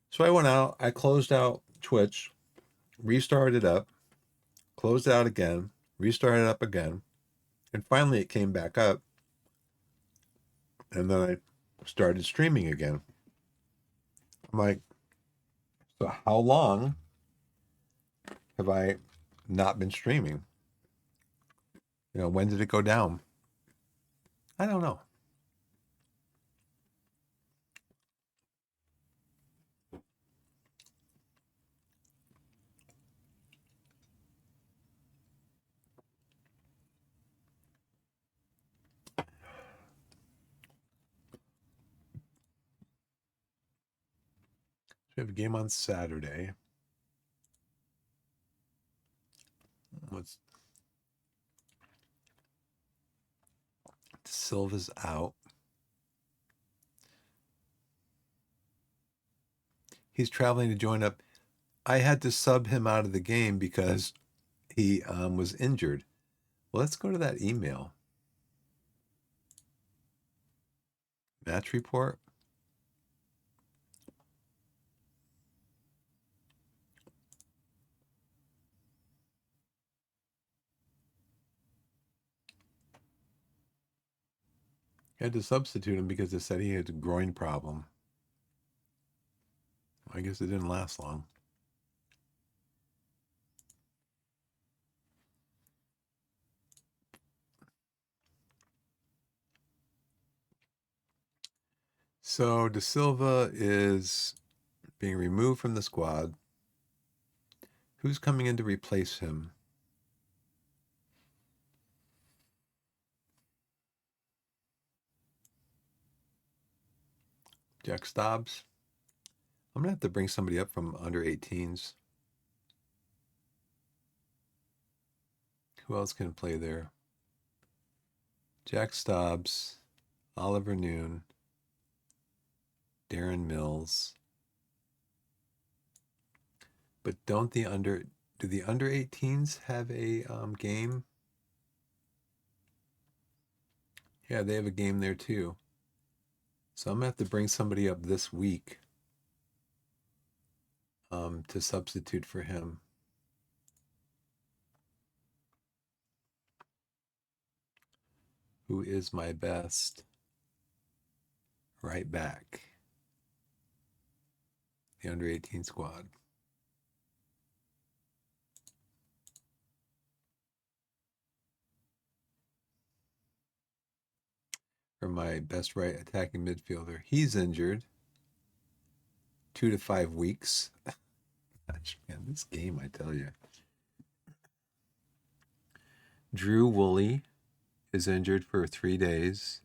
So I went out, I closed out Twitch, restarted up, closed out again, restarted up again, and finally it came back up. And then I started streaming again. I'm like, so how long have I not been streaming? When did it go down? I don't know. We have a game on Saturday. What's Silva's out. He's traveling to join up. I had to sub him out of the game because he was injured. Well, let's go to that email. Match report. I had to substitute him because they said he had a groin problem. I guess it didn't last long. So De Silva is being removed from the squad. Who's coming in to replace him? Jack Stobbs? I'm going to have to bring somebody up from under 18s. Who else can play there? Jack Stobbs, Oliver Noon, Darren Mills. But do the under 18s have a game? Yeah, they have a game there too. So I'm gonna have to bring somebody up this week to substitute for him. Who is my best right back? The under 18 squad. For my best right attacking midfielder. He's injured. 2 to 5 weeks. Gosh, man, this game, I tell you. Drew Woolley is injured for 3 days.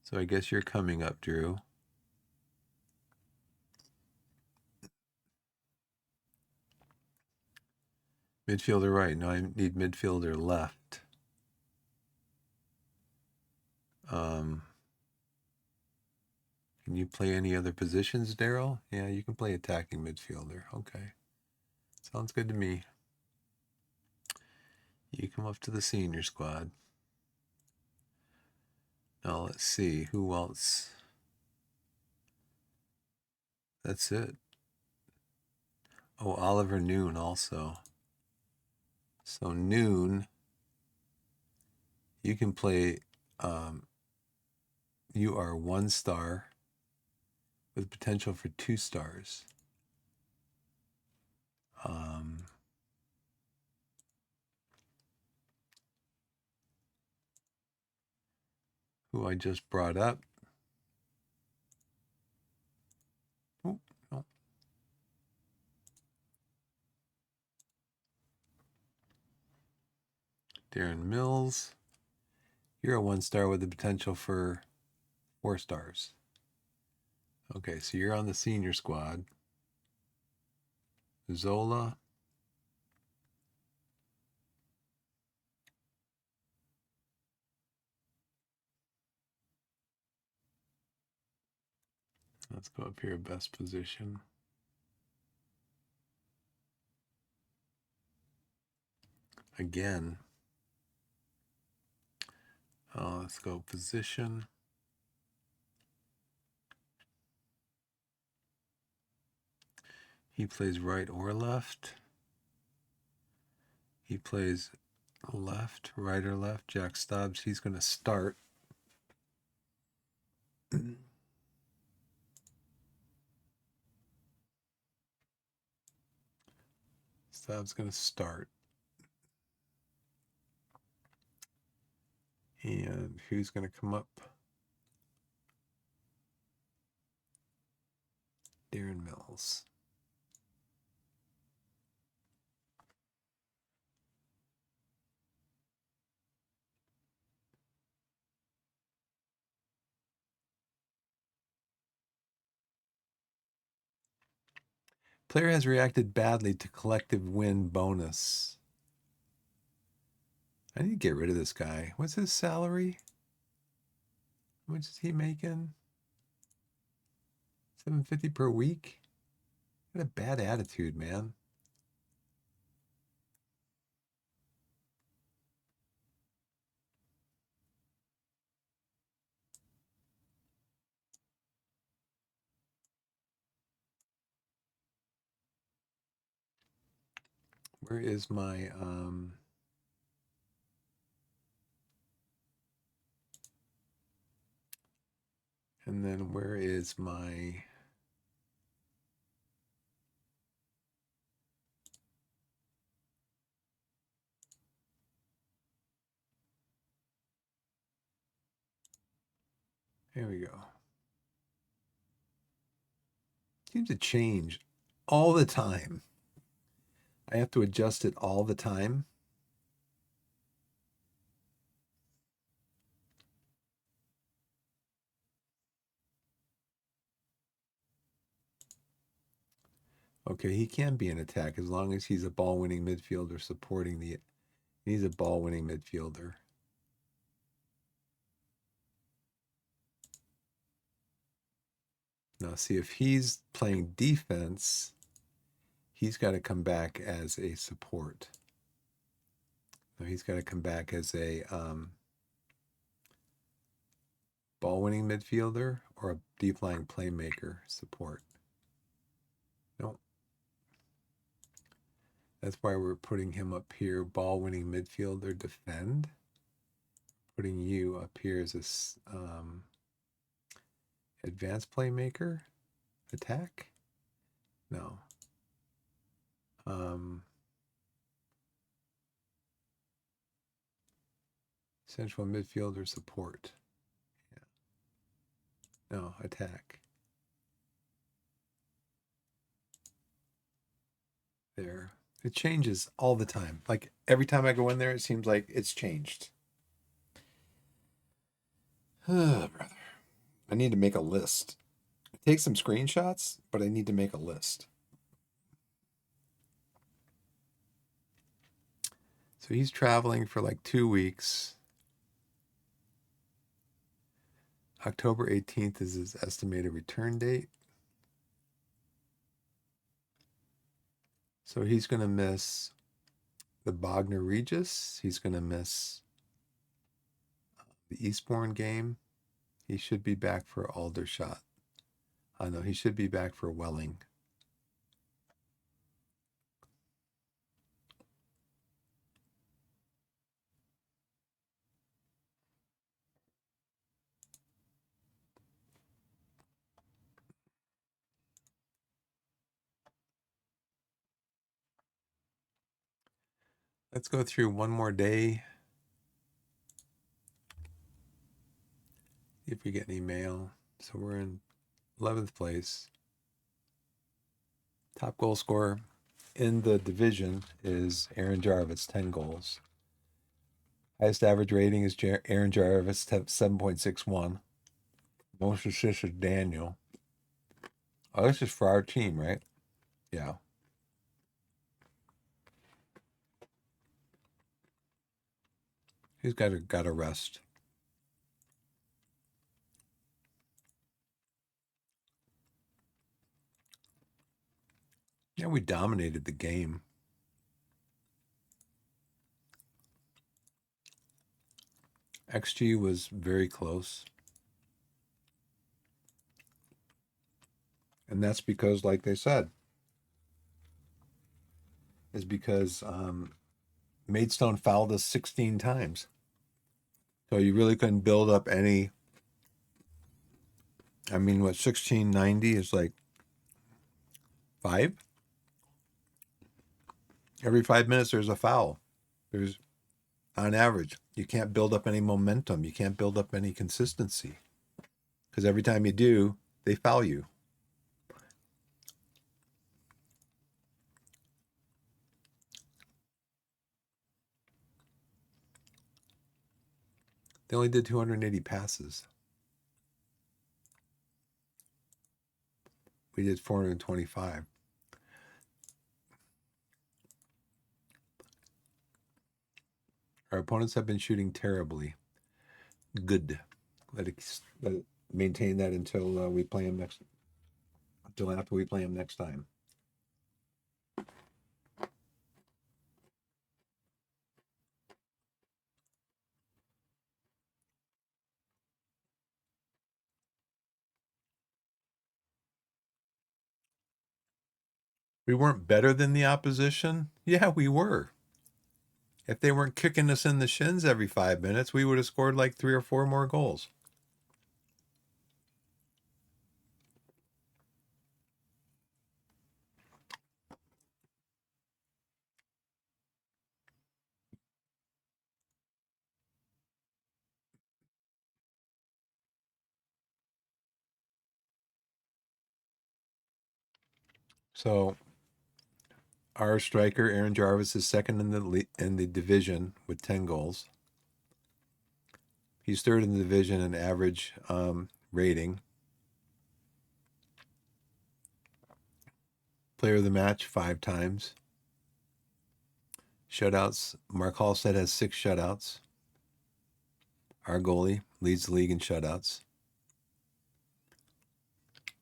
So I guess you're coming up, Drew. Midfielder right. Now I need midfielder left. Can you play any other positions, Daryl? Yeah, you can play attacking midfielder. Okay. Sounds good to me. You come up to the senior squad. Now let's see. Who else? That's it. Oh, Oliver Noon also. So Noon, you can play. You are 1 star with potential for 2 stars. Who I just brought up. Oh, no. Darren Mills. You're a 1 star with the potential for 4 stars. Okay, so you're on the senior squad. Zola. Let's go up here, best position. Again. Let's go position. He plays right or left. He plays left, right or left. Jack Stobbs, he's going to start. Stobbs going to start. And who's going to come up? Darren Mills. Player has reacted badly to collective win bonus. I need to get rid of this guy. What's his salary? How much is he making? $750 per week? What a bad attitude, man. Where is my And then where is my... There we go. Seems to change all the time. I have to adjust it all the time. Okay, he can be an attack as long as he's a ball-winning midfielder supporting the... He's a ball-winning midfielder. Now, see, if he's playing defense, he's got to come back as a support. No, he's got to come back as a ball-winning midfielder or a deep-lying playmaker support. No, that's why we're putting him up here, ball-winning midfielder, defend. Putting you up here as a advanced playmaker, attack. No. Central midfielder support. Yeah. No, attack. There. It changes all the time. Like every time I go in there, it seems like it's changed. Oh, brother. I need to make a list. Take some screenshots, but I need to make a list. So he's traveling for like 2 weeks. October 18th is his estimated return date. So he's going to miss the Bognor Regis. He's going to miss the Eastbourne game. He should be back for Aldershot. No, he should be back for Welling. Let's go through one more day. See if we get any mail. So we're in 11th place. Top goal scorer in the division is Aaron Jarvis, 10 goals. Highest average rating is Aaron Jarvis, 7.61. Most assists is Daniel. Oh, this is for our team, right? Yeah. He's got to rest. Yeah, we dominated the game. XG was very close. And that's because, like they said, is because Maidstone fouled us 16 times. So you really couldn't build up any. I mean, what, 1690 is like 5? Every 5 minutes there's a foul. There's, on average, you can't build up any momentum. You can't build up any consistency. Because every time you do, they foul you. They only did 280 passes. We did 425. Our opponents have been shooting terribly. Good. Let it maintain that until we play them next. Until after we play them next time. We weren't better than the opposition. Yeah, we were. If they weren't kicking us in the shins every 5 minutes, we would have scored like 3 or 4 more goals. So our striker Aaron Jarvis is second in the division with 10 goals. He's third in the division in average rating. Player of the match 5 times. Shutouts. Mark Hallstead has 6 shutouts. Our goalie leads the league in shutouts.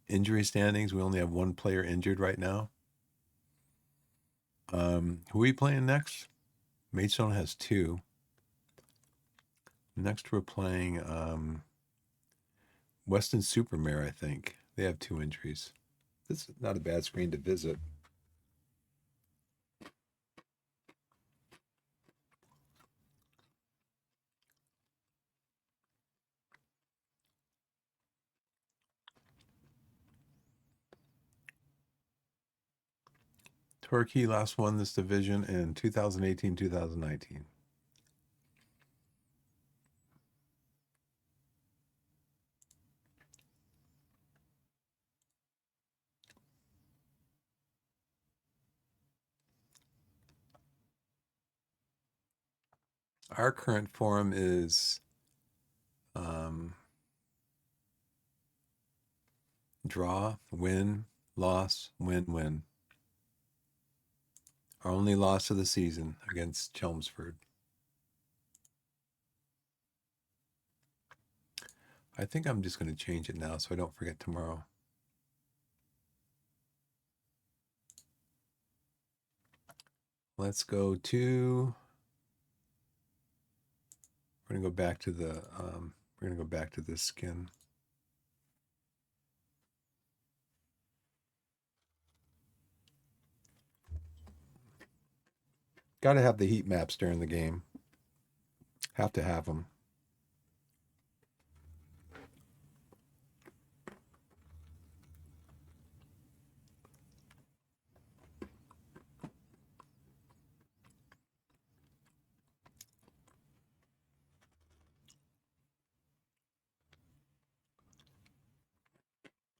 Injury standings, we only have 1 player injured right now. Who are we playing next? Maidstone has 2. Next we're playing Weston Supermare, I think. They have 2 injuries. This is not a bad screen to visit. Torquay last won this division in 2018-2019. Our current form is draw, win, loss, win, win. Our only loss of the season against Chelmsford. I think I'm just going to change it now so I don't forget tomorrow. Let's go to. We're going to go back to the. We're going to go back to this skin. Got to have the heat maps during the game. Have to have them.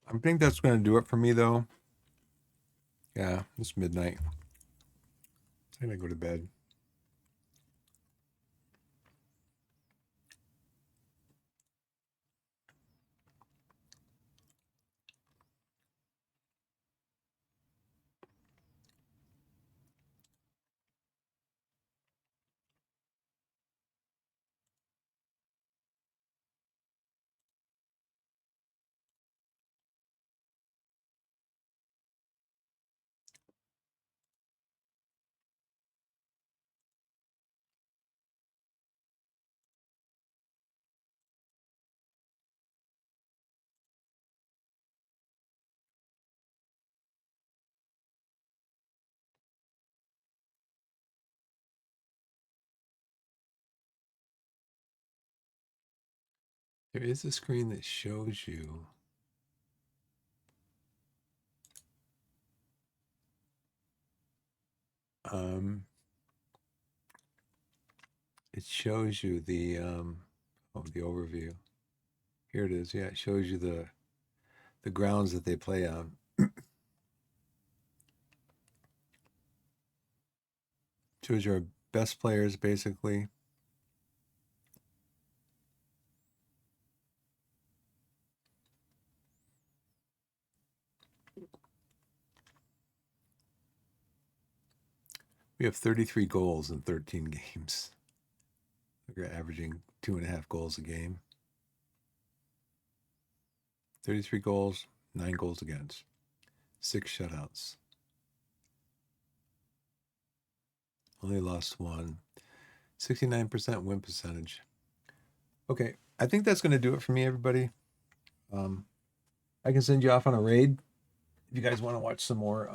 I think that's going to do it for me, though. Yeah, it's midnight. I'm going to go to bed. There is a screen that shows you. It shows you the the overview. Here it is. Yeah, it shows you the grounds that they play on. Shows your best players basically. We have 33 goals in 13 games. We're averaging 2.5 goals a game. 33 goals, 9 goals against, 6 shutouts. Only lost 1. 69% win percentage. Okay, I think that's going to do it for me, everybody. I can send you off on a raid if you guys want to watch some more.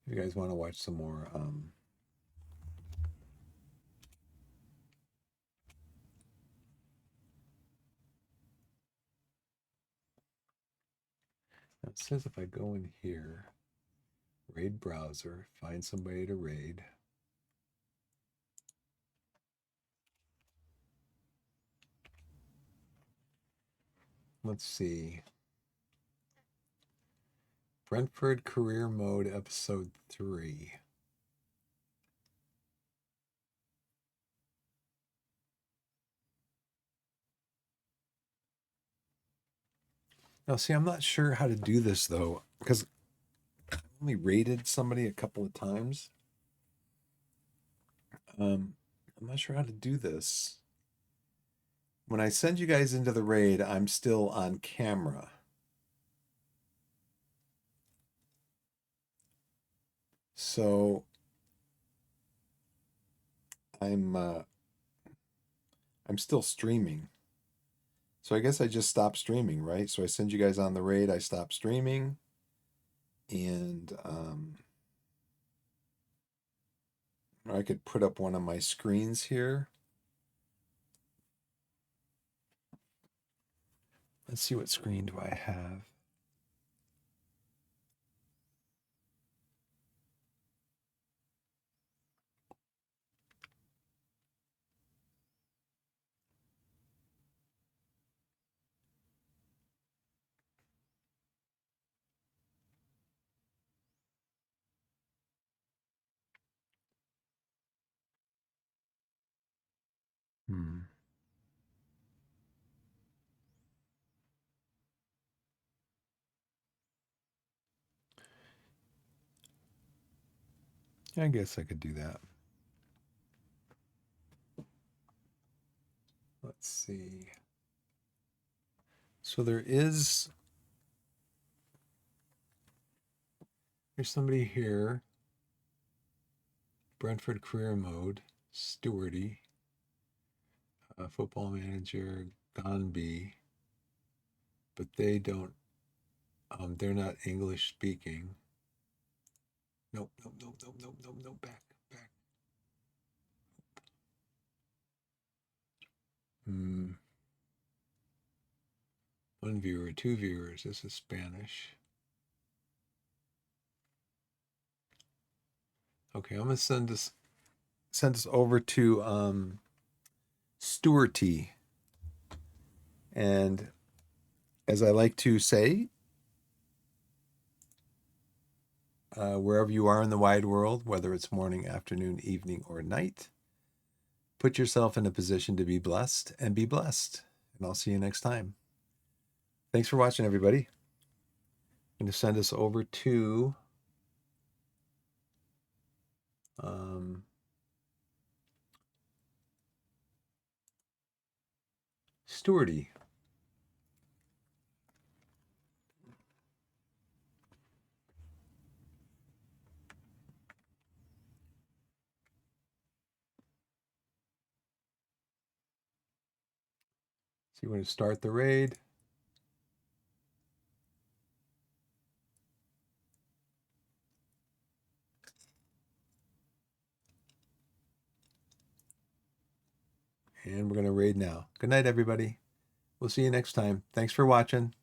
If you guys want to watch some more. It says if I go in here, raid browser, find somebody to raid. Let's see. Brentford Career Mode Episode 3. Now, see, I'm not sure how to do this, though, because I only raided somebody a couple of times. I'm not sure how to do this. When I send you guys into the raid, I'm still on camera. So I'm still streaming. So I guess I just stopped streaming, right? So I send you guys on the raid, I stop streaming, and I could put up one of my screens here. Let's see, what screen do I have? Hmm. I guess I could do that. Let's see. So there's somebody here. Brentford Career Mode, Stewardy, Football Manager, Gonby, but they don't, they're not English speaking. Nope, nope, nope, nope, nope, nope, nope, back. Hmm. One viewer, two viewers. This is Spanish. Okay, I'm gonna send this over to Stewarty. And as I like to say, wherever you are in the wide world, whether it's morning, afternoon, evening, or night, put yourself in a position to be blessed and be blessed. And I'll see you next time. Thanks for watching, everybody. I'm going to send us over to Stewardy. So you want to start the raid. And we're going to raid now. Good night, everybody. We'll see you next time. Thanks for watching.